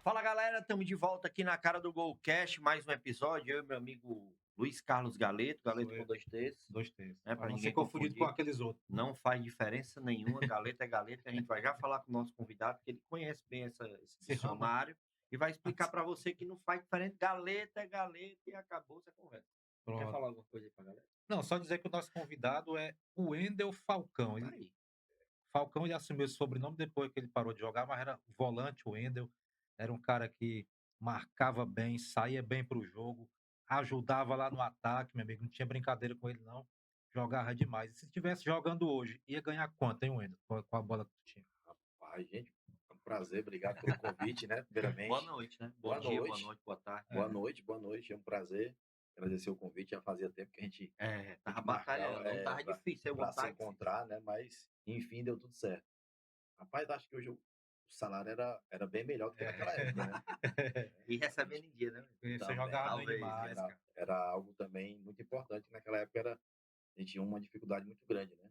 Fala galera, estamos de volta aqui na Cara do Golcast, mais um episódio. Eu e meu amigo Luiz Carlos Galeto, Sou Galeto com eu, dois T's, dois terços. né? Para Para não ser ninguém confundido com confundir. aqueles outros. Não faz diferença nenhuma, Galeto é Galeto, e a gente vai já falar com o nosso convidado, que ele conhece bem esse Esse ramo, né? dicionário, e vai explicar para você que não faz diferença. Galeto é Galeto e acabou essa conversa. Quer Pronto. falar alguma coisa aí pra galera? Não, só dizer que o nosso convidado é o Wendel Falcão. Tá aí. Falcão ele assumiu esse sobrenome depois que ele parou de jogar, mas era volante, o Wendel. Era um cara que marcava bem, saía bem para o jogo, ajudava lá no ataque, meu amigo. Não tinha brincadeira com ele, não. Jogava demais. E se estivesse jogando hoje, ia ganhar quanto, hein, Wendel? Com a bola que tu tinha? Rapaz, gente, é um prazer, obrigado pelo convite, né? Boa Primeiramente, noite, né? Bom boa dia, boa noite, noite, boa tarde. É. boa noite, é um prazer agradecer o convite. Já fazia tempo que a gente É, tem tava que marcar batalhando, tava difícil, eu para se vontade difícil. encontrar, né? Mas enfim, deu tudo certo. Rapaz, acho que hoje o salário era bem melhor do que naquela época, né? E recebendo em dia, né? Você Também, jogava bem talvez, demais, era, cara. era algo também muito importante. Naquela época a gente tinha uma dificuldade muito grande, né?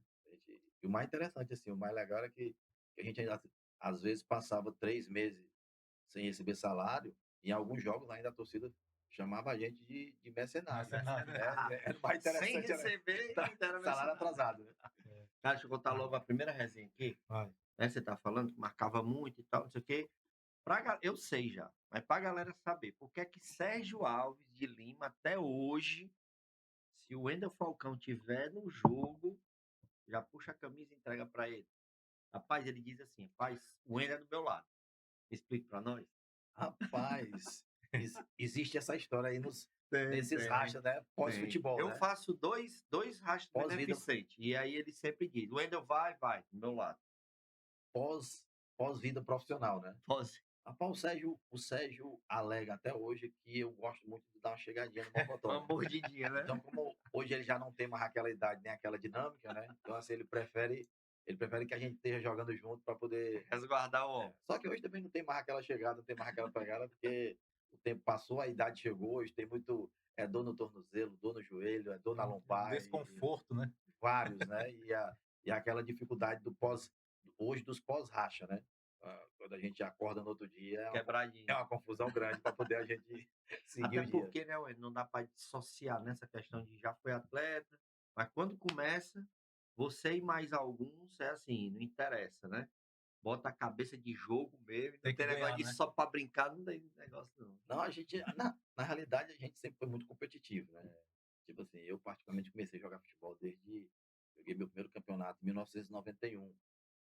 E o mais interessante, assim, o mais legal era que a gente ainda, às vezes passava 3 meses sem receber salário. Em alguns jogos ainda a torcida chamava a gente de mercenário. Mercenário. Era o mais Sem interessante, era receber, ainda era salário mercenário. atrasado, né? Cara, deixa eu contar logo a primeira resenha aqui. Vai. Né? Você tá falando que marcava muito e tal, não sei o quê. Eu sei já, mas pra galera saber, por que é que Sérgio Alves de Lima, até hoje, se o Wendel Falcão tiver no jogo, já puxa a camisa e entrega pra ele. Rapaz, ele diz assim, rapaz, o Wendel é do meu lado. Explica pra nós. Rapaz, existe essa história aí nesses Tem, rachas, né? tem. Pós-futebol, Eu né? faço dois rastros Pós-vida, beneficentes. E aí ele sempre diz, o Wendel vai, do meu lado. pós, pós-vida profissional, né? Pós. Rapaz, o Sérgio alega até hoje que eu gosto muito de dar uma chegadinha no Uma Mocotó, né? mordidinha, né? Então, como hoje ele já não tem mais aquela idade nem aquela dinâmica, né? Então, assim, ele prefere que a gente esteja jogando junto para poder. Resguardar o homem. Só que hoje também não tem mais aquela chegada, não tem mais aquela pegada, porque o tempo passou, a idade chegou, hoje tem muito. É dor no tornozelo, dor no joelho, é dor na lombar, Desconforto, né? vários, né? E aquela dificuldade hoje dos pós-racha, né? Quando a gente acorda no outro dia, Quebradinho. é uma confusão grande para poder a gente seguir Até o dia. porque, né, Wendel, não dá para dissociar nessa questão de já foi atleta, mas quando começa, você e mais alguns, é assim, não interessa, né? Bota a cabeça de jogo mesmo, Tem não que tem negócio ganhar, de né? só para brincar, não tem negócio não. Não, na realidade, a gente sempre foi muito competitivo, né? Tipo assim, eu particularmente comecei a jogar futebol joguei meu primeiro campeonato em 1991,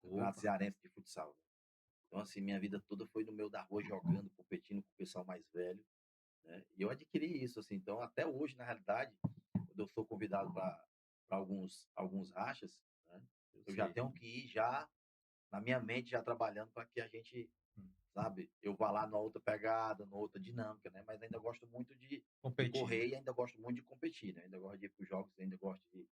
Campeonato Opa, Cearense de Futsal, né? Então, assim, minha vida toda foi no meio da rua, jogando, competindo com o pessoal mais velho, né? E eu adquiri isso, assim. Então, até hoje, na realidade, quando eu sou convidado para alguns rachas, né? Eu já sei. tenho que ir já, na minha mente, já trabalhando para que a gente, Hum. sabe, eu vá lá numa outra pegada, numa outra dinâmica, né? Mas ainda gosto muito de Competir. correr e ainda gosto muito de competir, né? Ainda gosto de ir para os jogos, ainda gosto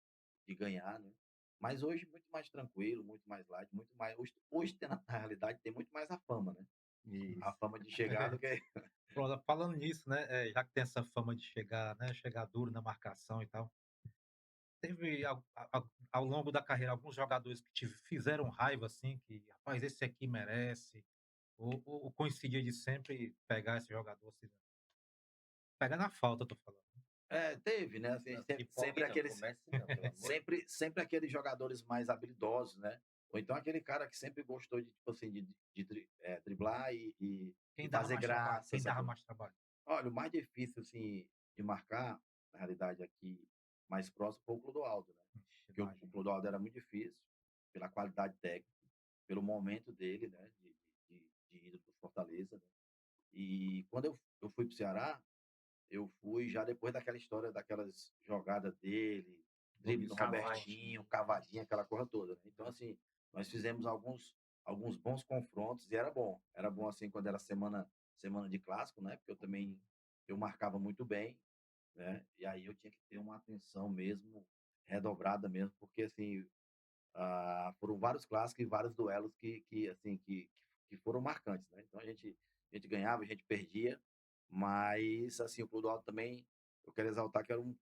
de ganhar, né? Mas hoje muito mais tranquilo, muito mais light, muito mais. Hoje na realidade, tem muito mais a fama, né? A Isso. fama de chegar do que. Pronto, falando nisso, né? Já que tem essa fama de chegar, né? Chegar duro na marcação e tal. Teve ao longo da carreira alguns jogadores que te fizeram raiva, assim, que, rapaz, esse aqui merece. Ou coincidia de sempre pegar esse jogador, assim, pegar na falta, eu tô falando. Teve, né? Assim, Não, se sempre empolgue não, aqueles. comece não, pelo amor de Sempre aqueles jogadores mais habilidosos, né? Ou então aquele cara que sempre gostou de, tipo assim, driblar e Quem dava fazer mais trabalho? graça, Quem dava sacou? mais trabalho? Olha, o mais difícil, assim, de marcar, na realidade, aqui mais próximo foi o Clodoaldo, né? Ixi, Porque o imagina. Clodoaldo era muito difícil, pela qualidade técnica, pelo momento dele, né? De ídolo do Fortaleza, né? E quando eu fui pro Ceará, eu fui já depois daquela história, daquelas jogadas dele, drible no Dominou. Robertinho, cavadinha, aquela coisa toda, né? Então, assim, nós fizemos alguns bons confrontos e era bom. Era bom, assim, quando era semana de clássico, né? Porque eu marcava muito bem, né? E aí eu tinha que ter uma atenção mesmo, redobrada mesmo, porque, assim, foram vários clássicos e vários duelos assim, que foram marcantes, né? Então a gente ganhava, a gente perdia, mas assim, o Clodoaldo também, eu quero exaltar que era um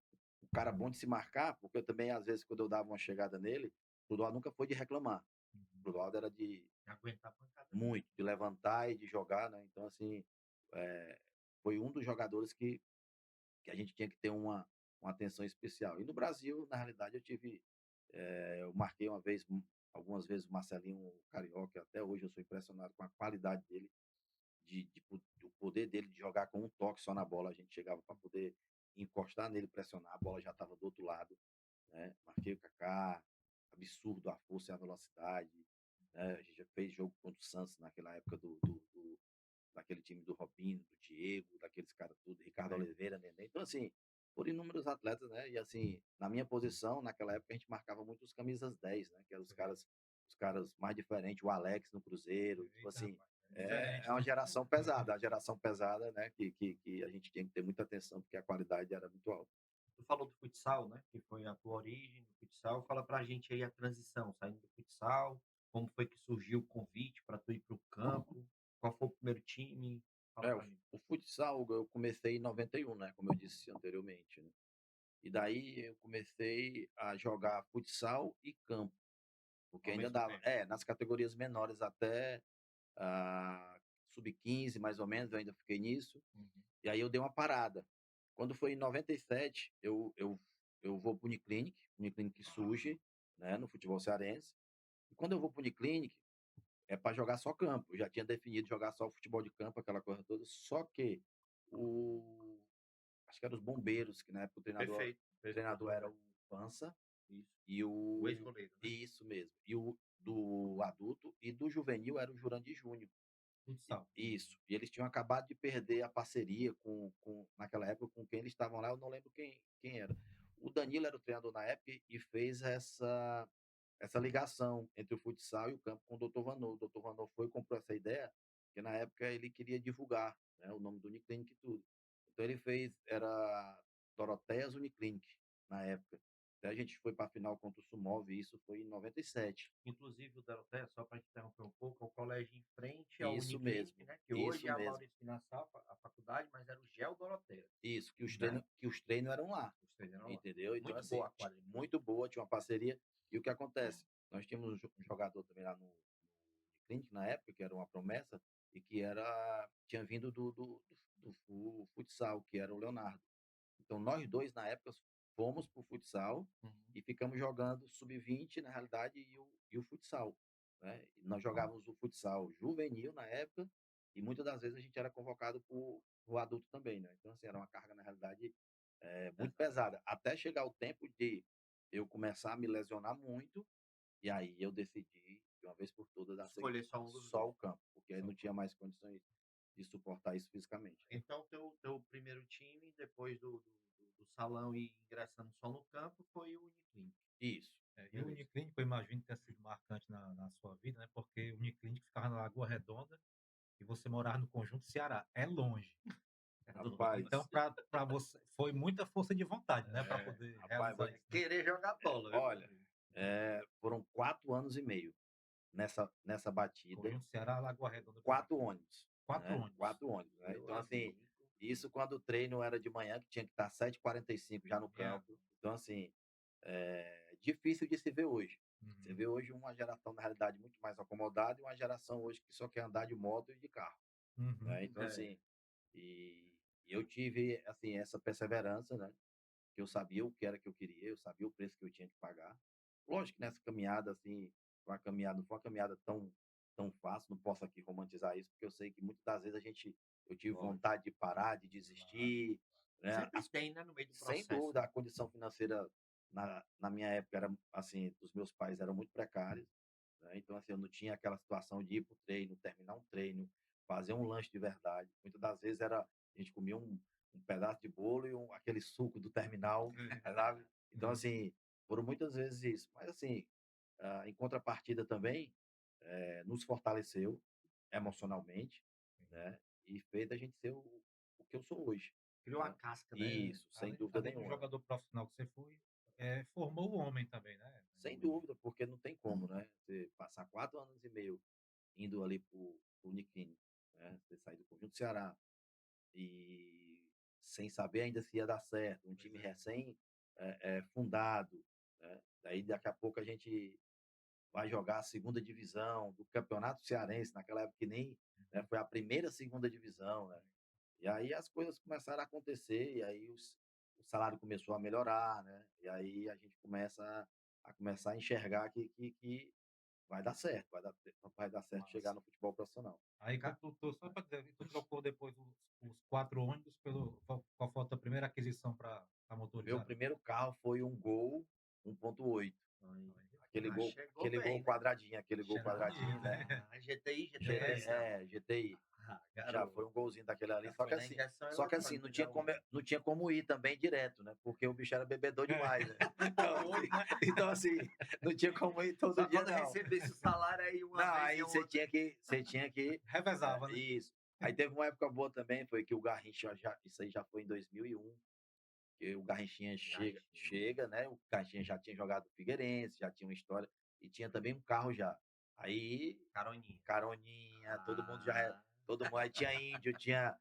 cara bom de se marcar, porque eu também, às vezes, quando eu dava uma chegada nele, o Clodoaldo nunca foi de reclamar. O Uhum. Clodoaldo era de aguentar a pancada. muito, de levantar e de jogar, né? Então, assim, foi um dos jogadores que a gente tinha que ter uma atenção especial. E no Brasil, na realidade, eu marquei algumas vezes o Marcelinho Carioca, até hoje eu sou impressionado com a qualidade dele, do poder dele de jogar com um toque só na bola, a gente chegava para poder encostar nele, pressionar, a bola já estava do outro lado, né? Marquei o Kaká, absurdo a força e a velocidade, né? A gente já fez jogo contra o Santos naquela época daquele time do Robinho, do Diego, daqueles caras tudo, Ricardo Oliveira, Nenê. Então, assim, por inúmeros atletas, né? E assim, na minha posição, naquela época, a gente marcava muito os camisas 10, né? Que eram os caras mais diferentes, o Alex no Cruzeiro, tipo Eita, assim, rapaz, diferente, é uma né? geração pesada, a geração pesada, né? Que a gente tinha que ter muita atenção, porque a qualidade era muito alta. Tu falou do futsal, né? Que foi a tua origem no futsal. Fala pra gente aí a transição, saindo do futsal, como foi que surgiu o convite para tu ir pro campo, qual foi o primeiro time? Fala É, pra gente. o futsal eu comecei em 91, né? Como eu disse anteriormente, né? E daí eu comecei a jogar futsal e campo, porque Ao ainda mesmo dava, tempo. nas categorias menores até sub-15, mais ou menos, eu ainda fiquei nisso. Uhum. E aí eu dei uma parada. Quando foi em 97, eu vou para o Uniclinic surge, né, no futebol cearense. E quando eu vou para o Uniclinic, é para jogar só campo. Eu já tinha definido jogar só futebol de campo, aquela coisa toda. Só que o, acho que eram os bombeiros, que na época Perfeito. o treinador era o Pança Isso. e O ex-goleiro, né? isso mesmo. E o do adulto e do juvenil era o Jurandir Júnior. Futsal. Isso. E eles tinham acabado de perder a parceria naquela época, com quem eles estavam lá, eu não lembro quem era. O Danilo era o treinador na época e fez essa ligação entre o futsal e o campo com o Dr. Vanô. O Dr. Vanô foi e comprou essa ideia, porque na época ele queria divulgar, né, o nome do Uniclinic e tudo. Então ele era Doroteias Uniclinic, na época. Até a gente foi para a final contra o Sumov, e isso foi em 97. Inclusive o Doroteia, só para interromper um pouco, é o colégio em frente ao Isso Uniclinic, mesmo, né? Que hoje isso é a mesmo. Maurício Pinassal, a faculdade, mas era o Gel Doroteia, Isso, né? que os treinos eram lá, Os treinadores lá. entendeu? Então, Muito assim, boa a quadra, inclusive. muito boa, tinha uma parceria. E o que acontece? Nós tínhamos um jogador também lá no Uniclinic, na época, que era uma promessa, e que tinha vindo do futsal, que era o Leonardo. Então, nós dois, na época, fomos para o futsal Uhum. e ficamos jogando sub-20, na realidade, e o futsal. Né? E nós jogávamos o futsal juvenil na época, e muitas das vezes a gente era convocado para o adulto também. Né? Então, assim, era uma carga, na realidade, muito pesada. Até chegar o tempo de eu começar a me lesionar muito, e aí eu decidi, de uma vez por todas, Escolher só um dos só dois. o campo, porque aí Só não o tinha campo. mais condições de suportar isso fisicamente. Então, teu primeiro time, depois do salão e ingressando só no campo, foi o Uniclinic. Isso. E o Beleza. Uniclinic, eu imagino que tenha sido marcante na sua vida, né? Porque o Uniclinic ficava na Lagoa Redonda e você morava no Conjunto Ceará. É longe. Era Rapaz, longe. Então, para você, foi muita força de vontade, né? Para É, poder rapaz, realizar isso, né? Querer jogar bola, viu, meu olha, amigo? foram 4 anos e meio nessa batida, Conjunto Ceará, Lagoa Redonda, Pernambuco. 4 ônibus, Quatro né? ônibus. 4 ônibus, né? Meu Então, assim, amigo. isso quando o treino era de manhã, que tinha que estar 7h45 já no Minha- campo. Então, assim, difícil de se ver hoje. Você Uhum. vê hoje uma geração, na realidade, muito mais acomodada e uma geração hoje que só quer andar de moto e de carro, Uhum. né? Então, É. assim, e eu tive, assim, essa perseverança, né? Que eu sabia o que era que eu queria, eu sabia o preço que eu tinha que pagar. Lógico que nessa caminhada, assim, não foi uma caminhada tão fácil, não posso aqui romantizar isso, porque eu sei que muitas das vezes eu tive Lógico. vontade de parar, de Claro. desistir, né? Sempre tem, né, no meio do Sem processo, dúvida, né? a condição financeira na minha época era, assim, dos meus pais eram muito precárias, né? Então, assim, eu não tinha aquela situação de ir para o treino, terminar um treino, fazer um lanche de verdade. Muitas das vezes a gente comia um pedaço de bolo e aquele suco do terminal, sabe? Então, Uhum. assim, foram muitas vezes isso. Mas, assim, em contrapartida também, nos fortaleceu emocionalmente, né? E fez a gente ser o que eu sou hoje, Criou a né? casca, né? Isso, sem dúvida Além do nenhuma. jogador profissional que você foi, formou o homem também, né? Sem dúvida, porque não tem como, né? Você passar 4 anos e meio indo ali pro Uniquim, né? Você sair do Conjunto Ceará e sem saber ainda se ia dar certo, um Pois time é. recém fundado, né? Daí daqui a pouco a gente vai jogar a segunda divisão do Campeonato Cearense, naquela época que nem, né, foi a primeira segunda divisão, né? E aí as coisas começaram a acontecer, e aí o salário começou a melhorar, né? E aí a gente começar a enxergar que vai dar certo, vai dar certo chegar Massa. no futebol profissional. Aí Ca só para dizer, tu trocou depois os 4 ônibus pelo qual foi a tua primeira aquisição para Meu motorizada? primeiro carro foi um Gol 1.8, Aí. aquele Ah, Gol, chegou aquele Gol bem, né? quadradinho, aquele Gol Chegou quadradinho, bonito, né? né? GTI, GT, GTI. injeção. GTI. Ah, Já foi garoto. um golzinho daquele ali, Já foi na injeção só que assim, eletrônica já o homem. não tinha como ir também direto, né? Porque o bicho era bebedor É, demais, né? tá Então, doido, assim, né? então, assim, não tinha como ir todo Só dia, quando não. recebesse o salário aí uma Não, vez e aí outra. você tinha que, Revezava, né? isso. Aí teve uma época boa também, foi que o Garrincha, isso aí já foi em 2001, que o Garrinchinha Garranchinha. chega, né? O Garrinchinha já tinha jogado no Figueirense, já tinha uma história, e tinha também um carro já. Aí Caroninha. Caroninha, Ah, todo mundo, aí tinha Índio, tinha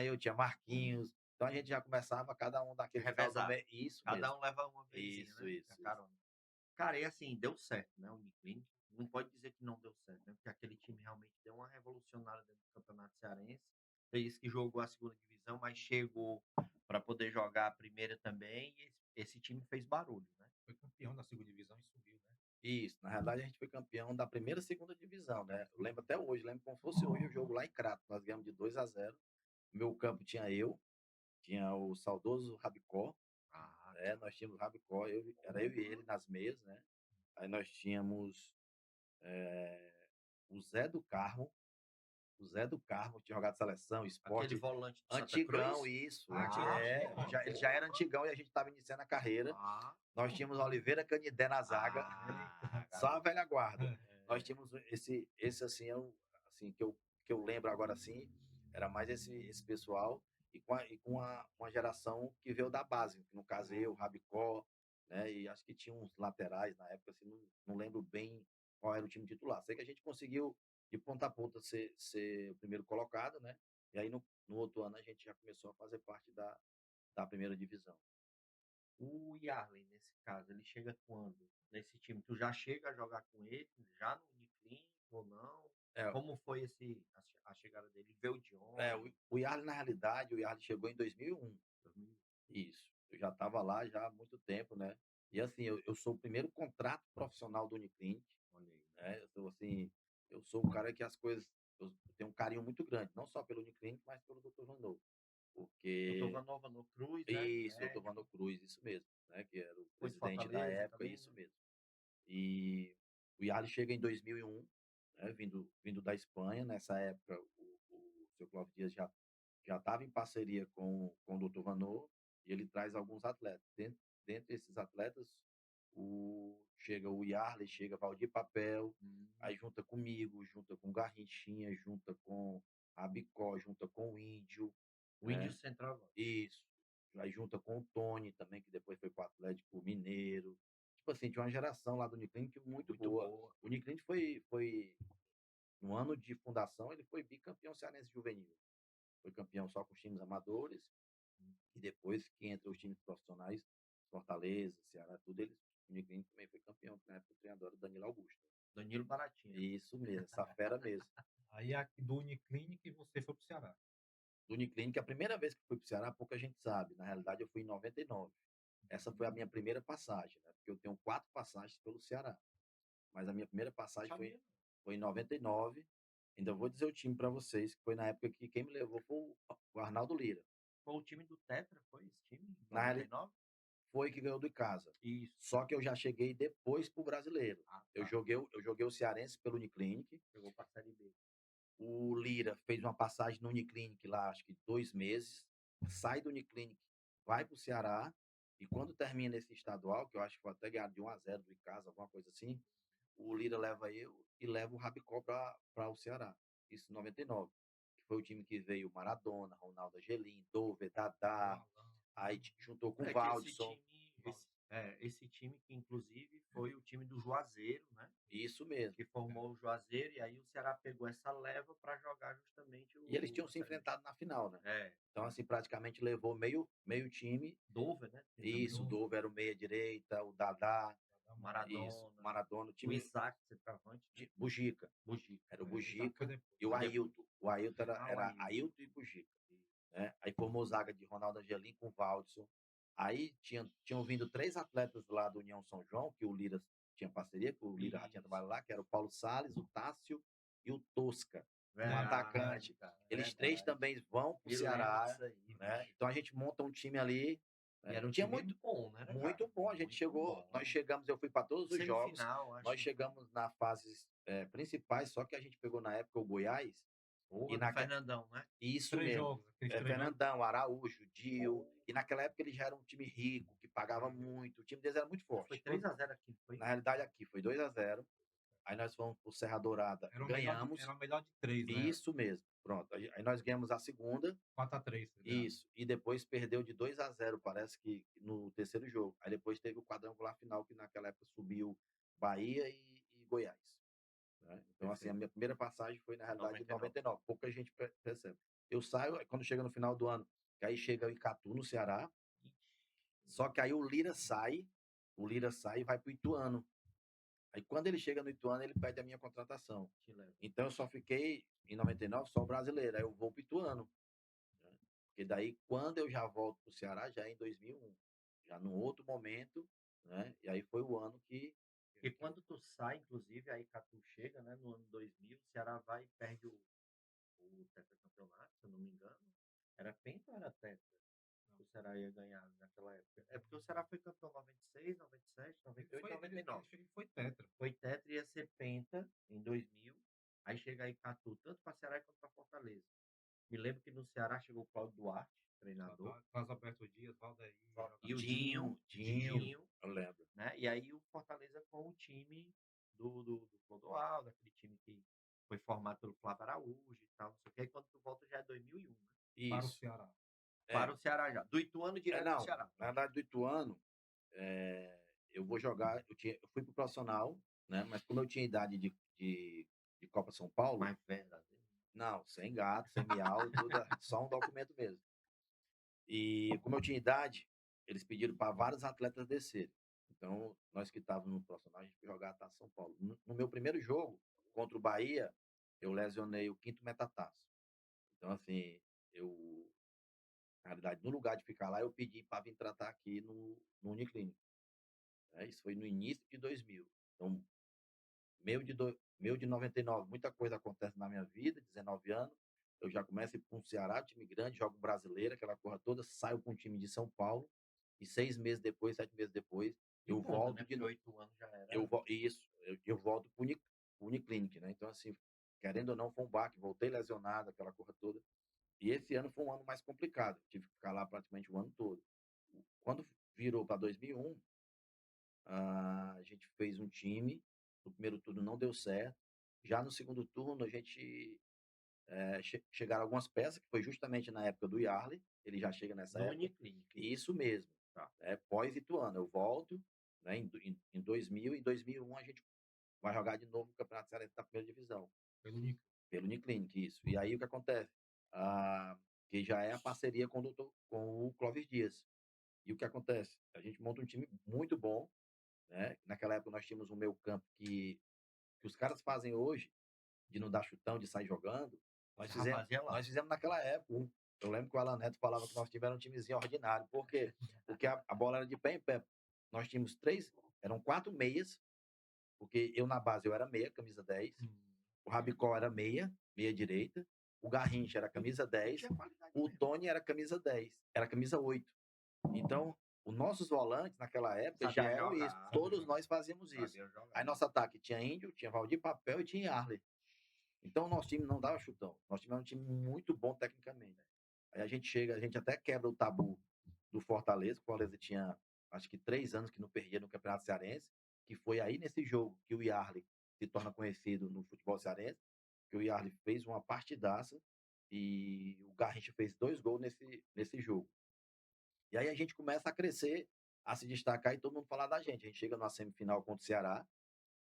eu, tinha Marquinhos. Então a gente já começava cada um daquele final do revezava. mês. Isso Cada mesmo. um leva uma vezinha, Isso, né? A isso, isso. carona. Cara, e assim, deu certo, né, o Uniclinic. Não pode dizer que não deu certo, né? Porque aquele time realmente deu uma revolucionária dentro do Campeonato Cearense. Fez que jogou a segunda divisão, mas chegou para poder jogar a primeira também. E esse time fez barulho, né? Foi campeão da segunda divisão e subiu, né? Isso. Na realidade, a gente foi campeão da primeira e segunda divisão, né? Eu lembro até hoje, lembro como se fosse hoje o jogo lá em Crato. Nós ganhamos de 2-0. No meu campo tinha o saudoso Rabicó, Ah, né? Nós tínhamos o Rabicó, era eu e ele nas meias, né? Aí nós tínhamos o Zé do Carmo, tinha jogado seleção, aquele esporte, volante do Santa antigão, Cruz? isso. Ah, Ele já era antigão e a gente estava iniciando a carreira. ah, Nós tínhamos Oliveira Canidé na zaga, ah, só a garoto. velha guarda. Nós É, tínhamos esse assim, assim que eu lembro agora assim, era mais esse pessoal e com uma geração que veio da base, que no caso eu, Rabicó, né? E acho que tinha uns laterais na época, assim, não lembro bem qual era o time titular. Sei que a gente conseguiu de ponta a ponta ser o primeiro colocado, né? E aí no outro ano a gente já começou a fazer parte da primeira divisão. O Yarley, nesse caso, ele chega quando? Nesse time, tu já chega a jogar com ele, já no Uniclinic ou não? É, Como foi a chegada dele? Ele veio de É, onde? o Yarley, na realidade, o Yarley chegou em 2001. 2000? Isso. Eu já estava lá já há muito tempo, né? E assim, eu sou o primeiro contrato profissional do Uniclinic, Olha aí. né? Eu sou assim, eu sou o cara que as coisas, eu tenho um carinho muito grande, não só pelo Uniclinic, mas pelo Dr. Vanô. Doutor Porque Vanova no Cruz, né? isso, Dr. Médico. Vando Cruz, isso mesmo, né? Que era o Foi de presidente da Fortaleza época, também, isso né? mesmo. E o Yarley chega em 2001, né? Vindo da Espanha. Nessa época, o seu Cláudio Dias já estava em parceria com o Dr. Vanô e ele traz alguns atletas. Dentre esses atletas, chega o Yarley, chega Valdir Papel, Hum, aí junta comigo, junta com Garrinchinha, junta com Rabicó, junta com o Índio, o Índio né? Centroavante. Isso. Aí junta com o Tony também, que depois foi para o Atlético Mineiro. Tipo assim, tinha uma geração lá do Uniclinic muito Muito boa. boa. O Uniclinic no ano de fundação, ele foi bicampeão cearense juvenil. Foi campeão só com os times amadores. E depois que entra os times profissionais, Fortaleza, Ceará, tudo, o Uniclinic também foi campeão, que na época o treinador era o Danilo Augusto. Danilo Baratinha. Isso mesmo, essa fera mesmo. aí aqui do Uniclinic você foi pro Ceará. Do Uniclinic, a primeira vez que fui para o Ceará, pouca gente sabe. Na realidade, eu fui em 99. Essa foi a minha primeira passagem, né? Porque eu tenho 4 passagens pelo Ceará. Mas a minha primeira passagem Sabia, não. foi em 99. Ainda vou dizer o time para vocês, que foi na época que quem me levou foi o Arnaldo Lira. Foi o time do Tetra, foi esse time? Na realidade, 99? foi que ganhou do casa. Isso. Só que eu já cheguei depois pro brasileiro. Ah, Eu tá. joguei o Cearense pelo Uniclinic. Chegou pra Série B. O Lira fez uma passagem no Uniclinic lá, acho que 2 meses. Sai do Uniclinic, vai pro Ceará. E quando termina esse estadual, que eu acho que foi até ganhado de 1-0 do Icasa, alguma coisa assim, o Lira leva eu e leva o Rabicó para o Ceará. Isso em 99. Que foi o time que veio Maradona, Ronaldo Angelim, Dover, O Dadá. Alan, Aí juntou com o É que esse Valdson. time, esse time que inclusive foi o time do Juazeiro, né? Isso mesmo. Que formou o Juazeiro e aí o Ceará pegou essa leva para jogar justamente E eles tinham a se Série B. enfrentado na final, né? É, Então, assim, praticamente levou meio time. Dover, né? Tem também Isso, o Dover. Dover era o meia-direita, o Dadá, isso, Maradona, Maradona, o o time Isaac, centroavante, né? de Bugica. Bugica. Era o É, o Isaac foi Bugica depois. e o Foi depois. Ailton. O Ailton Ah, o era Ailton. Ailton e Bugica. né? Aí formou zaga de Ronaldo Angelim com o Valdson. Aí tinham vindo 3 atletas lá do União São João, que o Lira tinha parceria, que o Lira já tinha Isso. trabalhado lá, que era o Paulo Salles, o Tássio e o Tosca, um Verdade, atacante. cara. Eles 3 Verdade. também vão pro Me lembro Ceará, disso aí, né? bicho. Então a gente monta um time ali, E né? era um Tinha time bom, né, cara? muito bom. A gente Muito chegou, bom. nós chegamos, eu fui para todos os jogos. Semifinal, acho Nós que chegamos na fases principais, só que a gente pegou na época o Goiás porra, e do naque... Fernandão, né? Isso 3 mesmo. jogos, aqueles 3 jogos. Fernandão, Araújo, Dio. E naquela época ele já era um time rico, que pagava muito. O time deles era muito Foi forte. 3-0 aqui, foi? Na realidade, aqui foi 2-0. Aí nós fomos pro Serra Dourada, Era o ganhamos. melhor de 3, né? Isso mesmo. Pronto. Aí nós ganhamos a segunda. 4-3. Isso. E depois perdeu de 2-0, parece que no terceiro jogo. Aí depois teve o quadrangular final, que naquela época subiu Bahia e Goiás, né? Então, assim, a minha primeira passagem foi, na realidade, em 99. Pouca gente percebe. Eu saio, quando chega no final do ano, que aí chega o Icatu, no Ceará. Só que aí o Lira sai e vai pro Ituano. Aí quando ele chega no Ituano, ele pede a minha contratação. Então eu só fiquei, em 99, só brasileiro. Aí eu vou pro Ituano, né? Porque daí, quando eu já volto pro Ceará, já é em 2001. Já num outro momento, né? E aí foi o ano que... E quando tu sai, inclusive, aí Catu chega, né, no ano 2000, o Ceará vai e perde o tetracampeonato, se eu não me engano. Era penta ou era tetra? O Ceará ia ganhar naquela época. É porque o Ceará foi campeão 96, 97, 98, 99. Foi tetra. Foi tetra e ia ser penta em 2000. Aí chega aí Catu, tanto para Ceará quanto para Fortaleza. Me lembro que no Ceará chegou o Cláudio Duarte, treinador. Carlos Alberto Dias, Valdeir. E o Dinho, eu lembro. né? E aí o Fortaleza com o time do Clodoaldo, aquele time que foi formado pelo Flávio Araújo e tal, não sei o que. Aí quando tu volta já é 2001, né? Para o Isso. Ceará. Para o Ceará já. Do Ituano direto Não, pro Ceará. na verdade, do Ituano, eu vou jogar. Eu fui pro profissional, né? Mas como eu tinha idade de Copa São Paulo. Mais verdadeiro. Não, sem gato, sem miau, tudo, só um documento mesmo. E como eu tinha idade, eles pediram para vários atletas descerem. Então, nós que estávamos no profissional, a gente foi jogar a Taça São Paulo. No meu primeiro jogo, contra o Bahia, eu lesionei o quinto metatarso. Então, assim, na realidade, no lugar de ficar lá, eu pedi para vir tratar aqui no Uniclinic. Isso foi no início de 2000. Então, meio de 99, muita coisa acontece na minha vida, 19 anos. Eu já começo a ir para um Ceará, time grande, jogo brasileiro, aquela coisa toda, saio com um time de São Paulo, e 6 meses depois, 7 meses depois, eu volto né? de novo. 8 anos já era. Eu volto para o Uniclinic, né? Então, assim, querendo ou não, foi um baque, voltei lesionado, aquela coisa toda. E esse ano foi um ano mais complicado, tive que ficar lá praticamente o ano todo. Quando virou para 2001, a gente fez um time, no primeiro turno não deu certo. Já no segundo turno, a gente chegaram algumas peças, que foi justamente na época do Yarley, ele já chega nessa No época. Uniclinic. Isso mesmo. Tá. Pós-Ituano, eu volto, né, em 2000, em 2001 a gente vai jogar de novo o Campeonato Cearense da primeira divisão. Pelo Uniclinic, isso. E aí o que acontece? Que já é a parceria com o Clóvis Dias. E o que acontece? A gente monta um time muito bom, né? Naquela época nós tínhamos um meio campo que os caras fazem hoje, de não dar chutão, de sair jogando. Nós fizemos naquela época. Eu lembro que o Alan Neto falava que nós tivemos um timezinho ordinário. Por quê? Porque a bola era de pé em pé. Nós tínhamos eram 4 meias, porque eu na base eu era meia, camisa 10. O Rabicó era meia direita. O Garrincha era camisa 10. O Tony era camisa 10. Era camisa 8. Então, os nossos volantes, naquela época, já eram isso. Todos nós fazíamos isso. Aí nosso ataque tinha Índio, tinha Valdir Papel e tinha Arley. Então, o nosso time não dava chutão. Nosso time era um time muito bom tecnicamente. Aí a gente até quebra o tabu do Fortaleza. O Fortaleza tinha, acho que 3 anos que não perdia no Campeonato Cearense, que foi aí nesse jogo que o Yarley se torna conhecido no futebol cearense, que o Yarley fez uma partidaça e o Garrincha fez 2 gols nesse jogo. E aí a gente começa a crescer, a se destacar e todo mundo falar da gente. A gente chega numa semifinal contra o Ceará,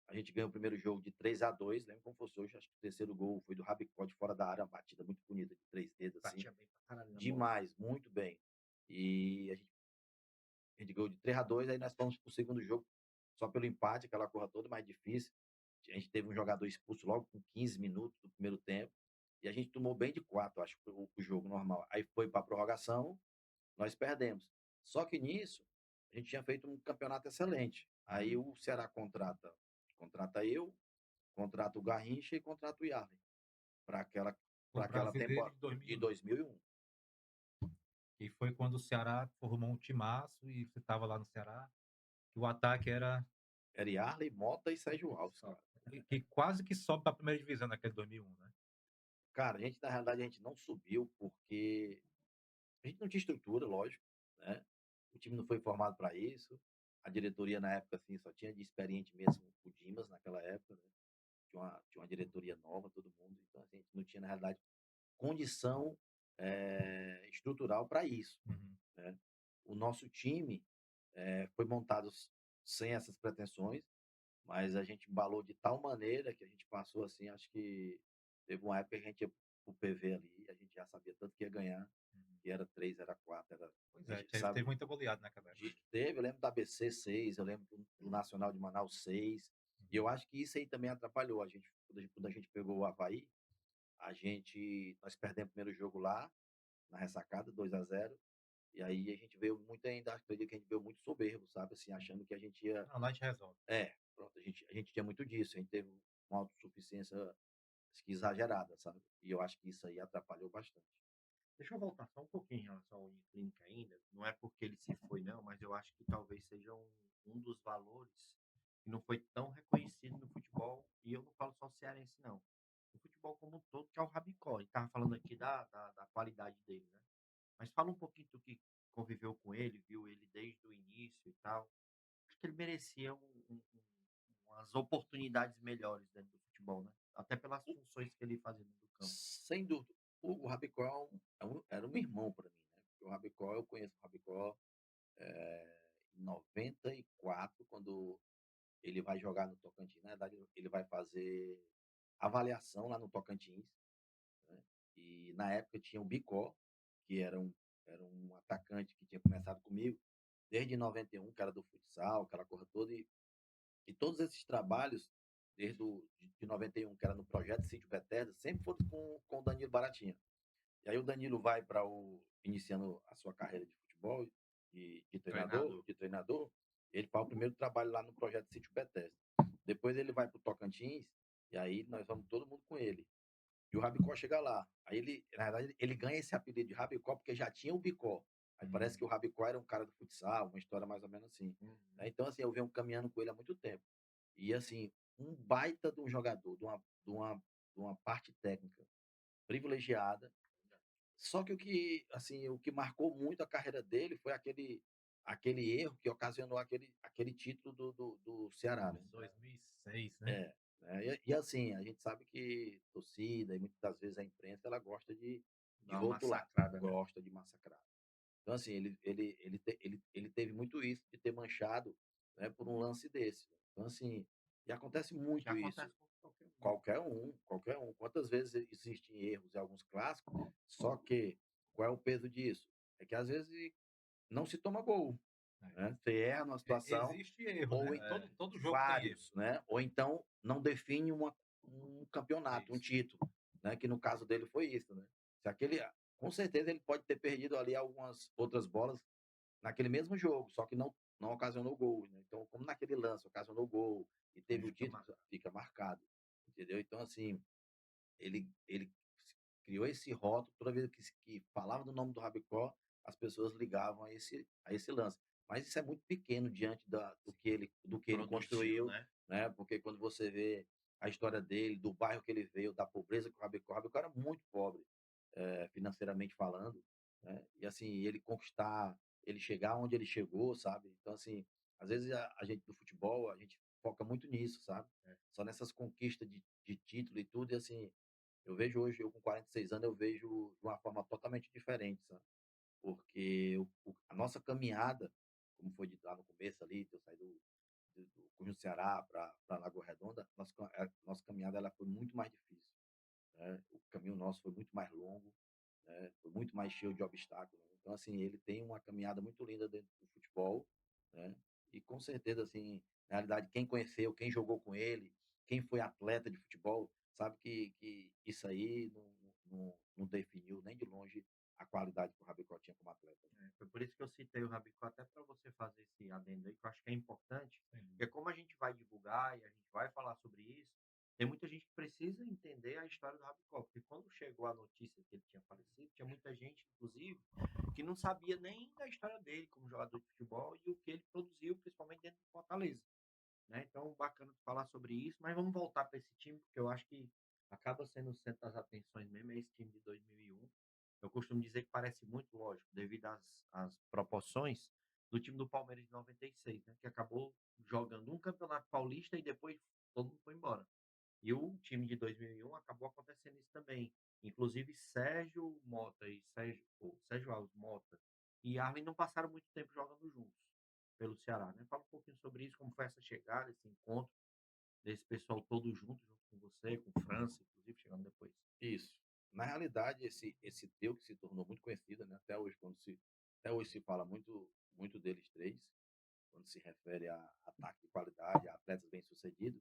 a gente ganha o primeiro jogo de 3-2, lembro como fosse hoje, acho que o terceiro gol foi do Rabicó de fora da área, uma batida muito bonita de 3 dedos, assim. Batia bem pra caralho. Demais, muito bem. E a gente ganhou de 3-2, aí nós fomos pro segundo jogo, só pelo empate, aquela coisa toda mais difícil. A gente teve um jogador expulso logo com 15 minutos do primeiro tempo. e a gente tomou bem de 4, acho que o jogo normal. Aí foi para prorrogação, nós perdemos. Só que nisso, a gente tinha feito um campeonato excelente. Aí Uhum. o Ceará contrata eu, contrata o Garrincha e contrata o Yarley para aquela O para aquela brasileiro temporada de de 2001. 2001. E foi quando o Ceará formou um timaço e você estava lá no Ceará, que o ataque era Era Yarley, Mota e Sérgio Alves, só cara. que quase que sobe para a primeira divisão naquele 2001, né. Cara, a gente na realidade a gente não subiu porque a gente não tinha estrutura, lógico, né, o time não foi formado para isso, a diretoria na época, assim, só tinha de experiente mesmo o Dimas naquela época, né, tinha uma diretoria nova, todo mundo, então assim, a gente não tinha na realidade condição, estrutural para isso, Uhum. né. O nosso time, foi montado sem essas pretensões, mas a gente embalou de tal maneira que a gente passou, assim, acho que teve uma época que a gente ia para o PV ali, a gente já sabia tanto que ia ganhar, Uhum. e era 3, era 4, era Pois a é, gente teve sabe, muita goleada naquela época. teve, eu lembro da ABC 6, eu lembro do Nacional de Manaus 6, e eu Uhum. acho que isso aí também atrapalhou a gente, quando a gente pegou o Avaí, nós perdemos o primeiro jogo lá, na ressacada, 2-0, e aí a gente veio muito ainda, acredito que a gente veio muito soberbo, sabe, assim, achando que a gente ia. Não, lá a gente resolve. Pronto, a gente tinha muito disso, a gente teve uma autossuficiência, acho que exagerada, sabe, e eu acho que isso aí atrapalhou bastante. Deixa eu voltar só um pouquinho em relação ao Uniclinic ainda. Não é porque ele se foi, não, mas eu acho que talvez seja um dos valores que não foi tão reconhecido no futebol, e eu não falo só cearense, não. No futebol como um todo, que é o Rabicó. E estava falando aqui da qualidade dele, né? Mas fala um pouquinho do que conviveu com ele, viu ele desde o início e tal. Acho que ele merecia umas oportunidades melhores dentro do futebol, né? Até pelas O funções que ele fazia dentro do campo. Sem dúvida, o Rabicó era um irmão para mim, né, porque o Rabicó eu conheço o Rabicó, em 94, quando ele vai jogar no Tocantins, na verdade ele vai fazer avaliação lá no Tocantins, né, e na época tinha o Bicó, que era um atacante que tinha começado comigo desde 91, que era do futsal, aquela coisa toda, e todos esses trabalhos, desde de 91, que era no projeto Sítio Bethesda, sempre foram com o Danilo Baratinha. E aí o Danilo vai para iniciando a sua carreira de futebol, de treinador, Treinador. ele faz o primeiro trabalho lá no projeto Sítio Bethesda. Depois ele vai para o Tocantins, e aí nós vamos todo mundo com ele. E o Rabicó chega lá. Aí ele, na verdade, ele ganha esse apelido de Rabicó porque já tinha o Bicó. Aí parece que o Rabicó era um cara do futsal, uma história mais ou menos assim, Uhum. né. Então, assim, eu venho caminhando com ele há muito tempo. E, assim, um baita de um jogador, de uma parte técnica privilegiada. Só que assim, o que marcou muito a carreira dele foi aquele erro que ocasionou aquele título do Ceará, né. 2006, né. É, né, e assim, a gente sabe que torcida e muitas das vezes a imprensa, ela gosta de Dá uma rotular, massacrada, né? gosta de massacrar. Então, assim, ele teve muito isso de ter manchado, né, por um lance desse. Então, assim, e acontece Que muito isso. acontece com qualquer um, né? Qualquer um, qualquer um. Quantas vezes existem erros em alguns clássicos, só que qual é o peso disso? É que às vezes não se toma gol, né? Você erra numa situação, Existe erro, ou né, todo jogo tem erro. vários, né? Ou então não define um campeonato, um Isso. título, né? Que no caso dele foi isso, né? Se aquele, com certeza ele pode ter perdido ali algumas outras bolas naquele mesmo jogo, só que não ocasionou gol, né. Então, como naquele lance ocasionou gol e Aí teve o fica título, fica marcado, entendeu. Então, assim, ele criou esse rótulo, toda vez que falava do nome do Rabicó, as pessoas ligavam a esse lance. Mas isso é muito pequeno diante do que ele produziu, construiu, né? né, porque quando você vê a história dele, do bairro que ele veio, da pobreza que o Rabicó era muito pobre, financeiramente falando, né, e assim, ele chegar onde ele chegou, sabe. Então, assim, às vezes a gente do futebol, a gente foca muito nisso, sabe, É. só nessas conquistas de título e tudo, e assim, eu vejo hoje, eu com 46 anos, eu vejo de uma forma totalmente diferente, sabe. Porque a nossa caminhada, como foi dito lá no começo ali, de eu sair do Conjunto Ceará para Lagoa Redonda, nossa caminhada ela foi muito mais difícil, né. O caminho nosso foi muito mais longo, né, foi muito mais cheio de obstáculos. Então, assim, ele tem uma caminhada muito linda dentro do futebol, né, e com certeza, assim, na realidade, quem conheceu, quem jogou com ele, quem foi atleta de futebol, sabe que isso aí não definiu nem de longe a qualidade que o Rabicó tinha como atleta. Foi por isso que eu citei o Rabicó, até para você fazer esse adendo aí, que eu acho que é importante, Sem porque dúvida. como a gente vai divulgar e a gente vai falar sobre isso, tem muita gente que precisa entender a história do Rabicó, porque quando chegou a notícia que ele tinha falecido, tinha muita gente, inclusive, que não sabia nem da história dele como jogador de futebol e o que ele produziu, principalmente dentro do Fortaleza, né? Então, bacana tu falar sobre isso, mas vamos voltar para esse time, porque eu acho que acaba sendo o centro das atenções mesmo, é esse time de 2001. Eu costumo dizer que parece muito, lógico, devido às proporções do time do Palmeiras de 96, né? Que acabou jogando um campeonato paulista e depois todo mundo foi embora. E o time de 2001 acabou acontecendo isso também. Inclusive Sérgio Mota e Sérgio Alves Mota e Arlen não passaram muito tempo jogando juntos pelo Ceará, né? Fala um pouquinho sobre isso, como foi essa chegada, esse encontro desse pessoal todo junto com você, com França, inclusive, chegando depois. Isso. Na realidade, esse trio que se tornou muito conhecido, né? Até hoje se fala muito deles três, quando se refere a ataque de qualidade, a atletas bem-sucedidos,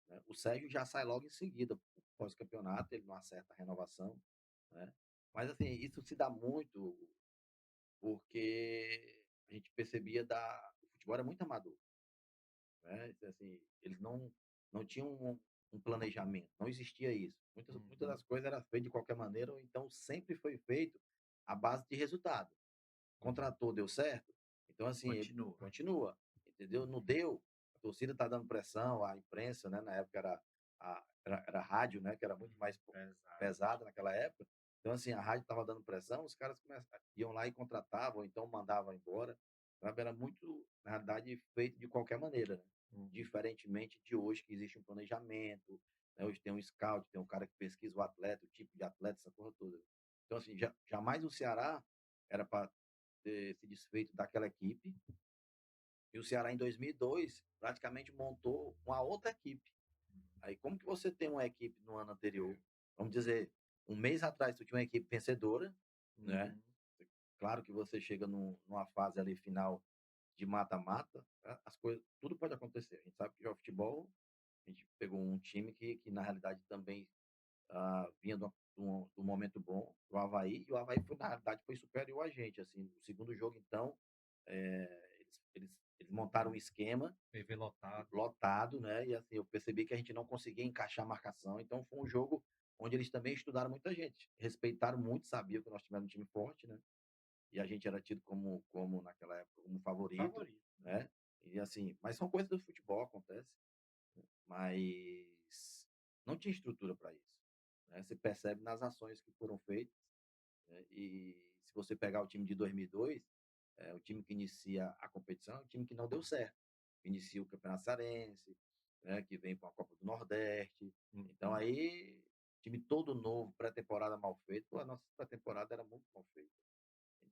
né? O Sérgio já sai logo em seguida, pós-campeonato, ele não acerta a renovação, né? Mas assim, isso se dá muito porque a gente percebia o futebol era muito amador, né? Então, assim, eles não tinham um planejamento, não existia isso. Muitas Uhum. das coisas eram feitas de qualquer maneira, ou então sempre foi feito à base de resultado. Contratou, deu certo, então assim, ele Continua. continua, entendeu? Não deu, a torcida está dando pressão, a imprensa, né, na época era a rádio, né, que era muito mais Exato. pesada naquela época. Então, assim, a rádio estava dando pressão, os caras iam lá e contratavam, ou então mandavam embora. Sabe? Era muito, na realidade, feito de qualquer maneira, né? Uhum. Diferentemente de hoje, que existe um planejamento, né? Hoje tem um scout, tem um cara que pesquisa o atleta, o tipo de atleta, essa porra toda. Então, assim, jamais o Ceará era para ter se desfeito daquela equipe. E o Ceará, em 2002, praticamente montou uma outra equipe. Aí, como que você tem uma equipe no ano anterior? Vamos dizer, um mês atrás, tu tinha uma equipe vencedora, né? Uhum. Claro que você chega numa fase ali final de mata-mata, as coisas, tudo pode acontecer. A gente sabe que joga futebol, a gente pegou um time que na realidade também vinha de um momento bom, o Avaí, e o Avaí foi, na realidade, foi superior a gente. Assim, no segundo jogo, então, eles montaram um esquema PV lotado. lotado, né? E assim, eu percebi que a gente não conseguia encaixar a marcação. Então foi um jogo onde eles também estudaram muita gente, respeitaram muito, sabiam que nós tivemos um time forte, né? E a gente era tido como naquela época como favorito, Favorito. né? E assim, mas são coisas do futebol, acontece, né? Mas não tinha estrutura para isso, né? Você percebe nas ações que foram feitas, né? E se você pegar o time de 2002, o time que inicia a competição é um time que não deu certo. Inicia o Campeonato Cearense, né, que vem com a Copa do Nordeste. Então Uhum. aí, time todo novo, pré-temporada mal feito. Pô, a nossa pré-temporada era muito mal feita.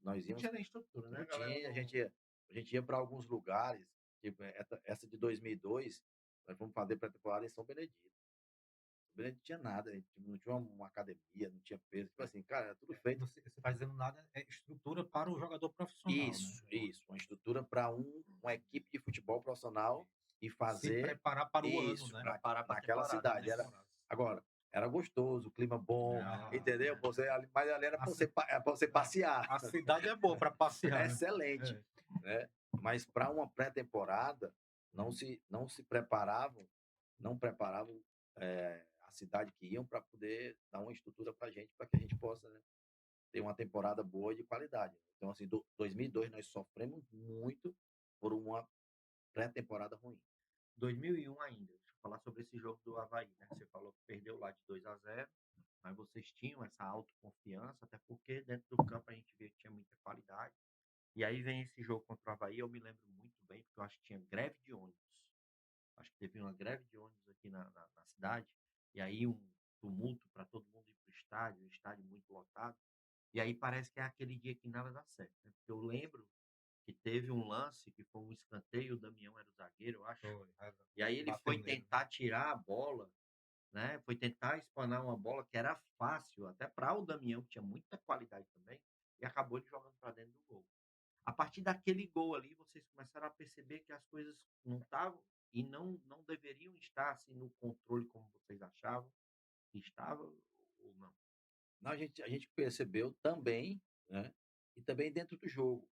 Nós Não íamos, tinha nem estrutura, né? não A galera tinha, não. a gente ia para alguns lugares, tipo, essa de 2002, nós fomos fazer pré-temporada em São Benedito. São Benedito não tinha nada, a gente não tinha uma academia, não tinha peso. Tipo assim, cara, era tudo feito. Você está dizendo nada, é estrutura para o jogador profissional, né? Isso, uma estrutura para uma equipe de futebol profissional e Se fazer preparar para o ano, isso né? Preparar para a naquela temporada, Para a cidade. né? temporada. Agora, era gostoso, clima bom, Ah, entendeu? Mas ali era a, para ci- você passear, a cidade é boa para passear, né? excelente, É. né? Mas para uma pré-temporada não se preparavam, não preparavam a cidade que iam para poder dar uma estrutura para a gente, para que a gente possa, né, ter uma temporada boa e de qualidade. Então, assim, 2002 nós sofremos muito por uma pré-temporada ruim. 2001 ainda. Deixa eu falar sobre esse jogo do Avaí, né? Você falou que perdeu lá de 2-0, mas vocês tinham essa autoconfiança, até porque dentro do campo a gente via que tinha muita qualidade. E aí vem esse jogo contra o Avaí, eu me lembro muito bem, porque eu acho que tinha greve de ônibus. Acho que teve uma greve de ônibus aqui na cidade, e aí um tumulto para todo mundo ir para o estádio muito lotado. E aí parece que é aquele dia que nada dá certo, né? Porque eu lembro que teve um lance que foi um escanteio, o Damião era o zagueiro, eu acho. Foi, E aí ele bateu foi nele, né? tentar tirar a bola, né? Foi tentar espanar uma bola que era fácil, até para o Damião, que tinha muita qualidade também, e acabou ele jogando para dentro do gol. A partir daquele gol ali, vocês começaram a perceber que as coisas não estavam e não deveriam estar assim no controle como vocês achavam que estava ou não. Não, a gente percebeu também, né, e também dentro do jogo,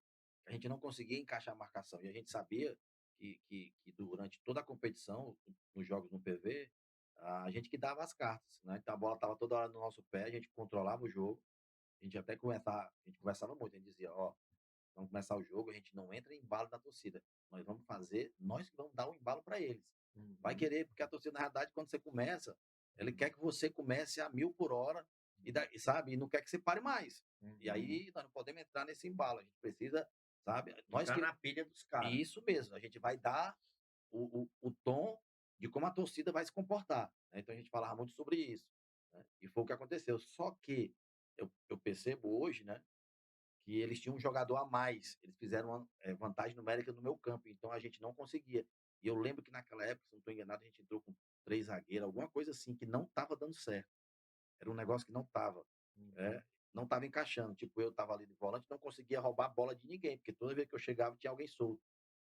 a gente não conseguia encaixar a marcação, e a gente sabia que durante toda a competição, nos jogos no PV, a gente que dava as cartas, né, então a bola estava toda hora no nosso pé, a gente controlava o jogo, a gente conversava muito, a gente dizia: "Ó, vamos começar o jogo, a gente não entra em embalo da torcida, nós que vamos dar o embalo para eles. Vai Uhum. querer, porque a torcida, na realidade, quando você começa, ele quer que você comece a 1000 por hora e sabe, e não quer que você pare mais. E Uhum. aí nós não podemos entrar nesse embalo, a gente precisa, sabe, nós Ficar que na pilha dos caras. isso mesmo, a gente vai dar o tom de como a torcida vai se comportar, né, então a gente falava muito sobre isso, né, e foi o que aconteceu. Só que eu percebo hoje, né, que eles tinham um jogador a mais, eles fizeram uma, vantagem numérica no meu campo, então a gente não conseguia. E eu lembro que naquela época, se não estou enganado, a gente entrou com 3 zagueiros, alguma coisa assim, que não estava dando certo. Era um negócio que não estava, Uhum. não estava encaixando. Tipo, eu estava ali de volante, não conseguia roubar a bola de ninguém, porque toda vez que eu chegava tinha alguém solto,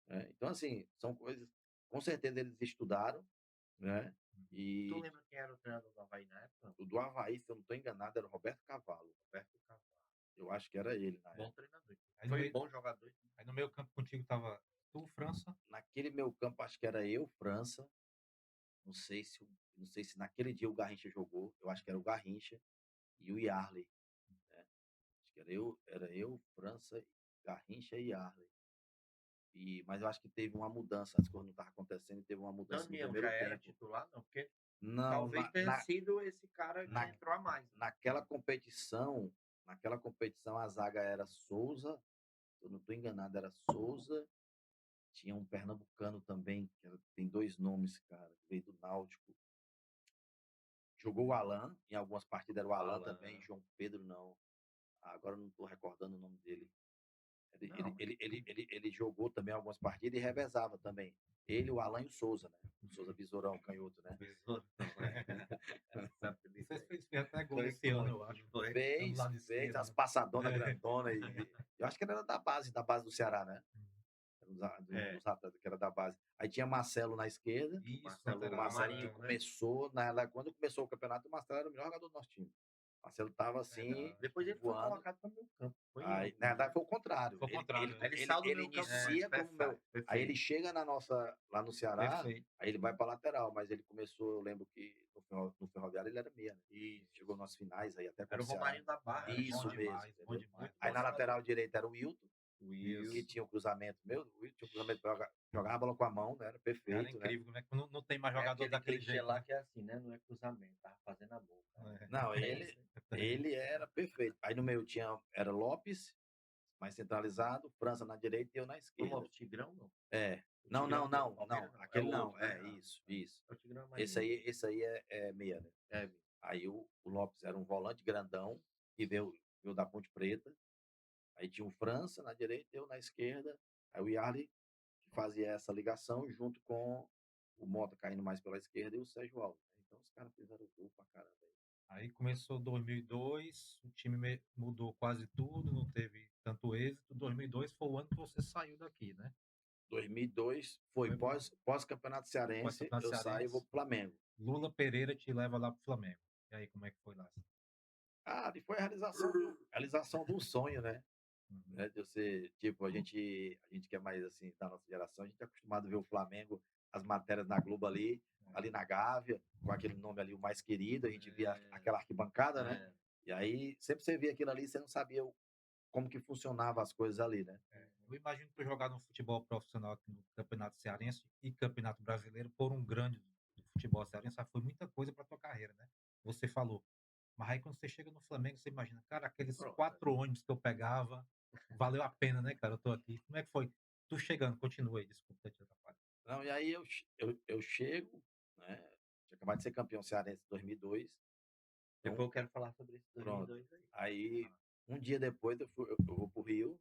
né. Então, assim, são coisas, com certeza eles estudaram, né, Tu e lembra quem era o treinador do Avaí na época? o do Avaí, se eu não estou enganado, era o Roberto Cavalo. Roberto Carvalho. Eu acho que era ele na Bom época. treinador. Aí no Foi meio bom jogador. aí no meio campo contigo tava tu, França, Naquele meu campo, acho que era eu, França. Não sei se naquele dia o Garrincha jogou, eu acho que era o Garrincha e o Yarley, né. Acho que era eu, França, Garrincha e Yarley. Mas eu acho que teve uma mudança, as coisas não estavam acontecendo e teve uma mudança no Daniel já primeiro era tempo. titular, não? Porque Não, talvez tenha sido esse cara que na entrou a mais, né? naquela competição a zaga era Souza, se eu não estou enganado era Souza, tinha um pernambucano também, tem 2 nomes, cara, que veio do Náutico. Jogou o Alan, em algumas partidas era o Alan também, Alan. João Pedro não. Agora eu não estou recordando o nome dele. Ele, Não. ele, ele, ele, ele jogou também algumas partidas e revezava também. Ele, o Alan e o Souza, né? O Souza Visorão, canhoto, né? Besouro não é. Esse apelido vocês aí. fez até gol Foi esse ano, eu icônico, acho. não foi? Pelo Fez, lado fez esquerdo, as né. passadonas É. grandona e eu acho que ele era da base do Ceará, né? Era É, dos atletas que era da base. Aí tinha Marcelo na esquerda. Isso, Marcelo O lateral, Marcelo que Romarinho, né? começou, quando começou o campeonato, o Marcelo era o melhor jogador do nosso time. O Marcelo estava assim, verdade. Depois ele foi voando. colocado para o meio campo. Foi Aí, ele. na verdade, foi o contrário. Foi o contrário, Aí né. ele saiu do Ele meio campo. inicia como meu. Aí ele Perfeito. chega lá no Ceará, Perfeito. aí ele vai para lateral, mas ele começou, eu lembro que no Ferroviário ele era meia, né? Isso. Chegou nas finais aí até Era contra o o Ceará. Romarinho da Barra, Era né? bom Isso mesmo, demais, bom entendeu? demais. Muito Aí bom na jogador. lateral direita era o Wilton, O que Wilson. tinha um cruzamento, o Wilton tinha um cruzamento para jogar a bola com a mão, né? Era Era perfeito, né? incrível, né, que não tem mais É jogador aquele daquele clichê jeito, lá né. que é assim, né? Não é cruzamento, tava fazendo a boca. Não, É isso. ele era perfeito. Aí no meio era Lopes, mais centralizado, França na direita e eu na Como esquerda. o Tigrão, não. É. O Não, Tigrão não, do não, Palmeiras, não. não. É o Aquele não. outro, né? É, isso, Ah, isso. o Tigrão é mais Esse novo. aí, esse aí é meia, né? É, Aí o Lopes era um volante grandão, que veio da Ponte Preta. Aí tinha o França na direita, eu na esquerda. Aí o Yarley, que fazia essa ligação, junto com o Mota caindo mais pela esquerda e o Sérgio Alves, né. Então os caras fizeram gol pra caramba aí. Aí começou 2002, o time mudou quase tudo, não teve tanto êxito. 2002 foi o ano que você saiu daqui, né? 2002 foi Foi pós-campeonato cearense, pós-campeonato eu saio e vou cearense. pro Flamengo. Lula Pereira te leva lá pro Flamengo. E aí, como é que foi lá? Ah, e foi a realização de um sonho, né? Uhum. Né, de você, tipo, a gente que é mais assim da nossa geração, a gente é acostumado a ver o Flamengo, as matérias na Globo ali na Gávea, com aquele nome ali, o mais querido, a gente via aquela arquibancada, né? é. E aí, sempre você via aquilo ali, você não sabia como que funcionava as coisas ali, né? Eu imagino que tu jogar no futebol profissional aqui no Campeonato Cearense e Campeonato Brasileiro por um grande do futebol cearense, foi muita coisa para tua carreira, né? Você falou. Mas aí quando você chega no Flamengo, você imagina, cara, aqueles Pronto. 4 ônibus que eu pegava, valeu a pena, né, cara? Eu tô aqui. Como é que foi? Tu chegando, continua aí, desculpa ter te atrapalhado. Não, e aí eu chego, né? Tinha acabado de ser campeão cearense em 2002, Depois então eu quero falar sobre esse pronto. 2002 aí. Aí, um dia depois eu vou pro Rio,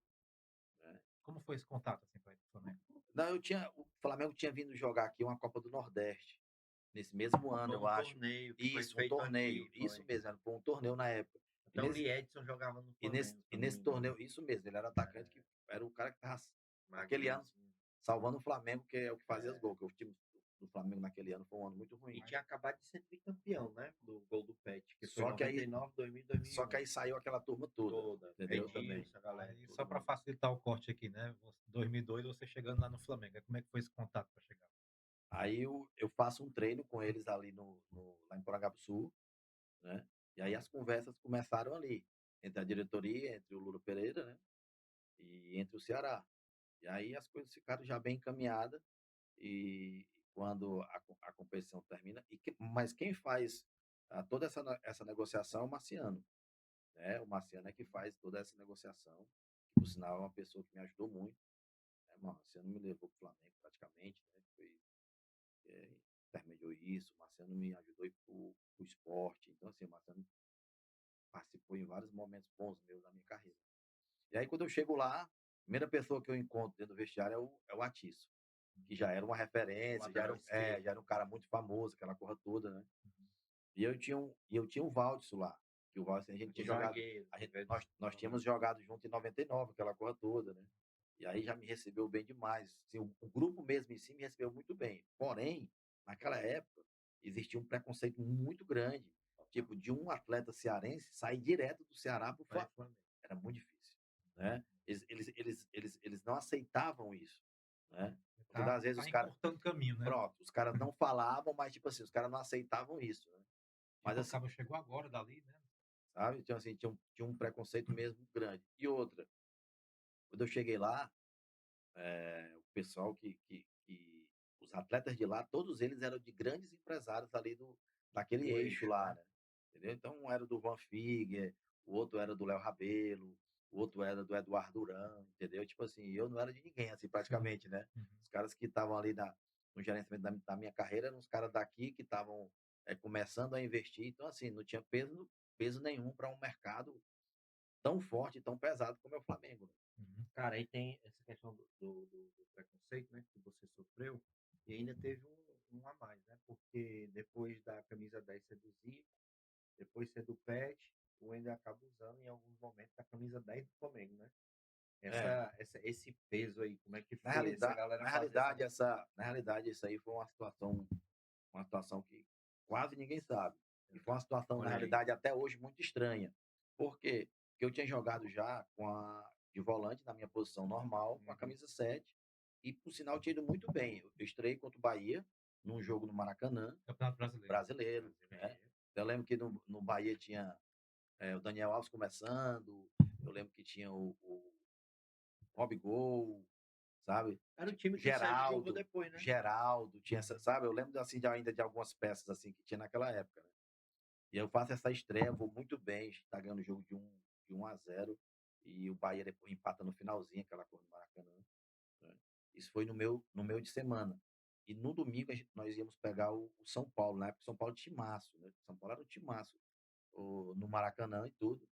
né? Como foi esse contato, assim, pra ir pro Flamengo? Não, o Flamengo tinha vindo jogar aqui uma Copa do Nordeste, nesse mesmo ano, Foi eu um acho. torneio que foi Isso, um feito torneio, aqui, isso foi. mesmo, foi um torneio na época. E Até o nesse, Lee Edson jogava no e nesse, Flamengo, se e eu não me nesse engano. torneio, isso mesmo, ele era atacante que era o cara que estava naquele Magrinho, ano assim. salvando o Flamengo, que é o que fazia os É. gols, que o time, do Flamengo naquele ano foi um ano muito E ruim. tinha acabado de ser tricampeão, né? Do gol do Pet, que foi Só que aí- 99, 2000, 2001. Só que aí saiu aquela turma toda, toda. entendeu? Também. Edilson, a galera. Aí, todo só para mundo. facilitar o corte aqui, né? 2002 você chegando lá no Flamengo. Aí como é que foi esse contato para chegar? Aí eu faço um treino com eles ali lá em Porangaba-Sul, né? E aí as conversas começaram ali, entre a diretoria, entre o Lula Pereira, né? E entre o Ceará. E aí as coisas ficaram já bem encaminhadas e quando a competição termina, mas quem faz toda essa negociação é o Marciano, né? O Marciano é que faz toda essa negociação, que, por sinal é uma pessoa que me ajudou muito, né? O Marciano me levou para o Flamengo praticamente, né? Intermediou isso, o Marciano me ajudou para o esporte, então assim, o Marciano participou em vários momentos bons meus da minha carreira. E aí quando eu chego lá, a primeira pessoa que eu encontro dentro do vestiário é o Atiço, que já era uma referência, Lateral esquerdo. já era um cara muito famoso, aquela porra toda, né? E eu tinha um Valdson lá, que o Valdson a gente tinha jogado, Zagueiro. nós tínhamos jogado junto em 99, aquela coisa toda, né? E aí já me recebeu bem demais. Assim, o grupo mesmo em si me recebeu muito bem. Porém, naquela época, existia um preconceito muito grande, tipo, de um atleta cearense sair direto do Ceará para o Vai, Flamengo. Flamengo. Era muito difícil, né? Eles não aceitavam isso, né? Porque às vezes Tá os caras, encurtando caminho, né? pronto, os caras não falavam, mas tipo assim, os caras não aceitavam isso, né? Mas Tipo, o assim, cabo chegou agora dali, né? sabe? Então assim, tinha um preconceito mesmo grande. E outra, quando eu cheguei lá, o pessoal os atletas de lá, todos eles eram de grandes empresários ali daquele Do eixo eixo, lá, né? né? Entendeu? Então, um era do Van Figuer, o outro era do Léo Rabelo, o outro era do Eduardo Duran, entendeu? Tipo assim, eu não era de ninguém, assim, praticamente, né? Uhum. Os caras que estavam ali no gerenciamento da minha carreira eram os caras daqui que estavam começando a investir. Então, assim, não tinha peso nenhum para um mercado tão forte, tão pesado como é o Flamengo, né? Uhum. Cara, aí tem essa questão do preconceito, né? Que você sofreu. E ainda teve um a mais, né? Porque depois da camisa 10 ser do Zico, depois ser do Pet, o Wender acaba usando em alguns momentos a camisa 10 do Flamengo, né? É, Esse peso aí, como é que Na foi essa realidade, galera na fazer realidade, na realidade, isso aí foi uma situação que quase ninguém sabe. E foi uma situação, na Olha aí. realidade, até hoje muito estranha. Por quê? Porque eu tinha jogado já de volante na minha posição normal, com a Uhum. camisa 7, e por sinal tinha ido muito bem. Eu estrei contra o Bahia, num jogo no Maracanã, Campeonato Brasileiro. brasileiro, né? Eu lembro que no Bahia tinha o Daniel Alves começando, eu lembro que tinha o Robigol, sabe? Era o time que o Sérgio jogou depois, né? Geraldo, tinha sabe? Eu lembro assim ainda de algumas peças assim que tinha naquela época, né? E eu faço essa estreia, vou muito bem, está ganhando o jogo de 1-0 e o Bahia depois empata no finalzinho, aquela cor do Maracanã, né? Isso foi no meio de semana. E no domingo nós íamos pegar o São Paulo, na época o São Paulo timaço, né? São Paulo era um timaço no Maracanã e tudo.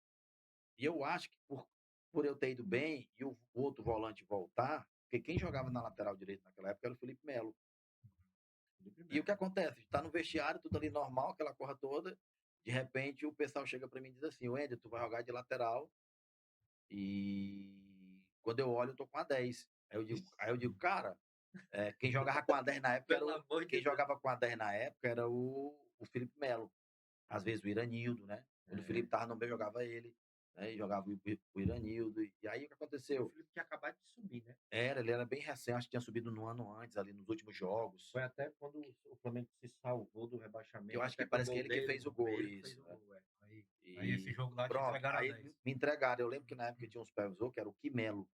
E eu acho que por eu ter ido bem e o outro volante voltar, porque quem jogava na lateral direita naquela época era o Felipe Melo. E o que acontece? Está no vestiário, tudo ali normal, aquela porra toda. De repente, o pessoal chega para mim e diz assim: Wender, tu vai jogar de lateral. E quando eu olho, eu tô com a 10. Aí eu digo cara, quem jogava com a 10 na época Pelo amor de quem Deus. jogava com a 10 na época era o Felipe Melo. Às vezes o Iranildo, né? Quando o Felipe tava no meio, jogava ele. Né? E jogava o Iranildo. E aí o que O aconteceu? Felipe tinha acabado de subir, né? Ele era bem recente, acho que tinha subido no ano antes, ali nos últimos jogos. Foi até quando o Flamengo se salvou do rebaixamento. Eu acho que até com o parece que gol ele que dele, fez o gol, ele que fez isso, o né? gol, é. Aí esse E jogo lá te pronto, entregaram a aí 10. me entregaram. Eu lembro que na época tinha um supervisor, que era o Quimelo.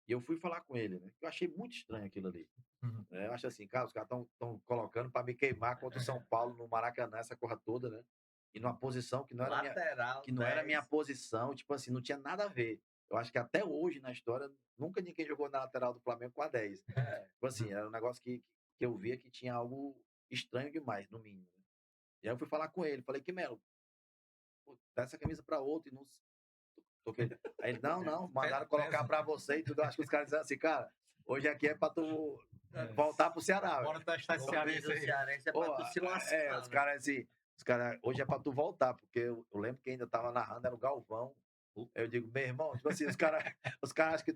E eu fui falar com ele, né? Eu achei muito estranho aquilo ali. Uhum. Eu acho assim, cara, os caras estão colocando para me queimar contra o São Paulo no Maracanã, essa corra toda, né? E numa posição que não era Lateral, que não era 10. minha posição, tipo assim, não tinha nada a ver. Eu acho que até hoje na história, nunca ninguém jogou na lateral do Flamengo com a 10. Tipo assim, era um negócio que eu via que tinha algo estranho demais, no mínimo, né? E aí eu fui falar com ele, falei, que Melo, dá essa camisa para outro e não. Aí ele, não, mandaram colocar para você e tudo. Eu acho que os caras dizem assim, cara, hoje aqui é para tu voltar pro Ceará. Bora testar esse Como diz cearense o aí. cearense, é Pô, pra tu se lascar, os né? caras assim, hoje é para tu voltar, porque eu lembro que ainda tava narrando, era o Galvão. Eu digo, meu irmão, tipo assim, os caras acho que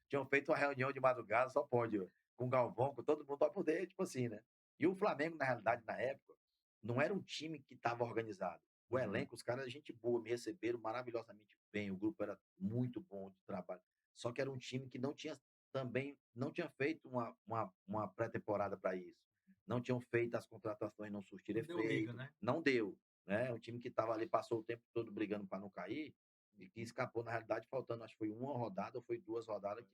tinham feito uma reunião de madrugada, só pode, com o Galvão, com todo mundo, para poder, tipo assim, né? E o Flamengo, na realidade, na época, não era um time que estava organizado. O Uhum. elenco, os caras, gente boa, me receberam maravilhosamente bem. O grupo era muito bom de trabalho. Só que era um time que não tinha feito uma pré-temporada para isso. Não tinham feito as contratações, não surtiram Não deu liga, efeito, né? não deu. Né? Um time que estava ali, passou o tempo todo brigando para não cair, e que escapou, na realidade, faltando, acho que foi uma rodada ou foi duas rodadas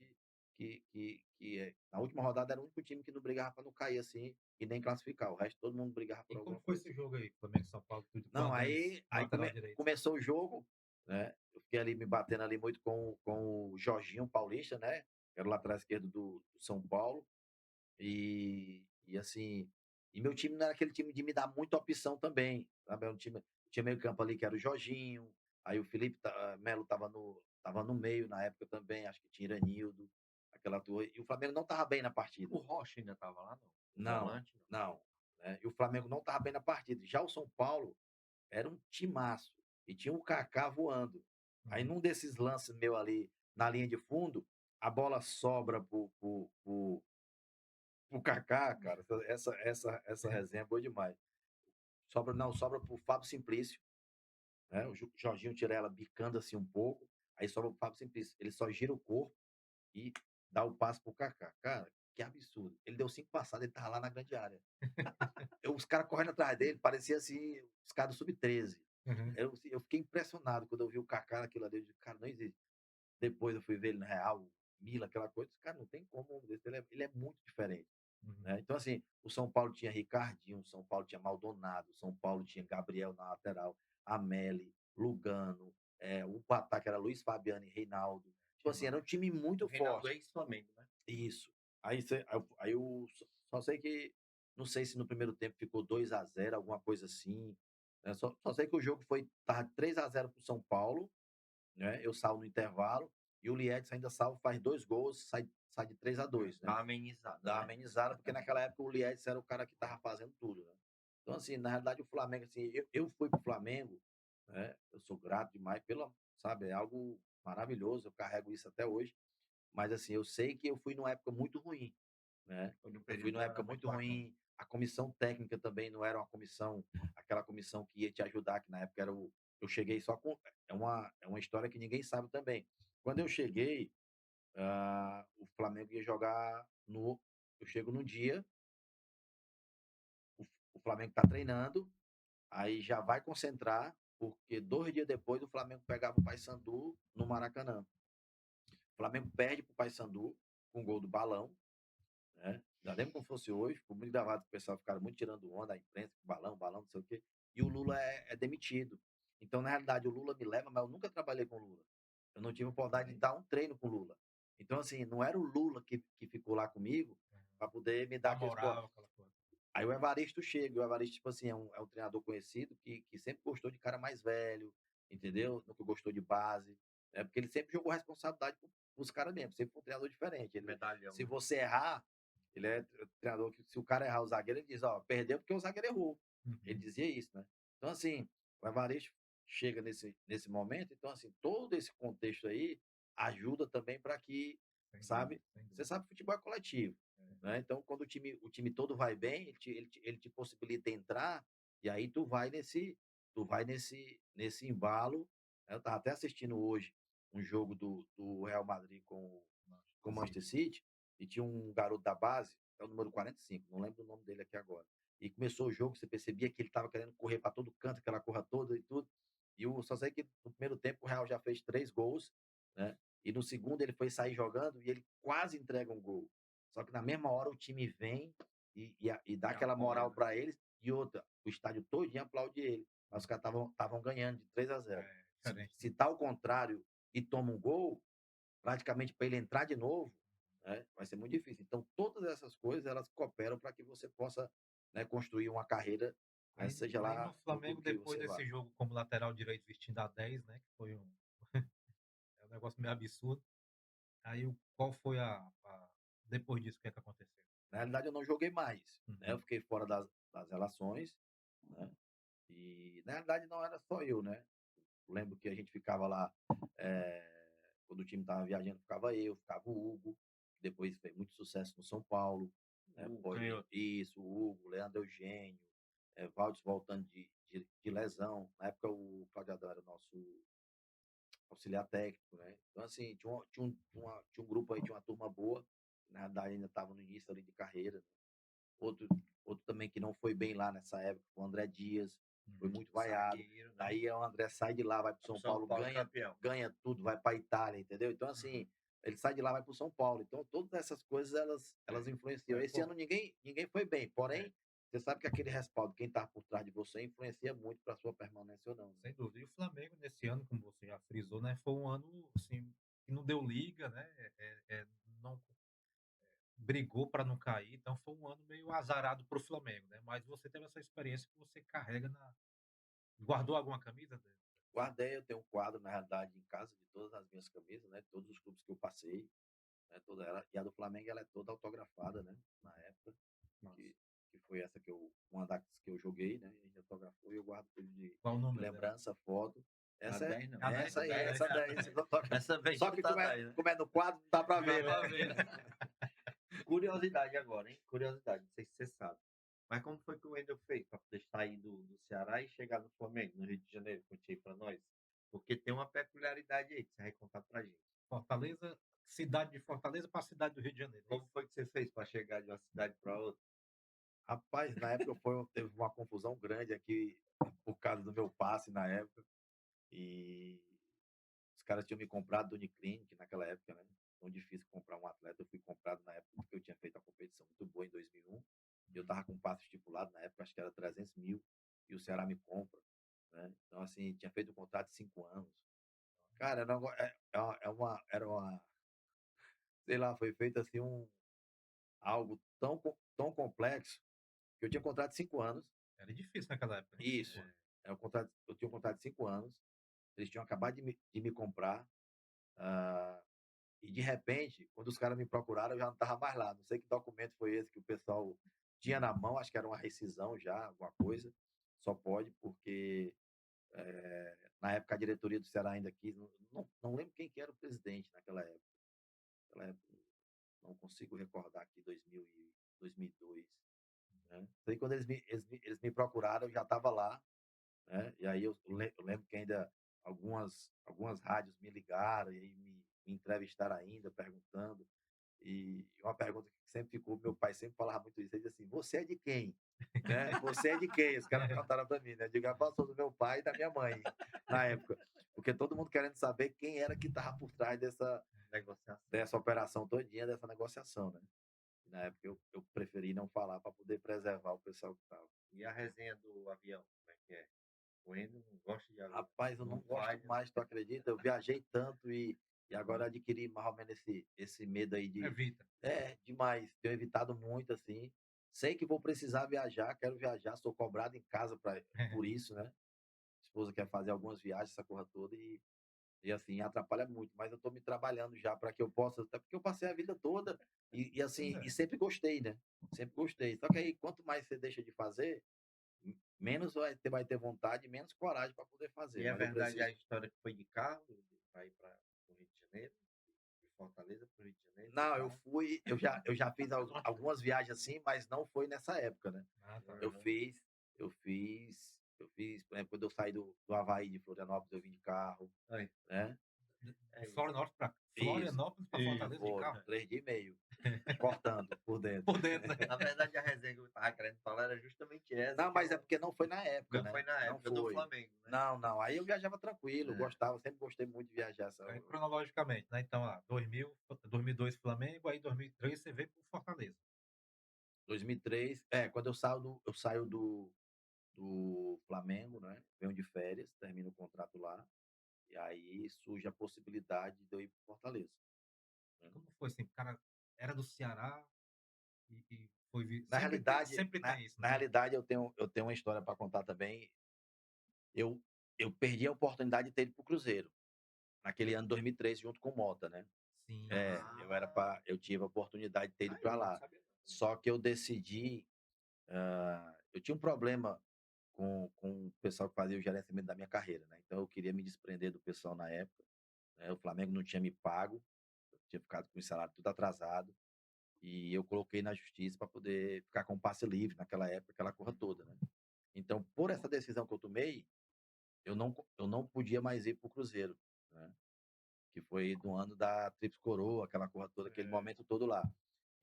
na última rodada era o único time que não brigava para não cair assim e nem classificar. O resto todo mundo brigava por E como alguma foi coisa esse assim. jogo aí, Flamengo e São Paulo, tudo com o Não, Andrés, lateral direito? começou o jogo, né? Eu fiquei ali me batendo ali muito com o Jorginho Paulista, né? Que era o lateral esquerdo do São Paulo. E assim, e meu time não era aquele time de me dar muita opção também, sabe? Era um time, tinha meio campo ali que era o Jorginho, aí o Felipe Melo tava no meio na época também, acho que tinha Iranildo, aquela tua. E o Flamengo não tava bem na partida. O Rocha ainda estava lá, não? O Não, volante, não. não. Né? E o Flamengo não tava bem na partida. Já o São Paulo era um timaço. E tinha o Kaká voando. Aí Uhum. num desses lances meu ali na linha de fundo, a bola sobra pro Kaká, cara. Essa resenha é boa demais. Sobra pro Fábio Simplício, né? O Jorginho tira ela bicando assim um pouco, aí sobra pro Fábio Simplício. Ele só gira o corpo e dá o passe pro Kaká. Cara, que absurdo. Ele deu 5 passadas, ele tava lá na grande área. Os caras correndo atrás dele, parecia assim, os caras do sub-13. Uhum. Eu fiquei impressionado quando eu vi o Kaká naquilo ali. Eu disse, cara, não existe. Depois eu fui ver ele no Real, Mila, aquela coisa. Cara, não tem como um homem desse. Ele é muito diferente. Uhum. Né? Então, assim, o São Paulo tinha Ricardinho, o São Paulo tinha Maldonado, o São Paulo tinha Gabriel na lateral, Ameli, Lugano, o ataque era Luiz Fabiano e Reinaldo. Tipo assim, era um time O muito Reinaldo é forte. ex-Flamengo, né? Isso. Aí eu só sei que, não sei se no primeiro tempo ficou 2-0, alguma coisa assim. Né? Só sei que o jogo tava 3-0 pro São Paulo, né? Eu salvo no intervalo, e o Liedson ainda salva, faz 2 gols, sai de 3-2, Dá né? uma amenizada, Dá uma né? amenizada, porque naquela época o Liedson era o cara que estava fazendo tudo, né? Então, assim, na realidade, o Flamengo, assim, eu fui pro Flamengo, né? Eu sou grato demais sabe, é algo maravilhoso, eu carrego isso até hoje, mas, assim, eu sei que eu fui numa época muito ruim, né? Foi num Eu fui período numa não era época muito muito bacana. ruim, a comissão técnica também não era aquela comissão que ia te ajudar, que na época eu cheguei só com, é uma história que ninguém sabe também. Quando eu cheguei, o Flamengo ia jogar eu chego no dia, o Flamengo está treinando, aí já vai concentrar, porque 2 dias depois o Flamengo pegava o Paysandu no Maracanã. O Flamengo perde para o Paysandu com o gol do Balão, né? Já lembro como fosse hoje, ficou muito gravado, o pessoal ficaram muito tirando onda, a imprensa, balão, não sei o quê, e o Lula é demitido. Então, na realidade, o Lula me leva, mas eu nunca trabalhei com o Lula. Eu não tive a oportunidade de dar um treino com o Lula. Então, assim, não era o Lula que ficou lá comigo para poder me dar A aquele esporte. moral, aquela coisa. Aí o Evaristo chega, o Evaristo, tipo assim, é um treinador conhecido que sempre gostou de cara mais velho, entendeu? Nunca gostou de base, né? Porque ele sempre jogou responsabilidade pros caras mesmo, sempre foi um treinador diferente. Medalhão, Se né? você errar, ele é treinador que, se o cara errar o zagueiro, ele diz, ó, perdeu porque o zagueiro errou. Ele Uhum. dizia isso, né? Então, assim, o Evaristo chega nesse momento, então, assim, todo esse contexto aí ajuda também para que, Sem dúvida, sabe? sem Você dúvida. sabe que futebol é coletivo. Né? Então, quando o time todo vai bem, ele te possibilita entrar, e aí tu vai nesse embalo. Né? Eu estava até assistindo hoje um jogo do Real Madrid com o Manchester City, e tinha um garoto da base, é o número 45, não lembro o nome dele aqui agora. E começou o jogo, você percebia que ele estava querendo correr para todo canto, aquela corra toda e tudo. E só sei que no primeiro tempo o Real já fez 3 gols, né? E no segundo ele foi sair jogando e ele quase entrega um gol. Só que na mesma hora o time vem e dá E aquela apoia, moral né? para eles, e outra, o estádio todinho aplaude ele. Mas os caras estavam ganhando de 3-0. É Se, diferente, né? se tá o contrário e toma um gol, praticamente para ele entrar de novo, né, vai ser muito difícil. Então, todas essas coisas, elas cooperam para que você possa, né, construir uma carreira, né, seja Aí no lá no Flamengo, clube que depois você vá. desse jogo como lateral direito vestindo a 10, né? Que foi é um negócio meio absurdo. Aí qual foi depois disso, o que é que aconteceu? Na realidade, eu não joguei mais, né? Eu Uhum. fiquei fora das relações, né? E na realidade não era só eu, né? Lembro que a gente ficava lá, quando o time estava viajando, ficava eu, ficava o Hugo, que depois fez muito sucesso no São Paulo, né? O Pode, canhoto. isso, o Hugo, Leandro Eugênio, Valdes voltando de lesão. Na época o Claudio Adão era o nosso auxiliar técnico, né? Então, assim, tinha um grupo aí, tinha uma turma boa, na verdade ainda estava no início ali de carreira, né? Outro, outro também que não foi bem lá nessa época, foi o André Dias, foi muito vaiado. Zagueiro, né? Daí o André sai de lá, vai para o São Paulo, campeão. ganha tudo, vai para a Itália, entendeu? Então, assim, ele sai de lá, vai para o São Paulo. Então, todas essas coisas, elas influenciam. Esse ano ninguém foi bem, porém, você sabe que aquele respaldo, quem está por trás de você, influencia muito para a sua permanência ou não, né? Sem dúvida. E o Flamengo, nesse ano, como você já frisou, né, foi um ano assim, que não deu liga, né? Não brigou para não cair, então foi um ano meio azarado para o Flamengo, né? Mas você teve essa experiência que você carrega na. Guardou alguma camisa dele? Guardei, eu tenho um quadro, na realidade, em casa de todas as minhas camisas, né? Todos os clubes que eu passei, né? Toda ela. E a do Flamengo, ela é toda autografada, né? Na época, que, que foi essa uma das que eu joguei, né? A gente autografou e eu guardo tudo Qual o de número dela? lembrança, foto. Essa A é 10 não. A 10? essa aí, A 10, essa 10. Essa vem Só que chutar como é, 10, né? como é no quadro, não dá pra ver, Dá né? pra ver, né? Curiosidade agora, hein? Curiosidade, não sei se você sabe. Mas como foi que o Wendel fez para poder sair do Ceará e chegar no Flamengo, no Rio de Janeiro? Conte aí para nós. Porque tem uma peculiaridade aí que você vai contar pra gente. Fortaleza, cidade de Fortaleza para a cidade do Rio de Janeiro. Como foi que você fez para chegar de uma cidade para outra? Rapaz, na época teve uma confusão grande aqui por causa do meu passe na época. E os caras tinham me comprado do Uniclinic naquela época, né? Tão difícil comprar um atleta. Eu fui comprado na época porque eu tinha feito a competição muito boa em 2001. E eu tava com um passe estipulado na época, acho que era 300 mil. E o Ceará me compra, né? Então, assim, tinha feito um contrato de 5 anos. Cara, era uma, sei lá, foi feito assim algo tão complexo que eu tinha contrato de 5 anos. Era difícil naquela época, né? Isso. Eu tinha um contrato de 5 anos. Eles tinham acabado de me comprar. ah, E de repente, quando os caras me procuraram, eu já não estava mais lá. Não sei que documento foi esse que o pessoal tinha na mão, acho que era uma rescisão já, alguma coisa. Só pode, porque na época a diretoria do Ceará ainda quis. Não lembro quem que era o presidente naquela época. Naquela época não consigo recordar aqui, 2002. Né? Sei quando eles me procuraram, eu já estava lá. Né? E aí eu lembro que ainda algumas rádios me ligaram e aí me entrevistaram ainda, perguntando. E uma pergunta que sempre ficou, meu pai sempre falava muito isso, ele dizia assim, você é de quem? Né? Você é de quem? Os caras perguntaram para mim, né? Eu digo, passou do meu pai e da minha mãe, na época. Porque todo mundo querendo saber quem era que estava por trás dessa operação todinha, dessa negociação, né? Na época eu preferi não falar para poder preservar o pessoal que estava. E a resenha do avião, como é que é? O Wendel não gosta de avião. Rapaz, eu não vai, gosto mais, tu acredita? Eu viajei tanto e agora eu adquiri mais ou menos esse medo aí Evita. demais. Tenho evitado muito, assim. Sei que vou precisar viajar, quero viajar, sou cobrado em casa por isso, né? A esposa quer fazer algumas viagens, essa porra toda, e assim, atrapalha muito. Mas eu tô me trabalhando já para que eu possa, até porque eu passei a vida toda e assim, e sempre gostei, né? Sempre gostei. Só que aí, quanto mais você deixa de fazer, menos vai ter vontade, menos coragem para poder fazer. E é Mas eu verdade a preciso. história que foi de carro, para ir para o Rio de Janeiro, de Fortaleza para o Rio de Janeiro? Não, eu já fiz algumas viagens assim, mas não foi nessa época, né? Ah, tá. Eu fiz, por exemplo, quando eu saí do Havaí de Florianópolis, eu vim de carro, Aí, né? De Florianópolis para Isso, Fortaleza de foram carro? 3 dias e meio, cortando por dentro. Por dentro, né? na verdade, a resenha que eu estava querendo falar era justamente essa. Não, mas é porque não foi na época, Não né? foi na Não época do foi. Flamengo, né? Não. Aí eu viajava tranquilo, É. sempre gostei muito de viajar. Aí, cronologicamente, né? Então, 2002 Flamengo, aí 2003 você veio pro Fortaleza. 2003, quando eu saio do Flamengo, né? Venho de férias, termino o contrato lá. E aí surge a possibilidade de eu ir para Fortaleza. Né? Como foi assim? O cara era do Ceará e foi Na realidade, sempre tem isso, na né? realidade eu tenho uma história para contar também. Eu perdi a oportunidade de ter ido para o Cruzeiro, naquele ano 2003, junto com o Mota, né? Sim. Eu tive a oportunidade de ter ido Aí, para eu não lá. sabia não. Só que eu decidi, eu tinha um problema com o pessoal que fazia o gerenciamento da minha carreira, né? Então eu queria me desprender do pessoal na época, né? O Flamengo não tinha me pago, eu tinha ficado com o salário tudo atrasado. E eu coloquei na justiça para poder ficar com passe livre naquela época, aquela coisa toda, né. Então, por essa decisão que eu tomei, eu não podia mais ir para o Cruzeiro, né, que foi no ano da tríplice coroa, aquela coisa toda, aquele É. momento todo lá.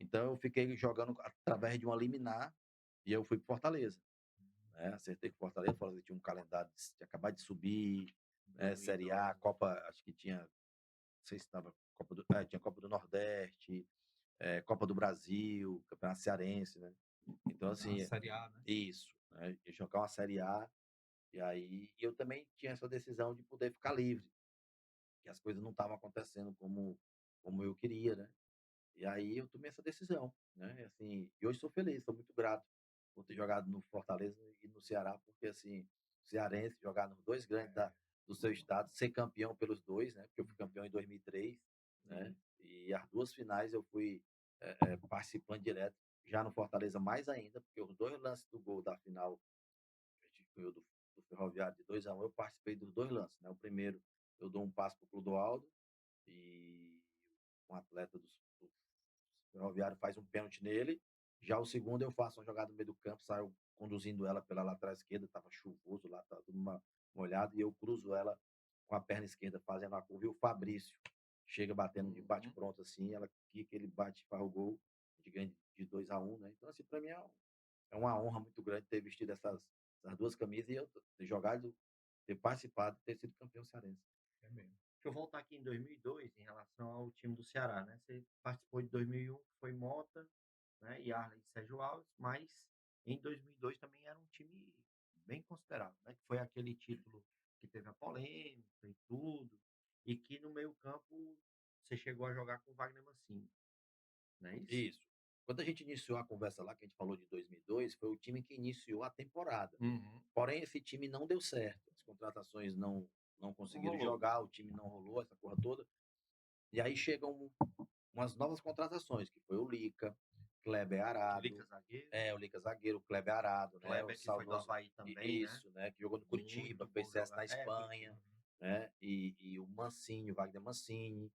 Então eu fiquei jogando através de uma liminar, e eu fui para Fortaleza, né, acertei com Fortaleza. Fortaleza tinha um calendário de acabar de subir, né, Série A, 2002, né? Copa, acho que tinha, não sei se estava tinha Copa do Nordeste, Copa do Brasil, Campeonato Cearense, né. Então A assim, Série A, né? isso, né, ia jogar uma Série A, e aí eu também tinha essa decisão de poder ficar livre, que as coisas não estavam acontecendo como eu queria, né. E aí eu tomei essa decisão, né, e assim, e hoje sou feliz, sou muito grato por ter jogado no Fortaleza e no Ceará, porque assim, o cearense jogar nos 2 grandes É. do seu estado, ser campeão pelos 2, né, porque eu fui campeão em 2003, né, Sim. e as 2 finais eu fui, participante direto, já no Fortaleza mais ainda, porque os 2 lances do gol da final, a gente ganhou do Ferroviário de 2-1, eu participei dos 2 lances, né. O primeiro eu dou um passe para o Clodoaldo, e um atleta do Ferroviário faz um pênalti nele. Já o segundo eu faço uma jogada no meio do campo, saio conduzindo ela pela lateral esquerda, estava chuvoso lá, estava tudo molhado, e eu cruzo ela com a perna esquerda fazendo a curva, e o Fabrício chega batendo de bate Uhum. pronto assim, ela quica, ele bate para o gol, a gente ganha de 2-1, né. Então assim, para mim é uma honra muito grande ter vestido essas 2 camisas, e eu ter jogado, ter participado, ter sido campeão cearense. É mesmo. Deixa eu voltar aqui em 2002, em relação ao time do Ceará, né? Você participou de 2001, que foi Mota, né, e Arley e Sérgio Alves, mas em 2002 também era um time bem considerável, né? Que foi aquele título que teve a polêmica e tudo, e que no meio-campo você chegou a jogar com o Wagner Mancini, não é isso? Isso. Quando a gente iniciou a conversa lá, que a gente falou de 2002, foi o time que iniciou a temporada. Uhum. Porém, esse time não deu certo. As contratações não Não conseguiram rolou. jogar, o time não rolou, essa porra toda. E aí chegam umas novas contratações, que foi o Lica, Kleber Lica Arado, zagueiro, o Lica zagueiro, o Kleber Arado, né? O Kleber que foi do saudoso, Avaí também, né? isso, né? Que jogou no Curitiba, Muito fez bom CS na jogador. É, Espanha, Curitiba. Uhum. né? E o Mancini, o Wagner Mancini,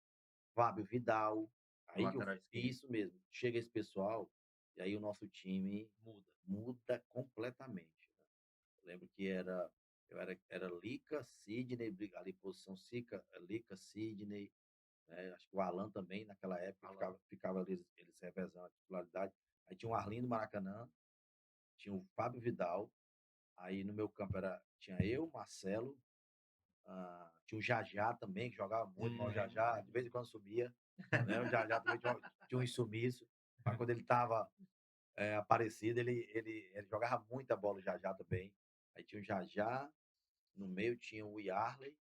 Fábio Vidal. O Aí lateral esquerdo. isso mesmo, chega esse pessoal, e aí o nosso time Muda. muda completamente, né. Eu lembro que era Lica, Sidney, ali posição Lica, Sidney, né, acho que o Alan também naquela época Alan. ficava ali, eles revezando a titularidade. Aí tinha o Arlindo Maracanã, tinha o Fábio Vidal, aí no meu campo tinha eu, Marcelo, tinha o Jajá também, que jogava muito, mas o Uhum. Jajá de vez em quando subia, né, o Jajá também tinha um sumiço, mas quando ele estava, aparecido, ele jogava muita bola, o Jajá também. Aí tinha o Jajá, no meio tinha o Yarley,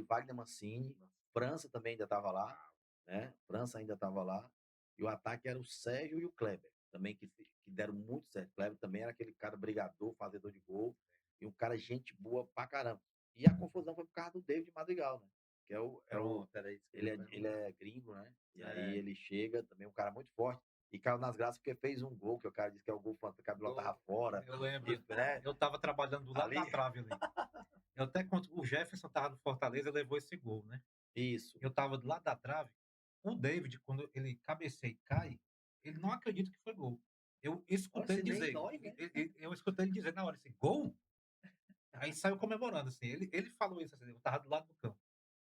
Wagner Mancini, França também ainda estava lá, né, França ainda estava lá, e o ataque era o Sérgio e o Kleber, também que deram muito certo. O Kleber também era aquele cara brigador, fazedor de gol, e um cara gente boa pra caramba. E a confusão foi por causa do David Madrigal, né, que Pronto, era isso que eu ele ia ele perguntar. é gringo, né, e aí É. ele chega, também um cara muito forte, e caiu nas graças porque fez um gol, que o cara disse que é o gol fantástico, que a bola estava Gol. fora, Eu e, lembro. né, Eu estava trabalhando do lado da ali trave ali. Eu até quando o Jefferson estava no Fortaleza, levou esse gol, né? isso. Eu estava do lado da trave. O David, quando ele cabeceia e cai, ele não acredita que foi gol. Eu escutei Nossa, ele e nem dizer, dói, né? eu escutei ele dizer na hora assim, gol? Aí saiu comemorando, assim. Ele falou isso assim, eu estava do lado do campo,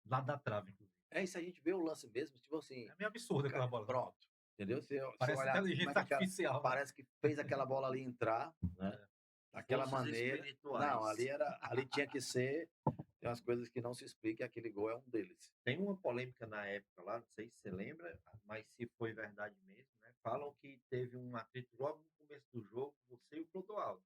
do lado da trave, inclusive. É isso, a gente vê o lance mesmo, tipo assim, É meio absurdo aquela bola, né? pronto, entendeu? Se Parece olhar como é inteligência que aquela, artificial, né? parece que fez aquela bola ali entrar, né, É, daquela Forças maneira. Não, espirituais. ali tinha que ser, tem umas coisas que não se explica, e aquele gol é um deles. Tem uma polêmica na época lá, não sei se você lembra, mas se foi verdade mesmo, né? Falam que teve um atrito logo no começo do jogo, você e o Clodoaldo.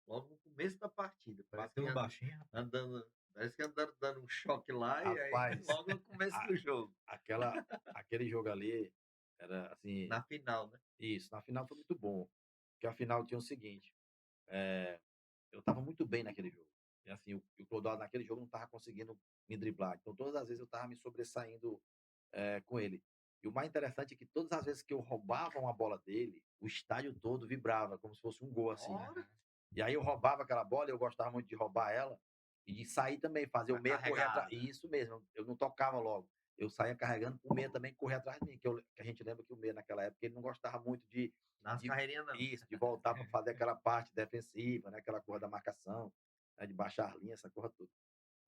Logo no começo da partida. Parece que bateu no baixinho, rapaz. andando, parece que andaram dando um choque lá e aí Rapaz, logo no começo a do jogo. aquela aquele jogo ali era assim, Na final, né? isso, na final foi muito bom, porque a final tinha o seguinte, eh, eu estava muito bem naquele jogo. E assim, o Clodoaldo naquele jogo não estava conseguindo me driblar, então todas as vezes eu estava me sobressaindo, com ele. E o mais interessante é que todas as vezes que eu roubava uma bola dele, o estádio todo vibrava, como se fosse um gol, assim. Ora, E aí eu roubava aquela bola, eu gostava muito de roubar ela, e de sair também, fazer o pra meia correr carregar, atrás. né? Isso mesmo, eu não tocava logo. eu saía carregando o meia também correr atrás de mim, que a gente lembra que o meia naquela época ele não gostava muito Nas de carreirinhas não. isso, de voltar para fazer aquela parte defensiva, né, aquela coisa da marcação, né, de baixar a linha, essa coisa toda.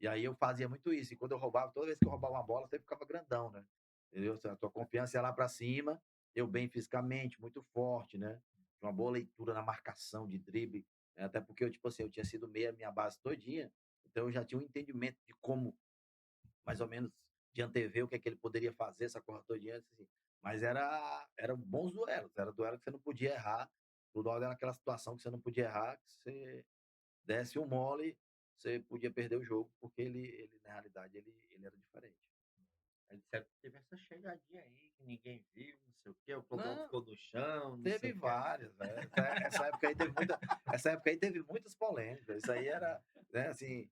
E aí eu fazia muito isso, e quando eu roubava, toda vez que eu roubava uma bola, você ficava grandão, né? Entendeu? A tua confiança ia lá para cima, eu bem fisicamente, muito forte, né? Uma boa leitura na marcação de drible, né? Até porque eu, tipo assim, eu tinha sido meia minha base todinha, então eu já tinha um entendimento de como, mais ou menos, de antever o que é que ele poderia fazer, essa coisa todinha, assim. Mas era bons duelos, era duelo que você não podia errar, o duelo era aquela situação que você não podia errar, que você desse um mole, você podia perder o jogo, porque ele na realidade, ele era diferente. Aí disseram que teve essa chegadinha aí, que ninguém viu, não sei o quê, o Clodão Não, ficou no chão, não sei teve o quê. várias, né? Essa época aí teve muitas polêmicas. Isso aí era, né, assim,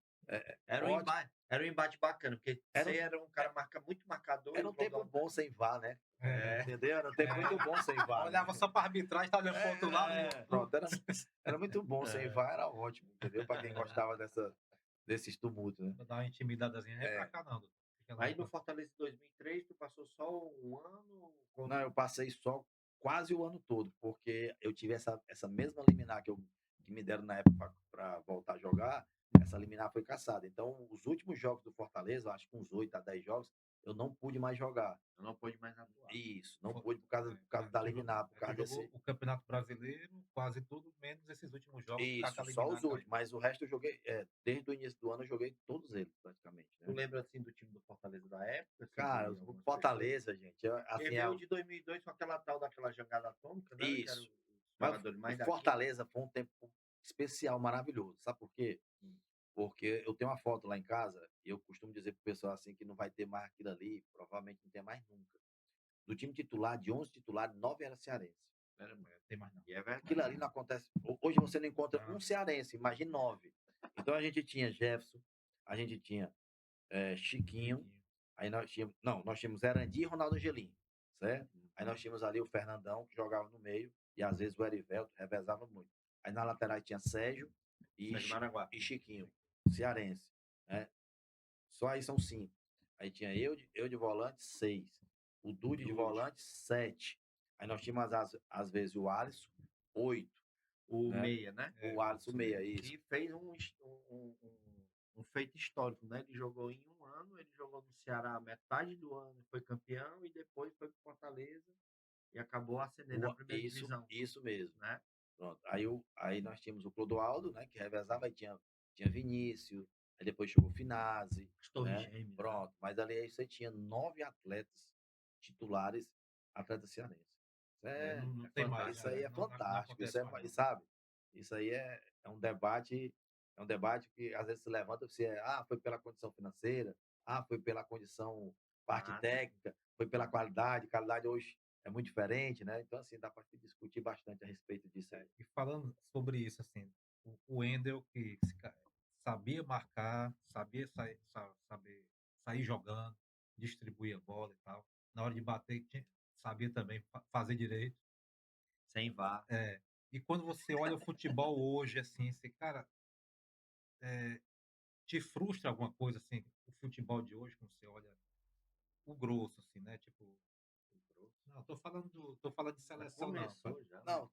Era ótimo. um embate bacana, porque Era um você era um cara muito marcador e Era o um tempo Clodão bom sem VAR, né? É, Entendeu? Era um tempo muito bom sem VAR, né? olhava só pra arbitragem, tá olhando pro outro lado. Pronto, era muito bom sem VAR, era ótimo, entendeu? Para quem gostava desses tumultos, né? Pra dar uma intimidadazinha. Vem pra É. cá, não, doutor. Fica lá Aí no pra- Fortaleza de 2003, tu passou só um ano? Não, eu passei só quase o ano todo, porque eu tive essa mesma liminar que me deram na época para voltar a jogar, essa liminar foi cassada. Então, os últimos jogos do Fortaleza, acho que uns 8 a 10 jogos, eu não pude mais jogar. Eu não pude mais atuar. Isso, não Fo- pude por causa da liminar, por Tu causa jogou desse. o Campeonato Brasileiro, quase tudo, menos esses últimos jogos, por causa Isso, da só liminar os caiu. últimos, mas o resto eu joguei, desde o início do ano eu joguei todos eles, praticamente, Tu né? lembra, assim, do time do Fortaleza da época? Assim, Cara, de o algumas pessoas? Fortaleza, gente, Quem assim, veio de 2002 com aquela tal daquela jangada atômica, né? Que eram isso. os Mas jogadores o mais daqui. Fortaleza foi um tempo especial, maravilhoso. Sabe por quê? Hum. Porque eu tenho uma foto lá em casa e eu costumo dizer pro pessoal assim que não vai ter mais aquilo ali, provavelmente não tem mais nunca. Do time titular, de 11 titulares, 9 era cearense. Era muito. Tem mais não. E é verdade. Aquilo ali não acontece. Hoje você não encontra Ah. um cearense, imagine 9. Então a gente tinha Jefferson, a gente tinha Chiquinho, aí nós tínhamos Erandi e Ronaldo Angelim, certo? Aí nós tínhamos ali o Fernandão, que jogava no meio, e às vezes o Erivelto revezava muito. Aí na lateral tinha Sérgio Sérgio Maraguá. e Chiquinho, cearense, né? Só aí são 5. Aí tinha eu de volante, 6. O Dude de volante, 7. Aí nós tínhamos às vezes o Alisson, 8. O Né? meia, né? O Alisson meia, isso. Que fez um feito histórico, né? Ele jogou em um ano, ele jogou no Ceará metade do ano, foi campeão, e depois foi para Fortaleza e acabou ascendendo à primeira divisão, Isso mesmo. né? Pronto. Aí nós tínhamos o Clodoaldo, né, que revezava, aí tinha Vinícius, aí depois chegou o Finazzi, As Torres né? Gêmeas, né? Pronto. Mas ali aí você tinha 9 atletas titulares, atletas cearenses. Não tem mais. Isso aí é Não fantástico. acontece mais. E sabe? Isso aí é um debate que às vezes se levanta, foi pela condição financeira, foi pela condição parte Ah, técnica, foi pela qualidade hoje é muito diferente, né? Então, assim, dá para discutir bastante a respeito disso aí. E falando sobre isso, assim, o Wendel que sabia marcar, sabia saber sair jogando, distribuir a bola e tal. Na hora de bater, sabia também fazer direito. sem VAR. É, e quando você olha o futebol hoje, assim, você, cara, te frustra alguma coisa, assim, o futebol de hoje, quando você olha o grosso, assim, né? Tipo, não, tô falando de Já seleção, não. começou, já. Não,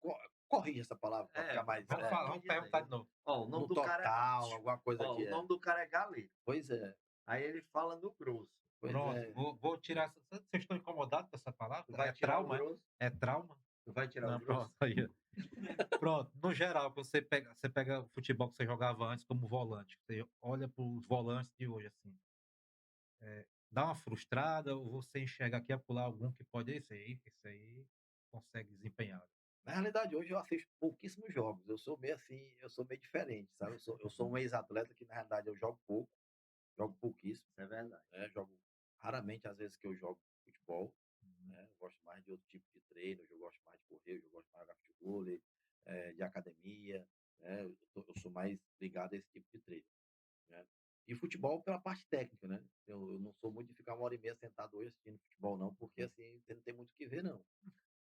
corrige essa palavra para ficar mais Vamos falar, vamos perguntar de novo. Ó, o nome no do cara total, alguma coisa ó, que o nome do cara é Galego. Pois é, Aí ele fala no grosso. pois Pronto, é. vou tirar essa. Vocês estão incomodados com essa palavra? Tu vai É tirar o trauma, é? grosso? É trauma? Tu vai tirar o Não, grosso? pronto, aí. Pronto, no geral, você pega o futebol que você jogava antes como volante. Você olha para os volantes de hoje, assim. Dá uma frustrada ou você enxerga aqui e acolá algum que pode esse aí consegue desempenhar. Na realidade, hoje eu assisto pouquíssimos jogos. Eu sou meio assim, eu sou meio diferente, sabe? Eu sou um ex-atleta que, na realidade, eu jogo pouco, jogo pouquíssimo, Isso é verdade. né? Jogo raramente, às vezes, que eu jogo futebol, né? Eu gosto mais de outro tipo de treino, eu gosto mais de correr, eu gosto mais de jogar futebol, de academia, né? Eu sou mais ligado a esse tipo de treino, né? E futebol pela parte técnica, né? Eu não sou muito de ficar 1 hora e meia sentado hoje assistindo futebol, não, porque assim, você não tem muito o que ver, não.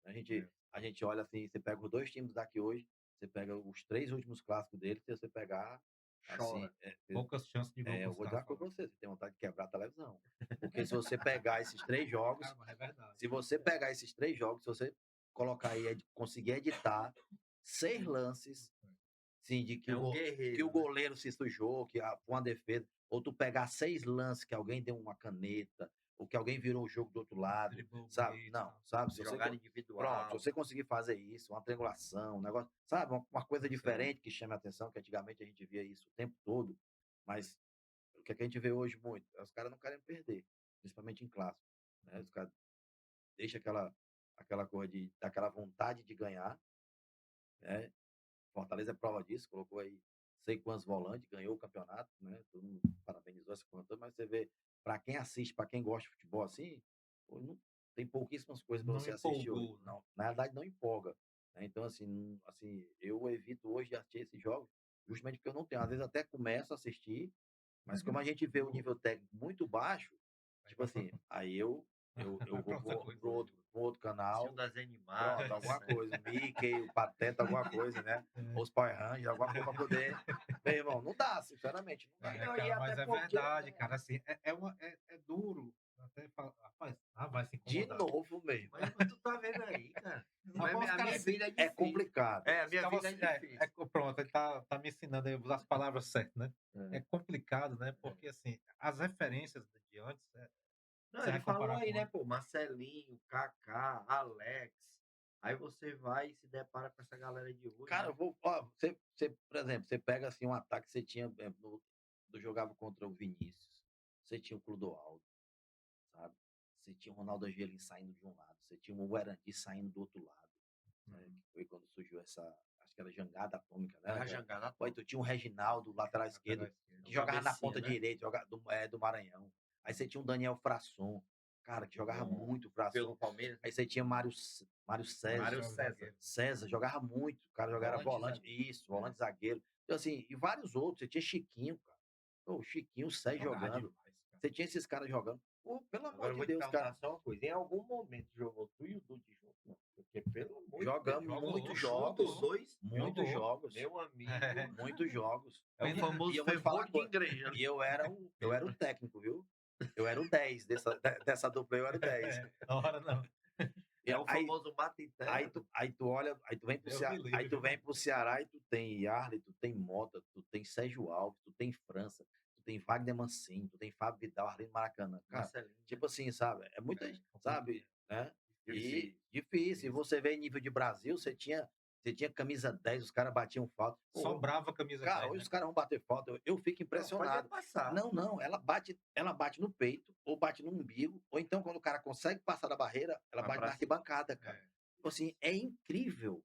A gente, É. a gente olha assim, você pega os dois times daqui hoje, você pega os 3 últimos clássicos deles, se você pegar, Assim, Chora. Poucas chances de gol que eu os vou dizer caras uma coisa fazem. pra você tem vontade de quebrar a televisão. Porque se você pegar esses 3 jogos, Cara, mas é verdade. se você pegar esses 3 jogos, se você colocar aí, conseguir editar 6 lances, sim, de que É o, um que guerreiro, o né? goleiro se sujou, que foi uma defesa, ou tu pegar 6 lances que alguém deu uma caneta, ou que alguém virou o jogo do outro lado, Driblou sabe? bonito, Não, tal. sabe? Se você, Jogada pronto, se individual. você conseguir fazer isso, uma triangulação, um negócio, sabe? Uma coisa Sei. diferente que chame a atenção, que antigamente a gente via isso o tempo todo, mas o que a gente vê hoje muito, os caras não querem perder, principalmente em clássico, né? Os caras deixam aquela coisa daquela vontade de ganhar, né? Fortaleza é prova disso, colocou aí sei quantos volantes, ganhou o campeonato, né? Todo mundo parabenizou essa conta, mas você vê, para quem assiste, para quem gosta de futebol assim, pô, tem pouquíssimas coisas para Não você assistir hoje. empolgou, né? Não, na verdade não empolga, né? Então, assim, eu evito hoje de assistir esses jogos, justamente porque eu não tenho. Às vezes até começo a assistir, mas como a gente vê o nível técnico muito baixo, Aí tipo vai assim, aí eu vai pra outra vou coisa. pro outro Assistiu canal, desenho animado, pronto, alguma série. coisa, o Mickey, o Pateta, alguma coisa, né? Ou os Power Rangers, alguma coisa pra poder. Meu irmão, não dá, sinceramente, não dá. E não, e Cara, mas até é porque verdade, cara, assim, é duro. Até fala, rapaz, vai se De incomodar. novo, mesmo. Mas tu tá vendo aí, cara? Rapaz, os A caras minha assim, vida é É difícil. complicado. É, a os minha caras vida é assim, difícil. pronto, ele tá me ensinando aí a usar as palavras certas, né? É complicado, né? Porque, assim, as referências de antes, Não, você ele vai falou comparar aí, com né, antes. pô, Marcelinho, Kaká, Alex. Aí você vai e se depara com essa galera de hoje, Cara, né? por exemplo, você pega assim um ataque que você tinha, tu jogava contra o Vinícius, você tinha o Clodoaldo, sabe? Você tinha o Ronaldo Angelim saindo de um lado, você tinha o Guarani saindo do outro lado, né? Uhum. Que foi quando surgiu essa, acho que era jangada atômica, Era né? a jangada Aí toda. tu tinha o Reginaldo, lateral Lateral esquerdo, esquerdo. que O jogava na cabecinha, ponta né? direita, do Maranhão. Aí você tinha o Daniel Frasson, cara, que jogava Bom, muito, pelo Frasson. Palmeiras. Aí você tinha Mário César, Mário Mário César. zagueiro. César jogava muito, o cara jogava Volante volante, zagueiro. isso, volante zagueiro. Então, assim, e vários outros. Você tinha Chiquinho, cara. Pô, o Chiquinho, o Sérgio Jogava jogando. demais, cara. Você tinha esses caras jogando. Pô, pelo amor Agora eu de vou te Deus, cara. perguntar só uma coisa. Em algum momento jogou tu e o Dude junto? Não. Porque, pelo amor de Jogamos Deus. muitos Junto os jogos. Jogou. dois, Muitos Jogou. jogos. meu amigo, Muitos jogos. é o Pena, E famoso eu vou te falar fervor uma de coisa. igreja. E eu era o técnico, viu? Eu era o 10 dessa dupla, eu era o 10. na hora não. E É o aí, famoso mata e Aí terra. tu olha, aí tu vem pro Deus me Ceará, aí livre, tu viu, vem mano? pro Ceará e tu tem Yarley, tu tem Mota, tu tem Sérgio Alves, tu tem França, tu tem Wagner Mancini, tu tem Fábio Vidal, Arlindo Maracanã. Cara, Marcelinho, né? tipo assim, sabe? É muita, sabe, né? E Difícil. difícil. E você vê em nível de Brasil, você tinha camisa 10, os caras batiam falta. Pô, Sobrava a camisa cara, 10, hoje né, os cara? caras vão bater falta, eu fico Não, pode impressionado. passar. Não, ela bate no peito, ou bate no umbigo, ou então quando o cara consegue passar da barreira, ela Vai bate pra na cima. arquibancada, cara. É. Tipo assim, é incrível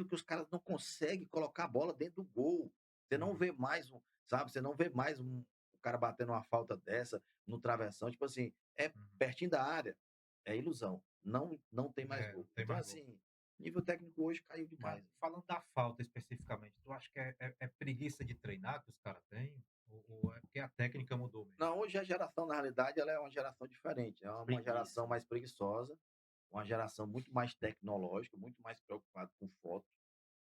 que os caras não conseguem colocar a bola dentro do gol. Você não Uhum. vê mais sabe, você não vê mais o cara batendo uma falta dessa no travessão, tipo assim, é Uhum. pertinho da área, é ilusão. Não tem mais Não gol. tem Então mais gol. assim, nível técnico hoje caiu Cara, demais. falando da falta especificamente, tu acha que é preguiça de treinar que os caras têm? Ou é porque a técnica mudou mesmo? Não, hoje a geração, na realidade, ela é uma geração diferente, é uma Preguiça. geração mais preguiçosa, uma geração muito mais tecnológica, muito mais preocupada com foto,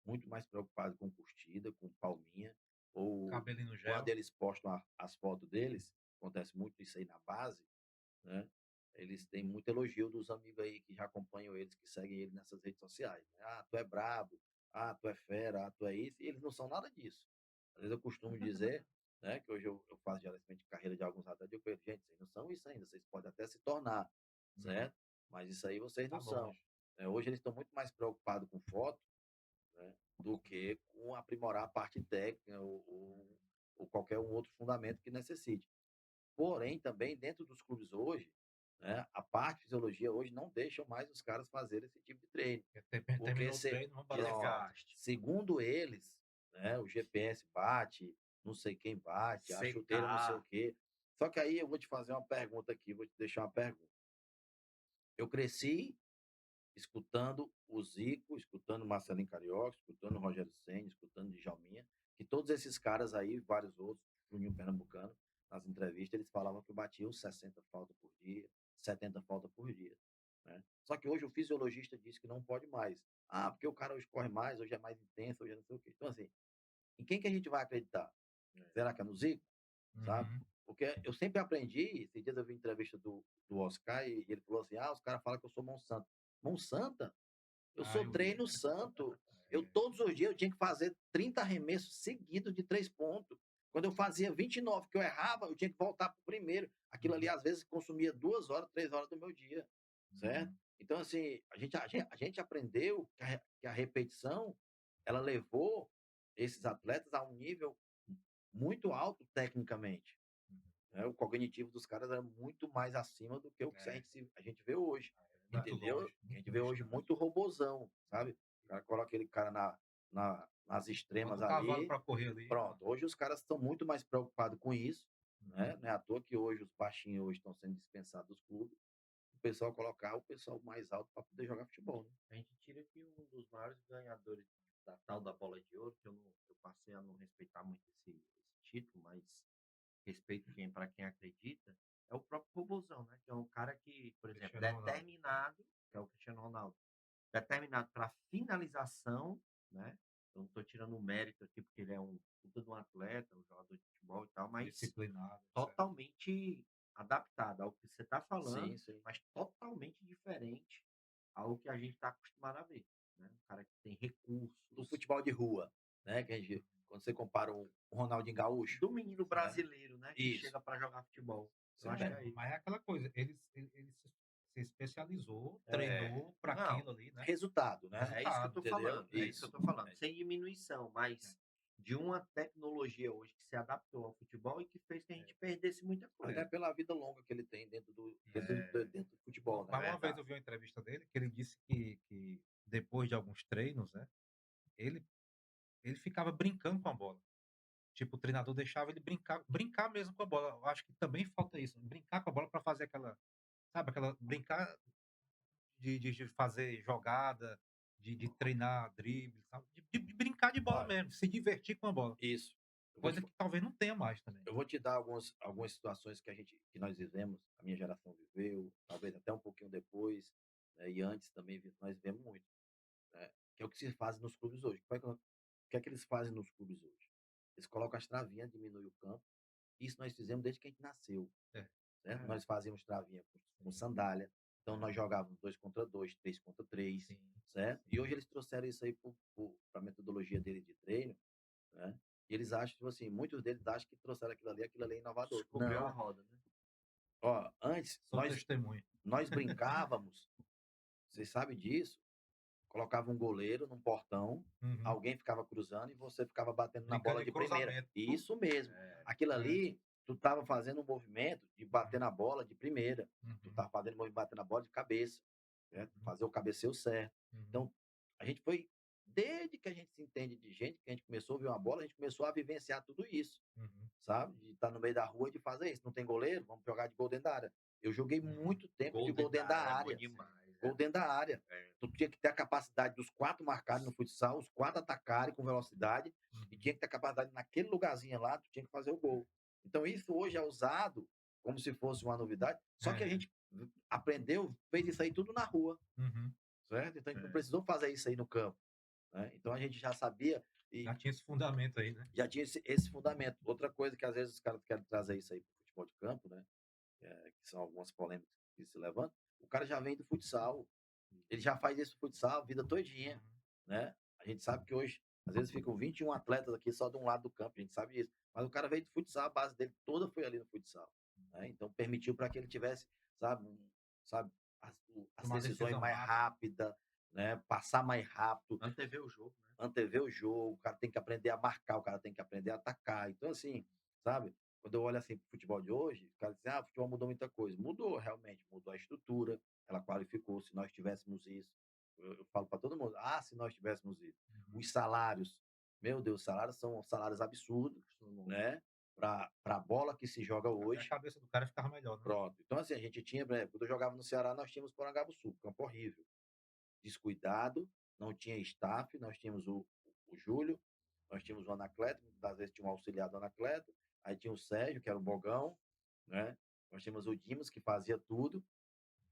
muito mais preocupado com curtida, com palminha, ou Cabelinho no quando gel? eles postam as fotos deles, acontece muito isso aí na base, né? Eles têm muito elogio dos amigos aí que já acompanham eles, que seguem ele nessas redes sociais, né? Ah, tu é brabo, ah, tu é fera, ah, tu é isso, e eles não são nada disso. Às vezes eu costumo dizer, né, que hoje eu faço gerenciamento de carreira de alguns atletas, eu falo, gente, vocês não são isso ainda, vocês podem até se tornar, Uhum. certo? Mas isso aí vocês Tá não são. longe. Hoje eles estão muito mais preocupados com foto, né, do que com aprimorar a parte técnica ou qualquer um outro fundamento que necessite. Porém, também dentro dos clubes hoje, né, a parte de fisiologia hoje não deixa mais os caras fazerem esse tipo de treino. Porque Terminou o treino, vamos bater falta. Desgaste. segundo eles, né, o GPS bate, não sei quem bate, a chuteira não sei o Secar. quê. Só que aí eu vou te fazer uma pergunta aqui, vou te deixar uma pergunta. Eu cresci escutando o Zico, escutando o Marcelinho Carioca, escutando o Rogério Ceni, escutando o Djalminha, que todos esses caras aí, vários outros, Juninho Pernambucano, nas entrevistas, eles falavam que batiam 60 faltas por dia, 70 faltas por dia. Né? Só que hoje o fisiologista diz que não pode mais. Ah, porque o cara hoje corre mais, hoje é mais intenso, hoje é não sei o quê. Então, assim, em quem que a gente vai acreditar? Será que é no Zico? Sabe? Uhum. Porque eu sempre aprendi, esses dias eu vi entrevista do Oscar e ele falou assim, os caras falam que eu sou Monsanto. Monsanto? Eu Ah, sou eu vi. treino santo. Eu É. todos os dias eu tinha que fazer 30 arremessos seguidos de 3 pontos. Quando eu fazia 29 que eu errava, eu tinha que voltar para o primeiro. Aquilo ali, Uhum. às vezes, consumia 2 horas, 3 horas do meu dia, certo? Uhum. Então, assim, a gente aprendeu que a repetição, ela levou esses atletas a um nível muito alto tecnicamente, Uhum. né? O cognitivo dos caras era muito mais acima do que o que É, a gente vê hoje, é muito entendeu? longe, A muito gente vê hoje distante. muito robozão, sabe? O cara coloca aquele cara nas Bota extremas o cavalo ali, para correr ali. pronto. Hoje os caras estão muito mais preocupados com isso, Uhum. né? Não é à toa que hoje os baixinhos hoje estão sendo dispensados dos clubes, o pessoal colocar o pessoal mais alto para poder jogar futebol, né? A gente tira que um dos maiores ganhadores da tal da bola de ouro, que eu passei a não respeitar muito esse título, mas respeito para quem acredita, é o próprio Robozão, né? Que é um cara que, por exemplo, Cristiano Ronaldo. determinado, que é o Cristiano Ronaldo, determinado para finalização, né? Eu não estou tirando o mérito aqui, porque ele é um puta de um atleta, um jogador de futebol e tal, mas Disciplinado, etc. totalmente adaptado ao que você está falando, Sim, sim. mas totalmente diferente ao que a gente está acostumado a ver, né? Um cara que tem recursos, Do futebol de rua, né? Que a gente, quando você compara um Ronaldinho Gaúcho, do menino né? brasileiro, né? Que Isso. chega para jogar futebol. Eu Você acho que pega. é isso. Mas é aquela coisa, ele se especializou, É, treinou para não, aquilo ali, né? Resultado, né? é isso que eu tô Entendeu? falando. É isso que eu tô falando. Sem diminuição, É, mas de uma tecnologia hoje que se adaptou ao futebol e que fez que a gente perdesse muita Até coisa. pela vida longa que ele tem É, dentro do futebol, né? Mas uma vez verdade. eu vi uma entrevista dele que ele disse que depois de alguns treinos, né, ele, ele ficava brincando com a bola. Tipo, o treinador deixava ele brincar mesmo com a bola. Eu acho que também falta isso, brincar com a bola para fazer aquela, sabe, aquela brincar de fazer jogada, de treinar drible, sabe? De brincar de bola Olha, mesmo, de se divertir com a bola. isso. Eu vou te, Coisa que talvez não tenha mais também. eu vou te dar algumas situações que nós vivemos, a minha geração viveu, talvez até um pouquinho depois, né, e antes também nós vivemos muito, né, que é o que se faz nos clubes hoje. O que é que eles fazem nos clubes hoje? Eles colocam as travinhas, diminuem o campo. Isso nós fizemos desde que a gente nasceu, É, certo? É, Nós fazíamos travinha com sim, sandália, então nós é, jogávamos 2 contra 2, 3 contra 3, sim, certo? sim. E hoje eles trouxeram isso aí para a metodologia deles de treino, né? E eles acham, tipo assim, muitos deles acham que trouxeram aquilo ali é inovador. descobriu a Não. roda, né? Ó, antes Sou testemunha. nós brincávamos, vocês sabem disso, colocava um goleiro num portão, Uhum. alguém ficava cruzando e você ficava batendo na Brincando bola de de primeira. cruzamento. Isso mesmo. É, Aquilo É. ali, tu estava fazendo um movimento de bater na bola de primeira. Tu Uhum. estava fazendo um movimento de bater na bola de cabeça, certo? Uhum. Fazer o cabeceio certo. Uhum. Então, a gente foi, desde que a gente se entende de gente, que a gente começou a ver uma bola, a gente começou a vivenciar tudo isso, Uhum. sabe? De estar no meio da rua e de fazer isso. Não tem goleiro? Vamos jogar de gol dentro da área. Eu joguei Uhum. muito tempo de gol gol dentro da dentro da área é bom área. demais. Gol dentro da área. É. Tu tinha que ter a capacidade dos 4 marcarem no futsal, os 4 atacarem com velocidade, e Uhum. tinha que ter a capacidade naquele lugarzinho lá, tu tinha que fazer o gol. Então isso hoje é usado como se fosse uma novidade, só que a É. gente aprendeu, fez isso aí tudo na rua, Uhum. certo? Então a gente não É. precisou fazer isso aí no campo, né? Então a gente já sabia e Já tinha esse fundamento aí, né? já tinha esse fundamento. Outra coisa que às vezes os caras querem trazer isso aí para o futebol de campo, né? Que são algumas polêmicas que se levantam, o cara já vem do futsal, ele já faz isso no futsal a vida todinha, Uhum. né? A gente sabe que hoje, às vezes, ficam 21 atletas aqui só de um lado do campo, a gente sabe disso. Mas o cara veio do futsal, a base dele toda foi ali no futsal, né? Então permitiu para que ele tivesse, sabe, sabe as Tomar decisões decisão mais rápida. rápidas, né? Passar mais rápido, Antever o jogo, né? antever o jogo, o cara tem que aprender a marcar, o cara tem que aprender a atacar. Então, assim, sabe? Quando eu olho assim pro futebol de hoje, o cara diz, o futebol mudou muita coisa. Mudou, realmente, mudou a estrutura, ela qualificou, se nós tivéssemos isso. Eu falo para todo mundo, se nós tivéssemos isso. Uhum. Os salários, meu Deus, os salários são salários absurdos, né? Para a bola que se joga Até a hoje. cabeça do cara ficava melhor, né? Pronto. Então, assim, a gente tinha, por exemplo, quando eu jogava no Ceará, nós tínhamos Porangabuçu, campo horrível, descuidado, não tinha staff, nós tínhamos o Júlio, nós tínhamos o Anacleto, às vezes tinha um auxiliar do Anacleto, aí tinha o Sérgio, que era o Bogão, né? Nós tínhamos o Dimas, que fazia tudo,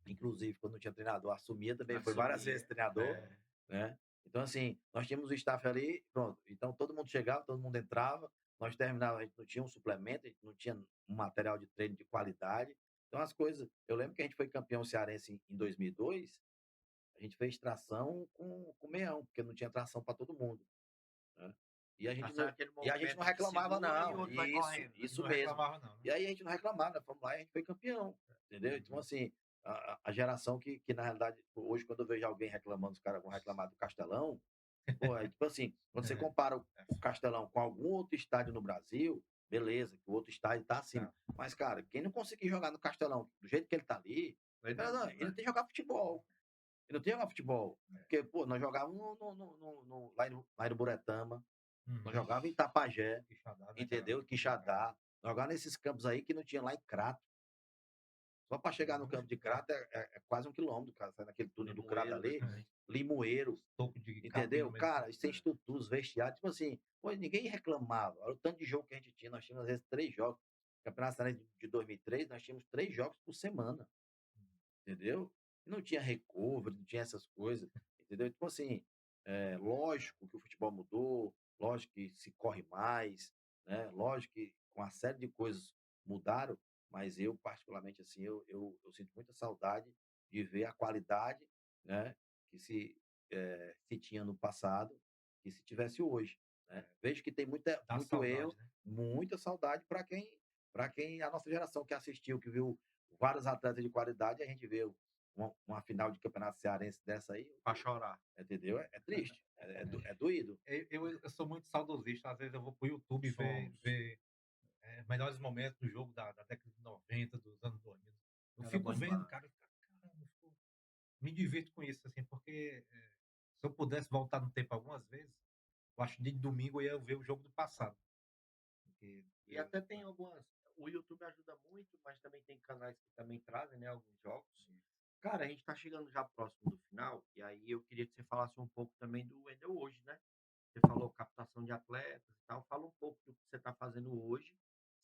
inclusive quando não tinha treinador, assumia também, foi várias vezes treinador, É. né? Então, assim, nós tínhamos o staff ali, pronto. Então, todo mundo chegava, todo mundo entrava, nós terminávamos, a gente não tinha um suplemento, a gente não tinha um material de treino de qualidade. Então as coisas, eu lembro que a gente foi campeão cearense em 2002, a gente fez tração com meião, porque não tinha tração para todo mundo, né. E a gente Passar não aquele e a gente não movimento de reclamava segura e o não. outro vai Isso, correndo, né? isso Não mesmo. reclamava não, né? E aí a gente não reclamava, nós fomos lá e a gente foi campeão, entendeu. Então Uhum. assim, a geração que na realidade hoje quando eu vejo alguém reclamando, os caras vão reclamar do Castelão, pô, é tipo assim, quando você É, compara é o Castelão com algum outro estádio no Brasil, beleza, que o outro estádio tá acima. tá. Mas, cara, quem não conseguir jogar no Castelão do jeito que ele tá ali, Ele cara, não, não, ele não né? tem que jogar futebol. Ele não tem que jogar futebol. É. Porque, pô, nós jogávamos lá no Buretama, nós Uhum. jogávamos em Itapajé, Quixadá, né, que era entendeu? complicado. Quixadá. Nós jogávamos nesses campos aí que não tinha lá em Crato. Só para chegar no campo Hoje, de Crato é quase 1 quilômetro, cara. Sai naquele túnel do Crato Limoeiro, né, ali, também. Limoeiro. topo de capim Entendeu? no meio do Cara, campo. e sem estrutura, os vestiários, tipo assim, pô, ninguém reclamava. Olha o tanto de jogo que a gente tinha. Nós tínhamos, às vezes, 3 jogos. Campeonato Cearense de 2003, nós tínhamos 3 jogos por semana, entendeu? E não tinha recovery, não tinha essas coisas, entendeu? Então, assim, lógico que o futebol mudou, lógico que se corre mais, né? Lógico que com uma série de coisas mudaram, mas eu, particularmente, assim, eu sinto muita saudade de ver a qualidade, né? Que se tinha no passado e se tivesse hoje, né? Vejo que tem Dá muito saudade, erro, né? muita saudade para quem a nossa geração que assistiu, que viu vários atletas de qualidade, a gente vê uma final de campeonato cearense dessa aí, Pra chorar. entendeu? É triste, é doído. Eu sou muito saudosista, às vezes eu vou pro YouTube Somos. ver melhores momentos do jogo da década de 90, dos anos 2000. Eu Era fico bom vendo, demais. cara, eu fico, caramba, eu fico me divirto com isso, assim, porque, se eu pudesse voltar no tempo algumas vezes, eu acho que de domingo eu ia ver o jogo do passado, porque E até tem algumas. O YouTube ajuda muito, mas também tem canais que também trazem, né, alguns jogos. Cara, a gente tá chegando já próximo do final, e aí eu queria que você falasse um pouco também do Wendel hoje, né? Você falou captação de atletas e tal. Fala um pouco do que você está fazendo hoje.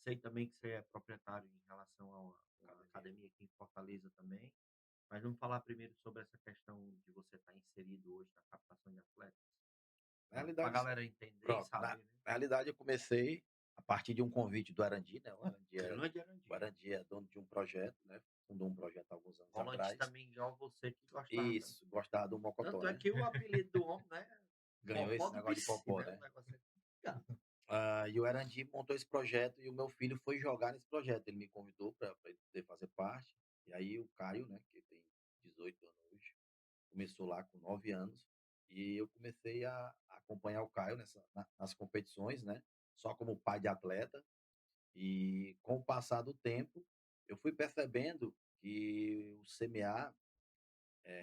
Sei também que você é proprietário em relação à academia aqui em Fortaleza também. Mas vamos falar primeiro sobre essa questão de você estar inserido hoje na captação de atletas. Na Para a realidade, galera entender e pronto, na saber, né? realidade eu comecei a partir de um convite do Arandi, né, Grande o Arandia. Arandi é dono de um projeto, né, fundou um projeto há alguns anos Volante atrás. também igual você que gostava também. Isso, gostava do Mocotó, Tanto é né, que o apelido do homem, né? ganhou Popó esse do negócio de PC, Popó, né? O né. negócio é complicado. E o Erandi montou esse projeto e o meu filho foi jogar nesse projeto. Ele me convidou para ele poder fazer parte. E aí o Caio, né, que tem 18 anos hoje, começou lá com 9 anos. E eu comecei a acompanhar o Caio nas competições, né, só como pai de atleta. E com o passar do tempo, eu fui percebendo que o CMA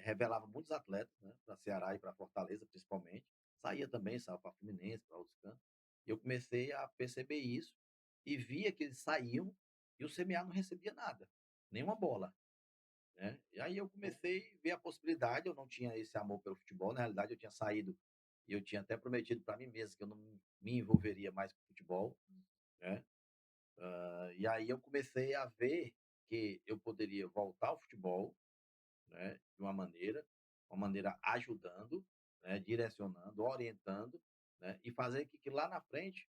revelava muitos atletas, né, para Ceará e para Fortaleza, principalmente. Saía também, saía para Fluminense, para outros cantos. Eu comecei a perceber isso e via que eles saíam e o CMA não recebia nada, nenhuma bola, né. E aí eu comecei a ver a possibilidade, eu não tinha esse amor pelo futebol, na realidade eu tinha saído e eu tinha até prometido para mim mesmo que eu não me envolveria mais com futebol, né. E aí eu comecei a ver que eu poderia voltar ao futebol, né, de uma maneira ajudando, né, direcionando, orientando, né, e fazer que lá na frente,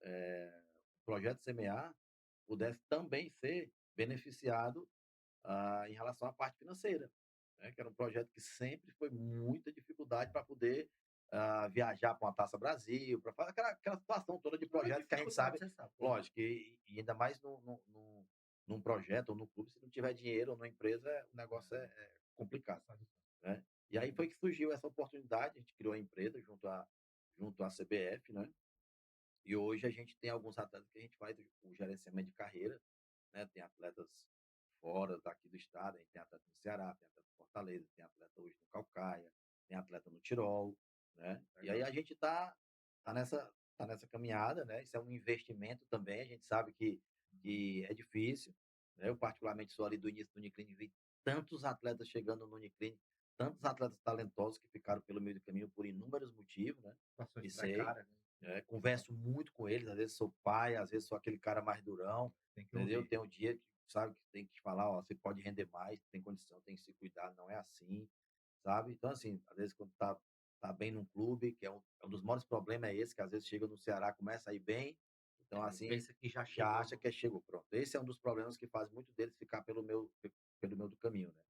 o projeto Semear pudesse também ser beneficiado, em relação à parte financeira, né, que era um projeto que sempre foi muita dificuldade para poder, viajar para uma Taça Brasil, para fazer aquela situação toda de Toda projeto que a gente dificuldade, sabe, você sabe. lógico, e ainda mais num projeto ou num clube, se não tiver dinheiro ou numa empresa, o negócio é complicado, né. E aí foi que surgiu essa oportunidade, a gente criou a empresa junto à CBF, né, e hoje a gente tem alguns atletas que a gente faz o gerenciamento de carreira, né, tem atletas fora daqui do estado, a gente tem atleta no Ceará, tem atleta em Fortaleza, tem atleta hoje no Caucaia, tem atleta no Tirol, né. E aí Legal. a gente tá nessa caminhada, né, isso é um investimento também, a gente sabe que é difícil, né, eu particularmente sou ali do início do Uniclinic, vi tantos atletas chegando no Uniclinic, tantos atletas talentosos que ficaram pelo meio do caminho por inúmeros motivos, né, Situações e sei, precárias, né? converso muito com eles, às vezes sou pai, às vezes sou aquele cara mais durão, tem que entendeu? ouvir. Tem um dia que, sabe, que tem que te falar: "Ó, você pode render mais, tem condição, tem que se cuidar, não é assim", sabe. Então, assim, às vezes quando tá bem num clube, que é um dos maiores problemas é esse, que às vezes chega no Ceará, começa a ir bem, Então, Ele assim, pensa que já já chegou acha no que chegou, pronto. Esse é um dos problemas que faz muito deles ficar pelo meu do caminho, né.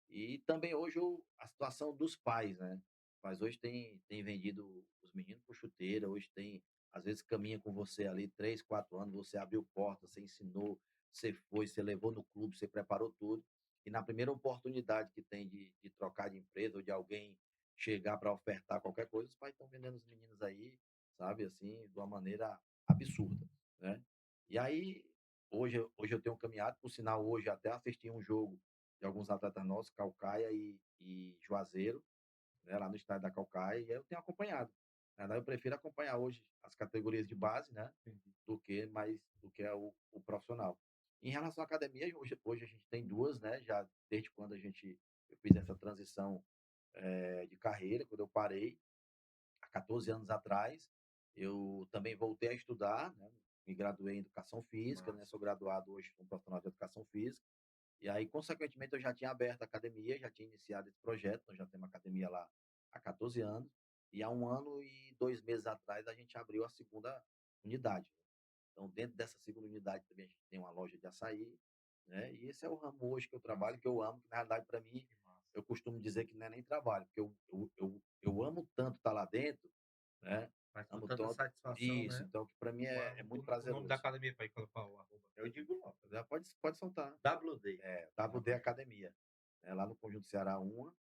E também hoje a situação dos pais, né. Mas hoje tem vendido os meninos por chuteira, hoje tem às vezes caminha com você ali 3, 4 anos, você abriu porta, você ensinou, você foi, você levou no clube, você preparou tudo, e na primeira oportunidade que tem de trocar de empresa ou de alguém chegar para ofertar qualquer coisa, os pais estão vendendo os meninos aí, sabe, assim, de uma maneira absurda, né. E aí, hoje eu tenho caminhado, por sinal, hoje até assisti um jogo de alguns atletas nossos, Caucaia e Juazeiro, né, lá no estádio da Caucaia, e aí eu tenho acompanhado. Na verdade, eu prefiro acompanhar hoje as categorias de base, né, entendi. do que é o profissional. Em relação à academia, hoje a gente tem 2, né, já desde quando eu fiz essa transição, de carreira, quando eu parei, há 14 anos atrás, eu também voltei a estudar, né, me graduei em educação física, né, massa. sou graduado hoje como profissional de educação física, e aí, consequentemente, eu já tinha aberto a academia, já tinha iniciado esse projeto, nós já temos academia lá há 14 anos, e há 1 ano e 2 meses atrás a gente abriu a segunda unidade. Então, dentro dessa segunda unidade também a gente tem uma loja de açaí, né? E esse é o ramo hoje que eu trabalho, Massa, que eu amo, que na realidade para mim, que massa. eu costumo dizer que não é nem trabalho, porque eu amo tanto estar lá dentro, né? Mas com Amo tanta tanto. satisfação, Isso, né. então que para mim é muito O nome da prazeroso. academia para colocar o arroba. Eu digo logo, Já pode soltar. WD. É, Ah, WD Academia, né, lá no Conjunto Ceará uma,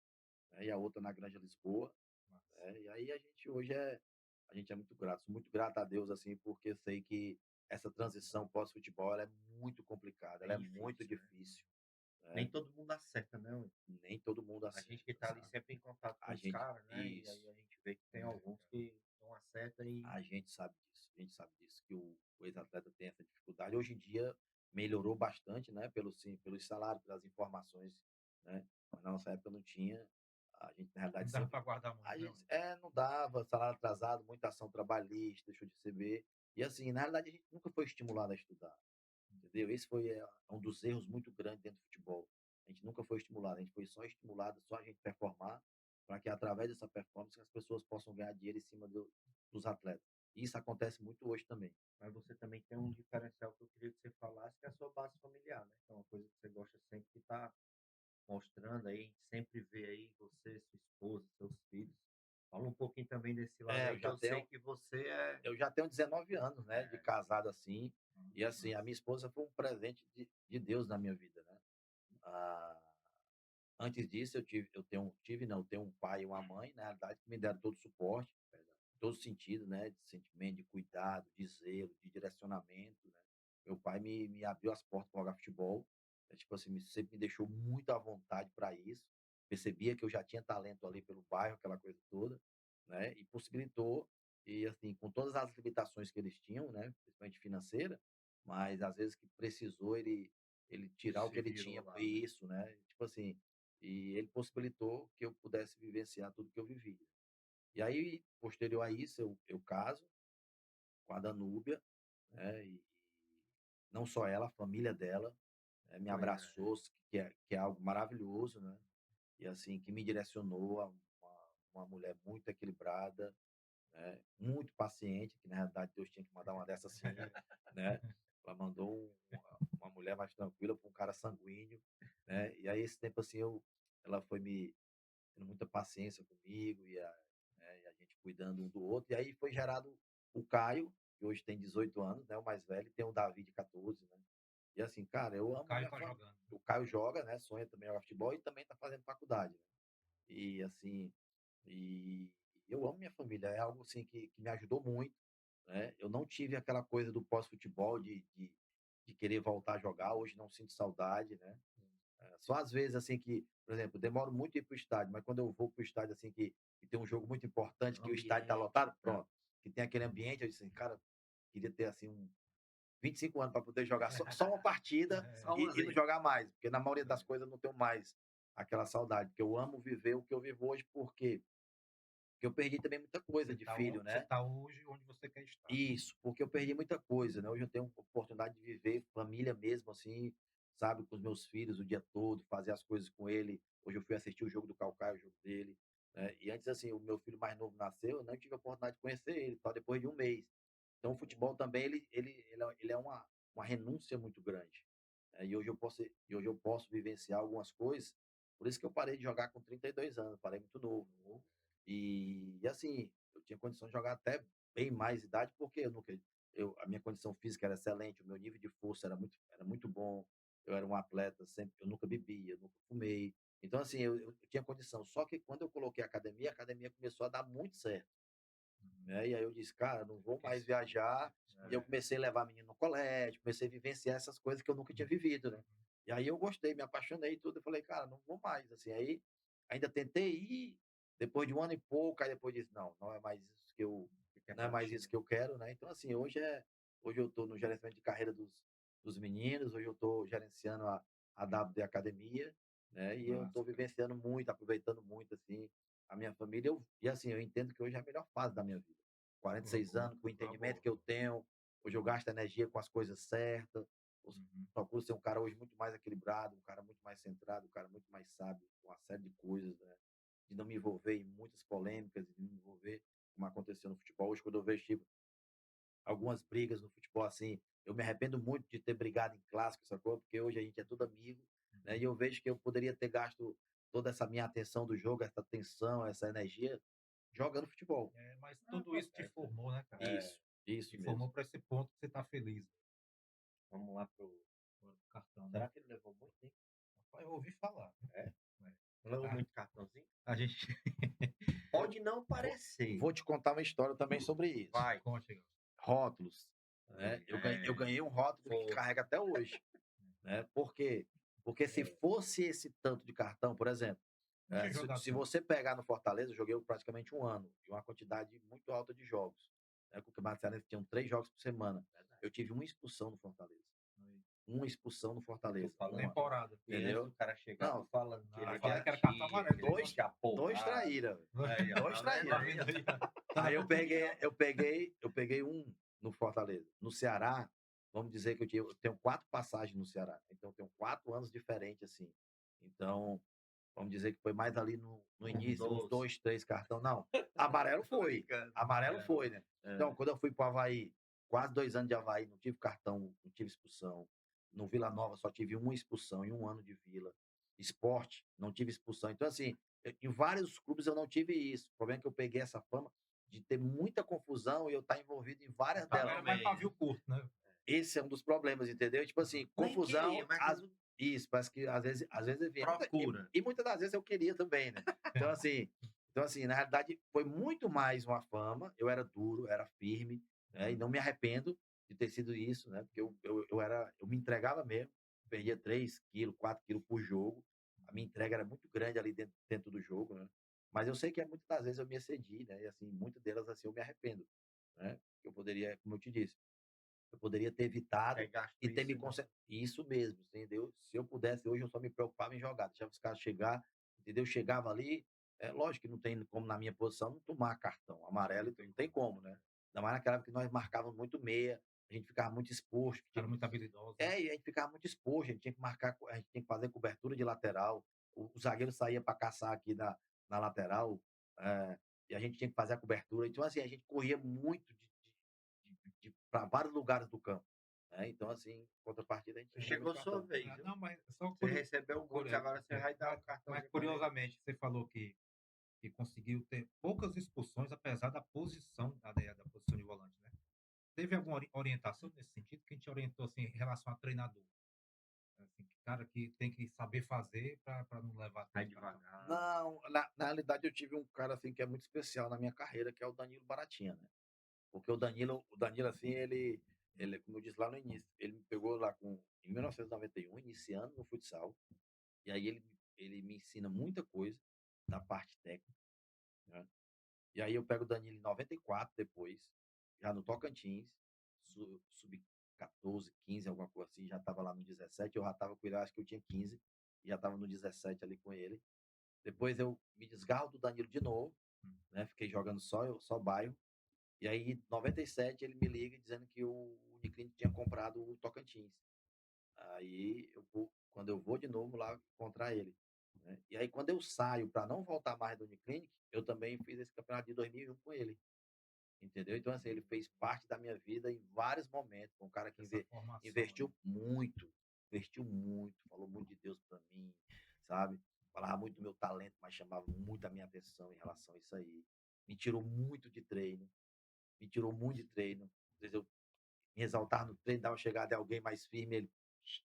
né, e a outra na Granja Lisboa, massa. né, e aí a gente é muito grato, sou muito grato a Deus, assim, porque sei que essa transição pós-futebol ela é muito complicada, ela Bem é muito difícil, né. difícil, Nem né, todo mundo acerta, né. nem todo mundo A gente acerta, que tá ali sabe. sempre em contato com A os gente caras, né, e aí isso, a gente vê que tem É, alguns cara. que não acerta e a gente sabe disso, que o ex-atleta tem essa dificuldade. Hoje em dia melhorou bastante, né, pelos salários, pelas informações, né, mas na nossa época não tinha, a gente na realidade Não dava sempre para guardar a muito, né, gente Wender? não dava, salário atrasado, muita ação trabalhista, deixou de receber, e assim, na realidade a gente nunca foi estimulado a estudar, entendeu? Esse foi, um dos erros muito grandes dentro do futebol. A gente nunca foi estimulado, a gente foi só estimulado, só a gente performar, para que através dessa performance as pessoas possam ganhar dinheiro em cima dos atletas. E isso acontece muito hoje também. mas você também tem um diferencial que eu queria que você falasse, que é a sua base familiar, né, que é uma coisa que você gosta sempre de estar mostrando aí, a gente sempre vê aí você, sua esposa, seus filhos. Fala um pouquinho também desse lado É, aí, que eu sei que você é eu já tenho 19 anos, né, de é, casado assim, e assim, a Massa. minha esposa foi um presente de Deus na minha vida, né. Ah, antes disso eu tenho um pai e uma mãe, na realidade, que me deram todo o suporte, todo sentido, né, de sentimento, de cuidado, de zelo, de direcionamento, né. Meu pai me abriu as portas para jogar futebol, tipo assim, sempre me deixou muito à vontade para isso, percebia que eu já tinha talento ali pelo bairro, aquela coisa toda, né, e possibilitou, e assim, com todas as limitações que eles tinham, né, principalmente financeira, mas às vezes que precisou ele tirar o se que ele virou tinha lá, né. isso, né, tipo assim, e ele possibilitou que eu pudesse vivenciar tudo que eu vivi. E aí, posterior a isso, eu caso com a Danúbia, né, e não só ela, a família dela, me Foi, é, abraçou, que é algo maravilhoso, né, e assim, que me direcionou a uma mulher muito equilibrada, né, muito paciente, que na realidade Deus tinha que mandar uma dessa assim, né, ela mandou uma mulher mais tranquila para um cara sanguíneo, né, e aí esse tempo assim ela foi me tendo muita paciência comigo e a gente cuidando um do outro. E aí foi gerado o Caio, que hoje tem 18 anos, né, o mais velho, e tem o Davi de 14, né. E assim, cara, eu O amo a Caio minha tá família. jogando, né? O Caio joga, né, sonha também jogar futebol e também está fazendo faculdade, né. E assim, e eu amo minha família, é algo assim que me ajudou muito, né. Eu não tive aquela coisa do pós-futebol de querer voltar a jogar, hoje não sinto saudade, né. Só às vezes, assim, que, por exemplo, eu demoro muito ir para o estádio, mas quando eu vou para o estádio, assim, que tem um jogo muito importante, que o estádio está ambiente lotado, e tal. pronto, que tem aquele ambiente, eu disse assim: "Cara, queria ter, assim, 25 anos para poder jogar só uma partida Só É, uma e não vez. jogar mais", porque na maioria das é. coisas eu não tenho mais aquela saudade, porque eu amo viver o que eu vivo hoje, por quê? Porque eu perdi também muita coisa de filho, Você né. tá hoje onde você quer estar. Isso, porque eu perdi muita coisa, né, hoje eu tenho oportunidade de viver família mesmo, assim, sabe, com os meus filhos o dia todo, fazer as coisas com ele. Hoje eu fui assistir o jogo do Caucaia, o jogo dele, né, e antes, assim, o meu filho mais novo nasceu, eu não tive a oportunidade de conhecer ele, só depois de 1 mês. Então o futebol também ele é uma renúncia muito grande, e hoje eu posso vivenciar algumas coisas, por isso que eu parei de jogar com 32 anos, parei muito novo. E assim, eu tinha condição de jogar até bem mais idade, porque eu nunca a minha condição física era excelente, o meu nível de força era muito bom, eu era um atleta sempre, eu nunca bebi, eu nunca fumei. Então assim, eu tinha condição, só que quando eu coloquei a academia começou a dar muito certo, Uhum. né, e aí eu disse: "Cara, não vou Porque mais s viajar", e eu é. comecei a levar menino no colégio, comecei a vivenciar essas coisas que eu nunca tinha Uhum, vivido, né. uhum. E aí eu gostei, me apaixonei e tudo, eu falei: "Cara, não vou mais", assim, aí ainda tentei ir, depois de um ano e pouco, aí depois disse: "Não, Você quer não é mais partir, isso né. que eu quero", né. Então assim, hoje eu estou no gerenciamento de carreira dos meninos, hoje eu estou gerenciando a WD Academia, né, e eu estou Massa, cara. vivenciando muito, aproveitando muito, assim, a minha família. E assim, eu entendo que hoje é a melhor fase da minha vida. quarenta e Boa, seis boa. anos, com o Ah, entendimento boa. que eu tenho, hoje eu gasto energia com as coisas certas, eu Uhum. procuro ser um cara hoje muito mais equilibrado, um cara muito mais centrado, um cara muito mais sábio com uma série de coisas, né, de não me envolver em muitas polêmicas, de não me envolver como aconteceu no futebol. Hoje, quando eu vejo, tipo, algumas brigas no futebol, assim, eu me arrependo muito de ter brigado em clássico, sacou? Porque hoje a gente é tudo amigo, né, Uhum. e eu vejo que eu poderia ter gasto toda essa minha atenção do jogo, essa tensão, essa energia, jogando futebol. É, mas Ah, tudo tá isso te certo. formou, né, cara. É, Isso Te mesmo. formou para esse ponto que você tá feliz vamos lá agora com o cartão, né. será que ele levou muito, hein? Rapaz, eu ouvi falar, É? né. Não levou A muito cartãozinho? a gente Vou Pode não vou parecer. vou te contar uma história também sobre isso. Vai. conte agora. Rótulos, né, eu É, ganhei um rótulo que força. carrega até hoje, né, por quê? Porque se É. fosse esse tanto de cartão, por exemplo, Não tinha se jogação. você pegar no Fortaleza, eu joguei praticamente um ano, e uma quantidade muito alta de jogos, né, com o Campeonato Cearense tinham 3 jogos por semana. Verdade. Eu tive uma expulsão no Fortaleza, Aí, uma expulsão no Eu tô Fortaleza, falando uma, temporada. que antes do entendeu? cara chegar, tô Não, falando que Ah, ele eu me falei que era cartão atia, amarelo, que ele ele dois gosta. tinha 2 porrada. traíra, Aí, ó, 2 tá vendo traíra. Tá aí, vendo ó? aí, ó. Tá na Aí competição. eu peguei um no Fortaleza. No Ceará, vamos dizer que eu tenho 4 passagens no Ceará, então eu tenho 4 anos diferentes, assim. Então, vamos dizer que foi mais ali no Um início, uns doce. 2 3 cartão não, amarelo Tô foi, brincando. amarelo É, foi, né. Então, É. quando eu fui para o Avaí, quase 2 anos de Avaí, não tive cartão, não tive expulsão. No Vila Nova só tive uma expulsão em um ano de Vila. Sport, não tive expulsão. Então, assim, em vários clubes eu não tive isso. O problema é que eu peguei essa fama de ter muita confusão e eu estar envolvido em várias delas. era mais Também, né? pavio curto, né. Esse é um dos problemas, entendeu? Tipo assim, Nem confusão, queria, mas quando isso, parece que às vezes eu vinha. procura. E muitas das vezes eu queria também, né? Então assim, na realidade foi muito mais uma fama. Eu era duro, era firme, né? E Uhum. não me arrependo de ter sido isso, né? Porque eu me entregava mesmo, perdia 3 quilos, 4 quilos por jogo. A minha entrega era muito grande ali dentro do jogo, né? Mas eu sei que muitas das vezes eu me excedi, né? E assim, muitas delas assim eu me arrependo, né? Eu poderia, como eu te disse, eu poderia ter Ter evitado gasto e ter isso me e não. concentrado. Isso mesmo, entendeu? Se eu pudesse, hoje eu só me preocupava em jogar, deixava os caras chegar, entendeu? Chegava ali, é lógico que não tem como na minha posição não tomar cartão amarelo, Não então tem não tem como. como, né? Ainda mais naquela época que nós marcávamos muito meia, a gente ficava muito exposto, Era muito habilidoso, né. e a gente ficava muito exposto, a gente tinha que marcar, a gente tinha que fazer cobertura de lateral, o zagueiro saía para caçar aqui na lateral, eh, e a gente tinha que fazer a cobertura. Então, assim, a gente corria muito para vários lugares do campo, né? Então, assim, em contrapartida, a gente tinha muito Chegou sua cartão. vez, viu? Não, mas só Você recebeu o Gomes, curio agora você vai dar um mas cartãozinho pra ele. curiosamente, você falou que conseguiu ter poucas expulsões, apesar da posição da posição de volante, né. Teve alguma orientação nesse sentido? Quem te orientou, assim, em relação a treinador? Assim, que cara que tem que saber fazer para não levar Vai tanto cartão. devagar. Não, na realidade, eu tive um cara assim que é muito especial na minha carreira, que é o Danilo Baratinha, né? Porque o Danilo, assim, como eu disse lá no início, ele me pegou lá em 1991, iniciando no futsal, e aí ele me ensina muita coisa da parte técnica, né? E aí eu pego o Danilo em 94 depois, já no Tocantins, sub-14, 15, alguma coisa assim, já estava lá no 17, eu já estava com ele, acho que eu tinha 15, e já estava no 17 ali com ele. Depois eu me desgarro do Danilo de novo, Hum. né? Fiquei jogando só bairro. E aí, em 97, ele me liga dizendo que o Uniclinic tinha comprado o Tocantins. Aí, quando eu vou de novo lá encontrar ele, né? E aí, quando eu saio para não voltar mais do Uniclinic, eu também fiz esse campeonato de 2001 com ele. entendeu? Então, assim, ele fez parte da minha vida em vários momentos. Foi um cara que Essa formação, né? investiu muito, falou muito de Deus pra mim, sabe? Falava muito do meu talento, mas chamava muito a minha atenção em relação a isso aí. Me tirou muito de treino, me tirou muito de treino. Às vezes eu me exaltar no treino, dar uma chegada de alguém mais firme, ele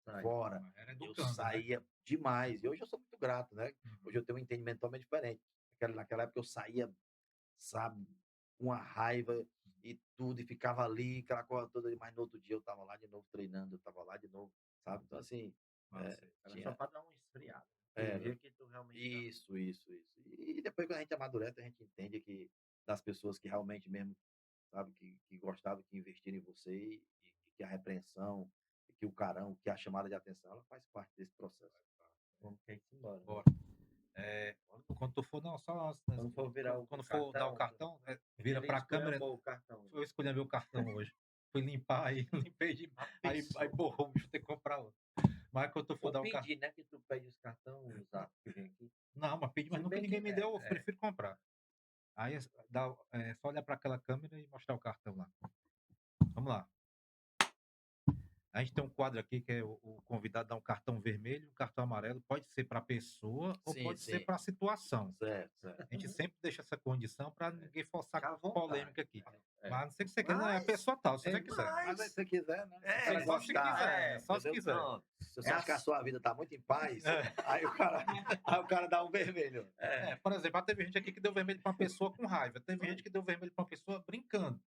Sai. fora. Mas era Eu educando, né? saía demais. E hoje eu sou muito grato, né? Uhum. Hoje eu tenho um entendimento totalmente diferente. Naquela época eu saía, sabe, com a raiva e tudo, e ficava ali, aquela coisa toda, mas no outro dia eu tava lá de novo treinando, eu tava lá de novo, sabe? Então, assim, Massa. Era só tinha. pra dar uma esfriada. Era. Ver que tu realmente tá. Isso. E depois, quando a gente amadurece, a gente entende que das pessoas que realmente mesmo, sabe, que gostavam, que investiram em você e que a repreensão, que o carão, que a chamada de atenção, ela faz parte desse processo. Vamos ter que ir embora. Bora. Quando tu for, não, só Quando for virar o quando for dar o cartão, vira ele pra câmera. esculhambou o cartão. Eu escolhi meu cartão hoje. Fui limpar aí, limpei demais. Aí borrou, bicho, tem que comprar outro. Mas quando tu for Ou dar o cartão. pedir, né? Que tu pede os cartões usados que vem aqui. Não, mas pedi, mas Se nunca bem ninguém que me deu, eu prefiro comprar. Aí só olhar para aquela câmera e mostrar o cartão lá. Vamos lá. A gente tem um quadro aqui que é o convidado dá um cartão vermelho, um cartão amarelo. Pode ser para a pessoa ou Sim, pode ser sim. para a situação. Certo. A gente sempre deixa essa condição para ninguém forçar Fica à vontade. polêmica aqui. É. Mas não sei o que você quer, não, é a Mas- pessoa tal, se você é quiser. mais- Mas aí, se você quiser, né? É, Se o cara só se gostar, quiser, só se entendeu? quiser. Pronto. Se você É acha que a sua vida tá muito em paz, aí o cara dá um vermelho. Por exemplo, teve gente aqui que deu vermelho para uma pessoa com raiva. Teve gente que deu vermelho para uma pessoa brincando.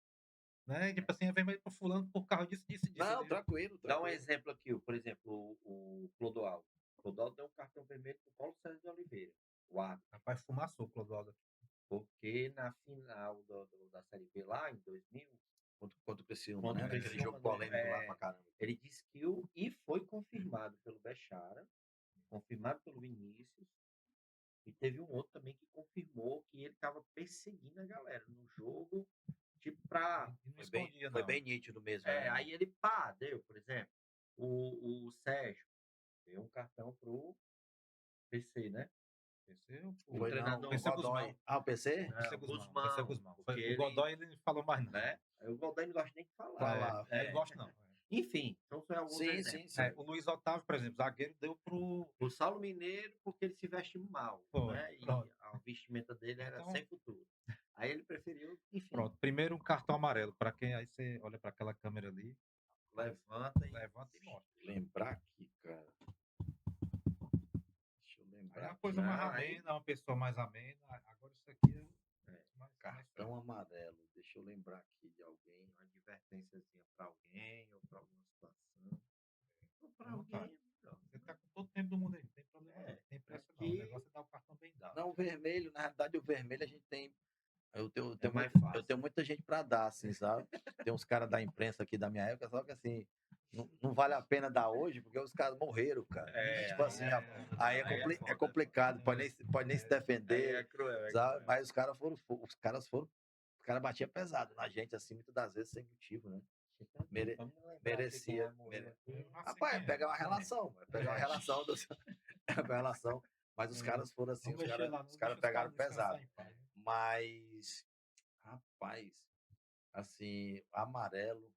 Né? Tipo assim, é vermelho para fulano por causa disso. Não, tranquilo. Dá um exemplo aqui, por exemplo, o Clodoaldo. O Clodoaldo deu um cartão vermelho pro Paulo César de Oliveira, o árbitro. Rapaz, fumaçou o Clodoaldo. Porque na final da Série B lá, em 2000, Contra o Criciúma, Contra o né? Aquele Criciúma, jogo polêmico lá pra caramba. ele disse que e foi confirmado pelo Bechara, confirmado pelo Vinícius, e teve um outro também que confirmou que ele estava perseguindo a galera no jogo, tipo pra... Foi bem nítido mesmo. né? Aí ele, deu, por exemplo, o Sérgio deu um cartão pro PC, né? O Foi treinador... não, o PC Godoy. Guzmão. Ah, o PC? PC Guzmão. Guzmão. O Godoy ele não falou mais não. Né? Aí o Godoy não gosta nem de falar. Falar. Ele gosta não. Enfim, então foi alguns Sim, exemplos. sim. O Luiz Otávio, por exemplo, zagueiro, deu pro... O Saulo Mineiro, porque ele se veste mal, Foi, né? E pronto. a vestimenta dele era Então- sem futuro. Aí ele preferiu, enfim, Pronto, primeiro um cartão amarelo. Para quem aí você olha para aquela câmera ali, levanta e... levanta e mostra. Lembrar aqui, cara. Deixa eu Aí é lembrar. uma coisa Não, mais aí- amena, uma pessoa mais amena. Agora isso aqui é mais Cartão amarelo. Deixa eu lembrar aqui de alguém. uma advertênciazinha pra alguém, ou pra alguma situação. Ou pra À vontade. alguém, não. Você tá com todo o tempo do mundo aí, não tem problema. É, Não tem pressa não. aqui- O negócio é dar o cartão bem dado. Não, o vermelho, na realidade, o vermelho a gente tem. Eu tenho, É mais muito- fácil. eu tenho muita gente pra dar, assim, sabe? Tem uns caras da imprensa aqui da minha época, só que assim, não vale a pena dar hoje, porque os caras morreram, cara. Tipo assim, aí é foda, complicado, pode nem se Aí defender, é cruel, sabe? Mas os caras batiam pesado na gente, assim, muitas das vezes sem motivo, né? merecia- Rapaz, pega uma relação, pega uma relação, mas os caras foram assim, os caras pegaram pesado. Mas, rapaz, assim, amarelo.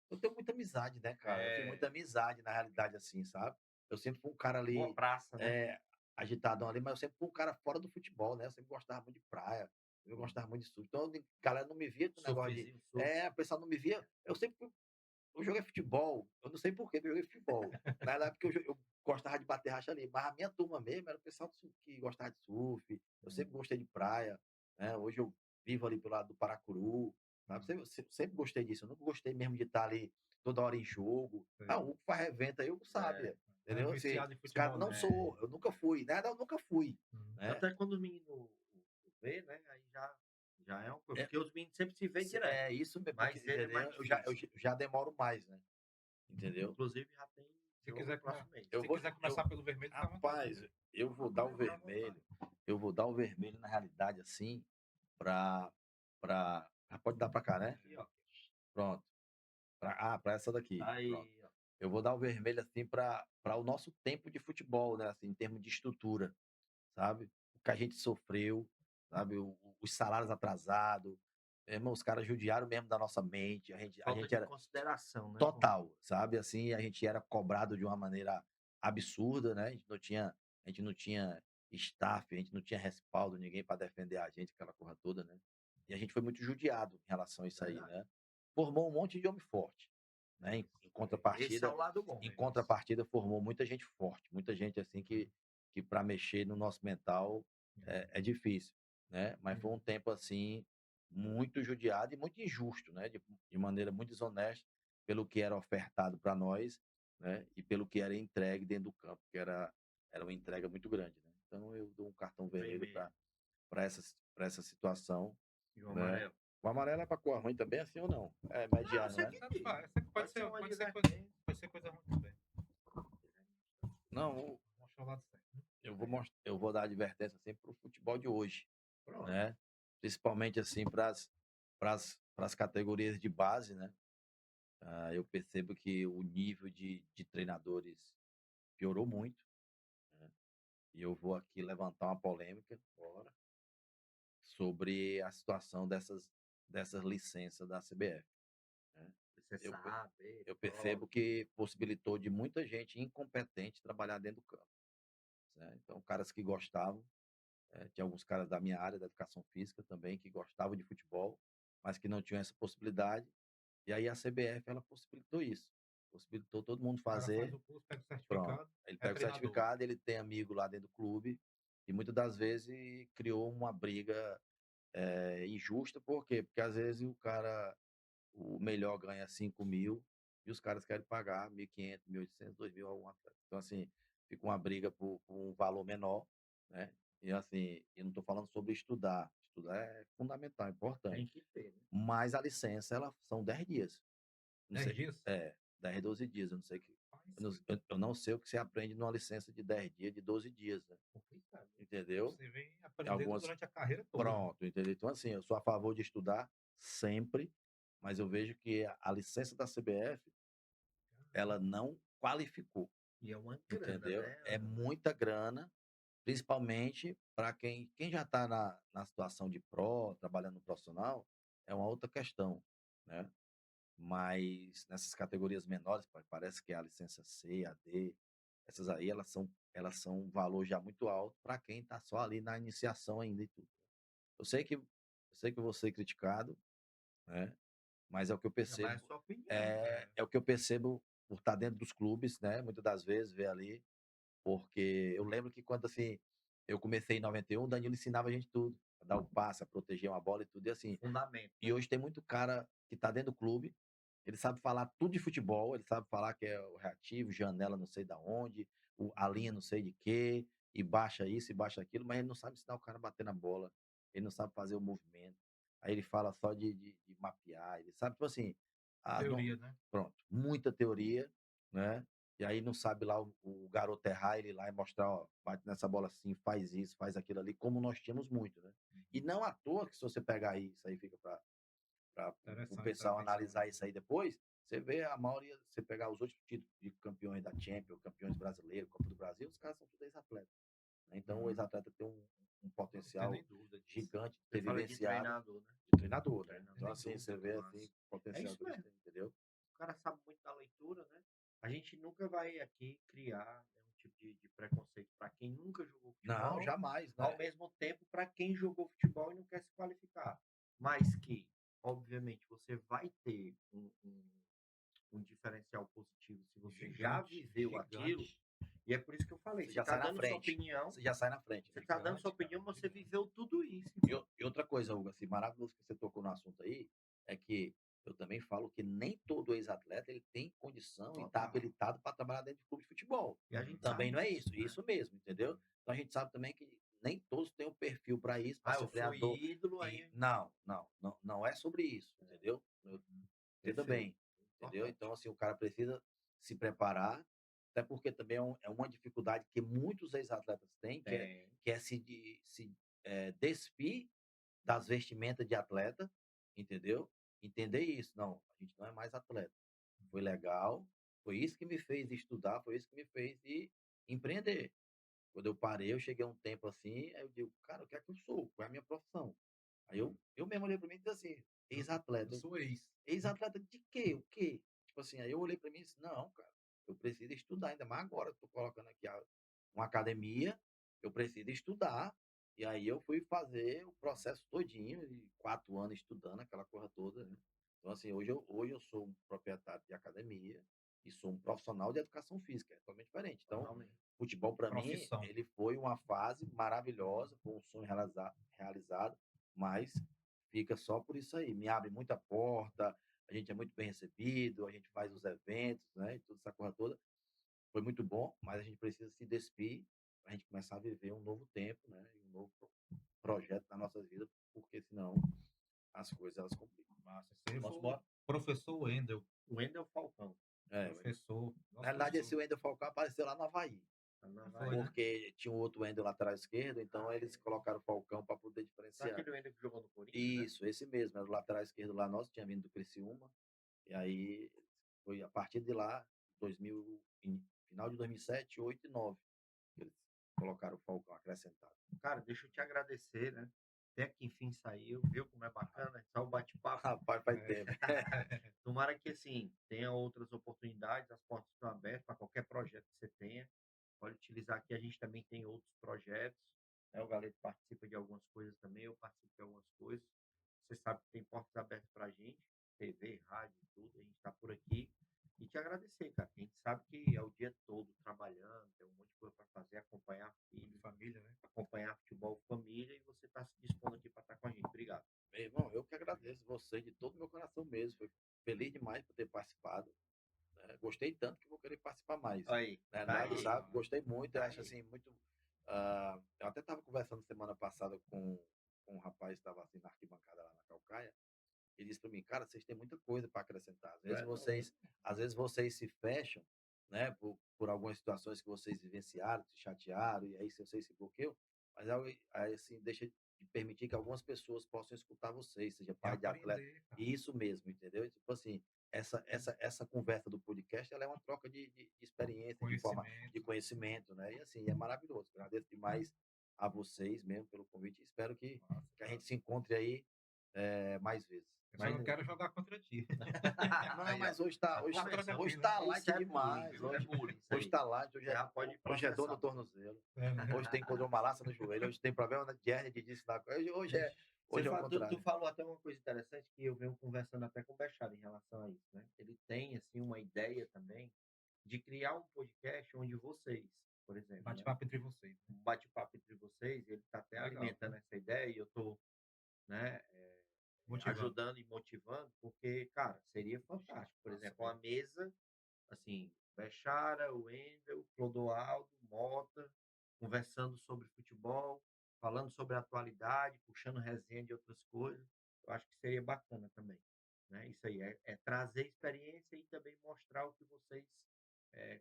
Eu tenho muita amizade, né, cara? Eu tenho muita amizade, na realidade, assim, sabe? Eu sempre fui um cara ali, Boa praça, né? agitadão ali, mas eu sempre fui um cara fora do futebol, né? Eu sempre gostava muito de praia, eu gostava muito de surf. Então, a galera não me via com o negócio de. Surfzinho, surf. O pessoal não me via. Eu joguei futebol, eu não sei porquê, eu joguei futebol. Na época eu gostava de bater racha ali, mas a minha turma mesmo era o pessoal que gostava de surf, eu sempre gostei de praia, né? Hoje eu vivo ali pelo lado do Paracuru, sabe? Sempre gostei disso, eu nunca gostei mesmo de estar ali toda hora em jogo. Sim. O que faz evento aí, eu sabe, entendeu? Assim, viciado em os caras futebol, não né? sou, eu nunca fui, né? Eu nunca fui. Né? Até quando o menino vê, né? Aí já é um coisa. Porque os meninos sempre se veem direto. É isso mesmo, Mas porque, ele é entendeu? mais eu já demoro mais, né? Entendeu? Inclusive já tem. Se jogo quiser, no próximo mês. eu se vou- quiser começar pelo vermelho, tá à vontade. Rapaz, eu vou dar o vermelho. Eu vou dar o vermelho, na realidade, assim, pra. Pode dar pra cá, né? Aqui, ó. Pronto. Pra essa daqui. Aí, Pronto. ó. Eu vou dar o vermelho, assim, pra o nosso tempo de futebol, né? Assim, em termos de estrutura, sabe? O que a gente sofreu, sabe? Os salários atrasados, irmão, os caras judiaram mesmo da nossa mente, a Falta gente de era consideração, né, irmão? total, sabe, assim, a gente era cobrado de uma maneira absurda, né, a gente não tinha staff, a gente não tinha respaldo, ninguém para defender a gente, aquela porra toda, né. E a gente foi muito judiado em relação a isso aí, Verdade. né. Formou um monte de homem forte, né, Esse é o lado bom. em contrapartida formou muita gente forte, muita gente, assim, que para mexer no nosso mental é difícil, né. Mas foi um tempo, assim, muito judiado e muito injusto, né, de maneira muito desonesta, pelo que era ofertado para nós, né, e pelo que era entregue dentro do campo, que era uma entrega muito grande, né. Então eu dou um cartão vermelho Vermelho para essa situação, e o né. amarelo. O amarelo é para cor ruim também, assim ou não? É Não, mediano, você né? que Tanto diz. faz. Essa aqui Pode ser uma pode ser coisa ruim também. Não, Vamos mostrar o lado certo, né? eu vou dar advertência, assim, para o futebol de hoje, Pronto. né, principalmente, assim, para as categorias de base, né. Eu percebo que o nível de treinadores piorou muito, né, e eu vou aqui levantar uma polêmica agora sobre a situação dessas licenças da CBF, né. Você Eu pe sabe, eu prova. percebo que possibilitou de muita gente incompetente trabalhar dentro do campo, né. Então caras que gostavam, tinha alguns caras da minha área da educação física também que gostavam de futebol, mas que não tinham essa possibilidade. E aí a CBF ela possibilitou isso, possibilitou todo mundo O cara faz fazer. o curso, pega o Pronto, certificado, ele é pega o treinador. certificado, ele tem amigo lá dentro do clube, e muitas das vezes criou uma briga, injusta, por quê? Porque às vezes o melhor ganha 5.000 e os caras querem pagar 1.500, 1.800, 2.000 a um atleta. Então, assim, fica uma briga por um valor menor, né? E assim, eu não estou falando sobre estudar, estudar é fundamental, é importante, Tem que ter, né? mas a licença, ela são 10 dias. Não 10 sei, dias? 10, 12 dias, eu não sei que Rapaz, eu não sei o que você aprende numa licença de 10 dias, de 12 dias, né, Complicado. entendeu? você vem Tem aprendendo algumas durante a carreira toda, né? pronto, entendeu? Então, assim, eu sou a favor de estudar sempre, mas eu vejo que a licença da CBF, ela não qualificou, E é uma grana, entendeu? né? É muita grana, principalmente para quem já está na situação de trabalhando no profissional, é uma outra questão, né? Mas nessas categorias menores, parece que é a licença C, a D, essas aí elas são um valor já muito alto para quem está só ali na iniciação ainda e tudo. Eu sei que eu vou ser criticado, né, mas é o que eu Não, mas é a percebo sua opinião. é o que eu percebo por estar dentro dos clubes, né, muitas das vezes ver ali, porque eu lembro que quando, assim, eu comecei em 91, o Danilo ensinava a gente tudo, a dar o passe, a proteger uma bola e tudo, e assim, Fundamento, e né? hoje tem muito cara que está dentro do clube, ele sabe falar tudo de futebol, ele sabe falar que é o reativo, janela não sei da onde, a linha não sei de quê, e baixa isso e baixa aquilo, mas ele não sabe ensinar o cara a bater na bola, ele não sabe fazer o movimento. Aí ele fala só de mapear, ele sabe, tipo assim, Teoria, né? pronto, muita teoria, né? E aí não sabe lá o garoto errar, ele ir lá e mostrar, ó, bate nessa bola assim, faz isso, faz aquilo ali, como nós tínhamos muito, né? E não à toa que se você pegar isso aí, fica para o Interessante essa pessoal visão, né? analisar isso aí depois, você vê a maioria, você pegar os outros títulos de campeões da Champions, campeões brasileiros, Copa do Brasil, os caras são todos ex-atletas, né? Então o ex-atleta tem um Não tem nem potencial dúvida disso. gigante de Você ter fala de vivenciado treinador, né? de treinador, né? Treinador. Então, Nem assim, você dúvida, vê Mas assim, o é potencial isso que eles mesmo. têm, entendeu? O cara sabe muito da leitura, né? A gente nunca vai aqui criar, né, um tipo de preconceito para quem nunca jogou Não, futebol, jamais, ao né? mesmo tempo para quem jogou futebol e não quer se qualificar. Mas que, obviamente, você vai ter um diferencial positivo se você já Gigante, viveu aquilo. gigante. E é por isso que eu falei, Você você já está sai na dando sua frente. opinião, Você já sai na frente, você né? está dando sua Gigante, opinião, cara, você gigante. viveu tudo isso, E, irmão. e outra coisa, Hugo, assim, maravilhoso que você tocou no assunto aí, é que eu também falo que nem todo ex-atleta ele tem condição e está Total. habilitado para trabalhar dentro de clube de futebol. E a gente Também sabe não é disso, isso, né? isso mesmo, entendeu? Então a gente sabe também que nem todos têm o perfil para isso, para Ah, ser eu fui treinador. ídolo E aí. não é sobre isso, entendeu? Entenda Perfeito. bem, entendeu? Importante. Então, assim, o cara precisa se preparar, até porque também é uma dificuldade que muitos ex-atletas têm, Tem. que é despir das vestimentas de atleta, entendeu? Entender isso. Não, a gente não é mais atleta. Foi legal, foi isso que me fez estudar, foi isso que me fez ir empreender. Quando eu parei, eu cheguei a um tempo assim, aí eu digo, cara, o que é que eu sou? Qual é a minha profissão? Aí eu mesmo olhei pra mim e disse assim, Eu ex-atleta. sou ex. Ex-atleta de quê? O quê? Tipo assim, aí eu olhei pra mim e disse, não, cara, eu preciso estudar, ainda mais agora, eu tô colocando aqui uma academia, eu preciso estudar. E aí eu fui fazer o processo todinho, e 4 anos estudando aquela coisa toda, né? Então, assim, hoje eu sou um proprietário de academia e sou um profissional de educação física, é totalmente diferente. Então, Totalmente. futebol para mim, Profissão. ele foi uma fase maravilhosa, foi um sonho realizado, mas fica só por isso aí. Me abre muita porta, a gente é muito bem recebido, a gente faz os eventos, né? E toda essa coisa toda. Foi muito bom, mas a gente precisa se despir para a gente começar a viver um novo tempo, né? E um novo projeto na nossa vida, porque senão as coisas elas complicam. Massa. Esse aí foi Posso o bora? professor Wendel, O Wendel Falcão. É, professor, na nosso realidade, esse professor. Wendel Falcão apareceu lá no Havaí, Tá na Foi, Havaí. né? porque tinha um outro Wendel lateral esquerdo, então eles colocaram o Falcão para poder Tá diferenciar. aquele Wendel que jogou no Corinthians, né? Isso, esse mesmo, era o lateral esquerdo lá nosso, tinha vindo do Criciúma, e aí foi a partir de lá, 2000, final de 2007, 8 e 9, que eles colocaram o Falcão acrescentado. Cara, deixa eu te agradecer, né? Até que enfim saiu, viu como é bacana? Só o bate-papo. Rapaz, faz É. tempo. Tomara que, assim, tenha outras oportunidades, as portas estão abertas para qualquer projeto que você tenha. Pode utilizar aqui, a gente também tem outros projetos, né? O Galeto participa de algumas coisas também, eu participo de algumas coisas. Você sabe que tem portas abertas para a gente, TV, rádio, tudo, a gente está por aqui. E te agradecer, cara. A gente sabe que é o dia todo trabalhando, tem um monte de coisa para fazer, acompanhar filho, Família, né? acompanhar futebol família, e você está se dispondo aqui para estar com a gente. Obrigado. Meu irmão, eu que agradeço você de todo o meu coração mesmo. Foi feliz demais por ter participado. Né? Gostei tanto que vou querer participar mais. Aí, Na tá realidade, aí. sabe? Gostei muito. Eu Tá acho aí. assim, muito. Eu até estava conversando semana passada com um rapaz que estava assim na arquibancada lá na Calcaia. Ele disse para mim, cara, vocês têm muita coisa para acrescentar. Às vezes vocês se fecham, né, por algumas situações que vocês vivenciaram, se chatearam, e aí vocês se bloqueiam, mas aí, assim, deixa de permitir que algumas pessoas possam escutar vocês, seja E pai de atleta. aprender, cara. E isso mesmo, entendeu? E, tipo assim, essa conversa do podcast, ela é uma troca de experiência, de Conhecimento. conhecimento, né? E assim, é maravilhoso. Agradeço demais a vocês mesmo pelo convite. Espero que Massa, a cara. gente se encontre aí mais vezes. Eu só Mas não quero jogar contra ti. Não, Aí, ó. mas hoje tá, Já hoje, tá tá- tranquilo, hoje né? tá light Isso é bullying, demais. viu? É bullying isso Hoje aí. tá light, Você já pode hoje é dor processar. no tornozelo. É, né? Hoje tem condromalácia no joelho, hoje tem problema de hernia de disco na coisa. Hoje é o Tu contrário. falou até uma coisa interessante que eu venho conversando até com o Bechara em relação a isso, né? Ele tem, assim, uma ideia também de criar um podcast onde vocês, por exemplo, né? Bate-papo entre vocês. Um bate-papo entre vocês, ele está até Legal, alimentando essa ideia e eu estou, né, motivando. ajudando e motivando, porque, cara, seria fantástico. Por exemplo, uma mesa, assim, Bechara, Wendel, Clodoaldo, Mota, conversando sobre futebol, falando sobre a atualidade, puxando resenha de outras coisas. Eu acho que seria bacana também. Né? Isso aí é trazer experiência e também mostrar o que vocês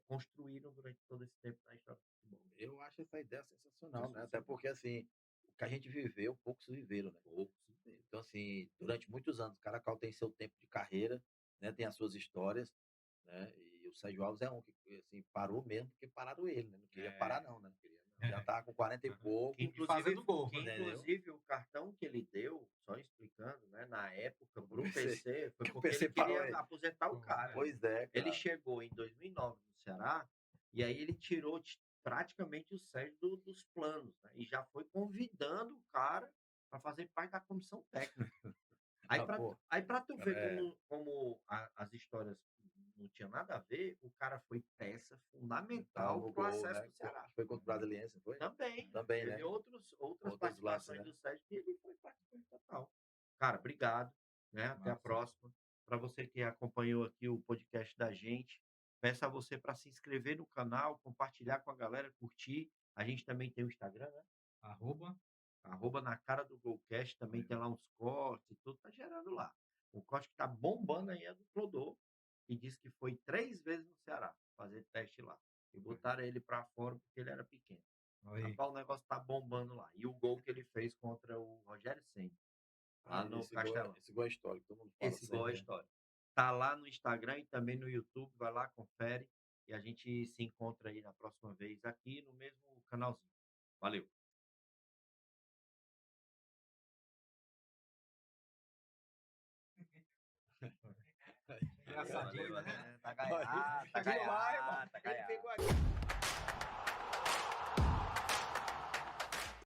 construíram durante todo esse tempo na história do futebol. Eu acho essa ideia sensacional, né? Até porque, assim, o que a gente viveu, poucos viveram, né? Poucos viveram. Então, assim, durante muitos anos, cada qual tem seu tempo de carreira, né? Tem as suas histórias, né? E o Sérgio Alves é um que, assim, parou mesmo porque pararam ele, né? Não queria parar, não, né? Já tava com 40 e pouco, Que E fazendo gol, que né? inclusive o cartão que ele deu, só explicando, né, na época, para o PC, PC, foi que o porque ele PC parou queria ele. aposentar o cara. Pois é, Ele cara. chegou em 2009 no Ceará, e aí ele tirou praticamente o Sérgio dos planos, né, e já foi convidando o cara para fazer parte da comissão técnica. Aí Ah, para pô, tu ver é, como as histórias não tinham nada a ver, o cara foi peça tal fundamental no para o gol, acesso né? do Ceará. Foi contra o Brasiliense, não foi? Também. Também, Teve né? outras Outros lances, participações né? do Sérgio que ele foi participante total. Cara, obrigado. Né? Até a Massa. próxima. Para você que acompanhou aqui o podcast da gente, peço a você para se inscrever no canal, compartilhar com a galera, curtir. A gente também tem o Instagram, né? Arroba. Arroba na cara do Golcast, também tem lá uns cortes, tudo tá gerando lá. O corte que tá bombando aí é do Clodô, que disse que foi 3 vezes no Ceará fazer teste lá. E botaram ele para fora porque ele era pequeno. Aí. Rapaz, o negócio tá bombando lá. E o gol que ele fez contra o Rogério Ceni, lá no Castelão. Esse gol é histórico, todo mundo fala Esse gol é sempre. história. Tá lá no Instagram e também no YouTube. Vai lá, confere. E a gente se encontra aí na próxima vez aqui no mesmo canalzinho. Valeu! Engraçadinho, valeu, né? valeu. Tá gaiado, tá Demais, gaiado, mano. tá Ele gaiado. pegou aqui.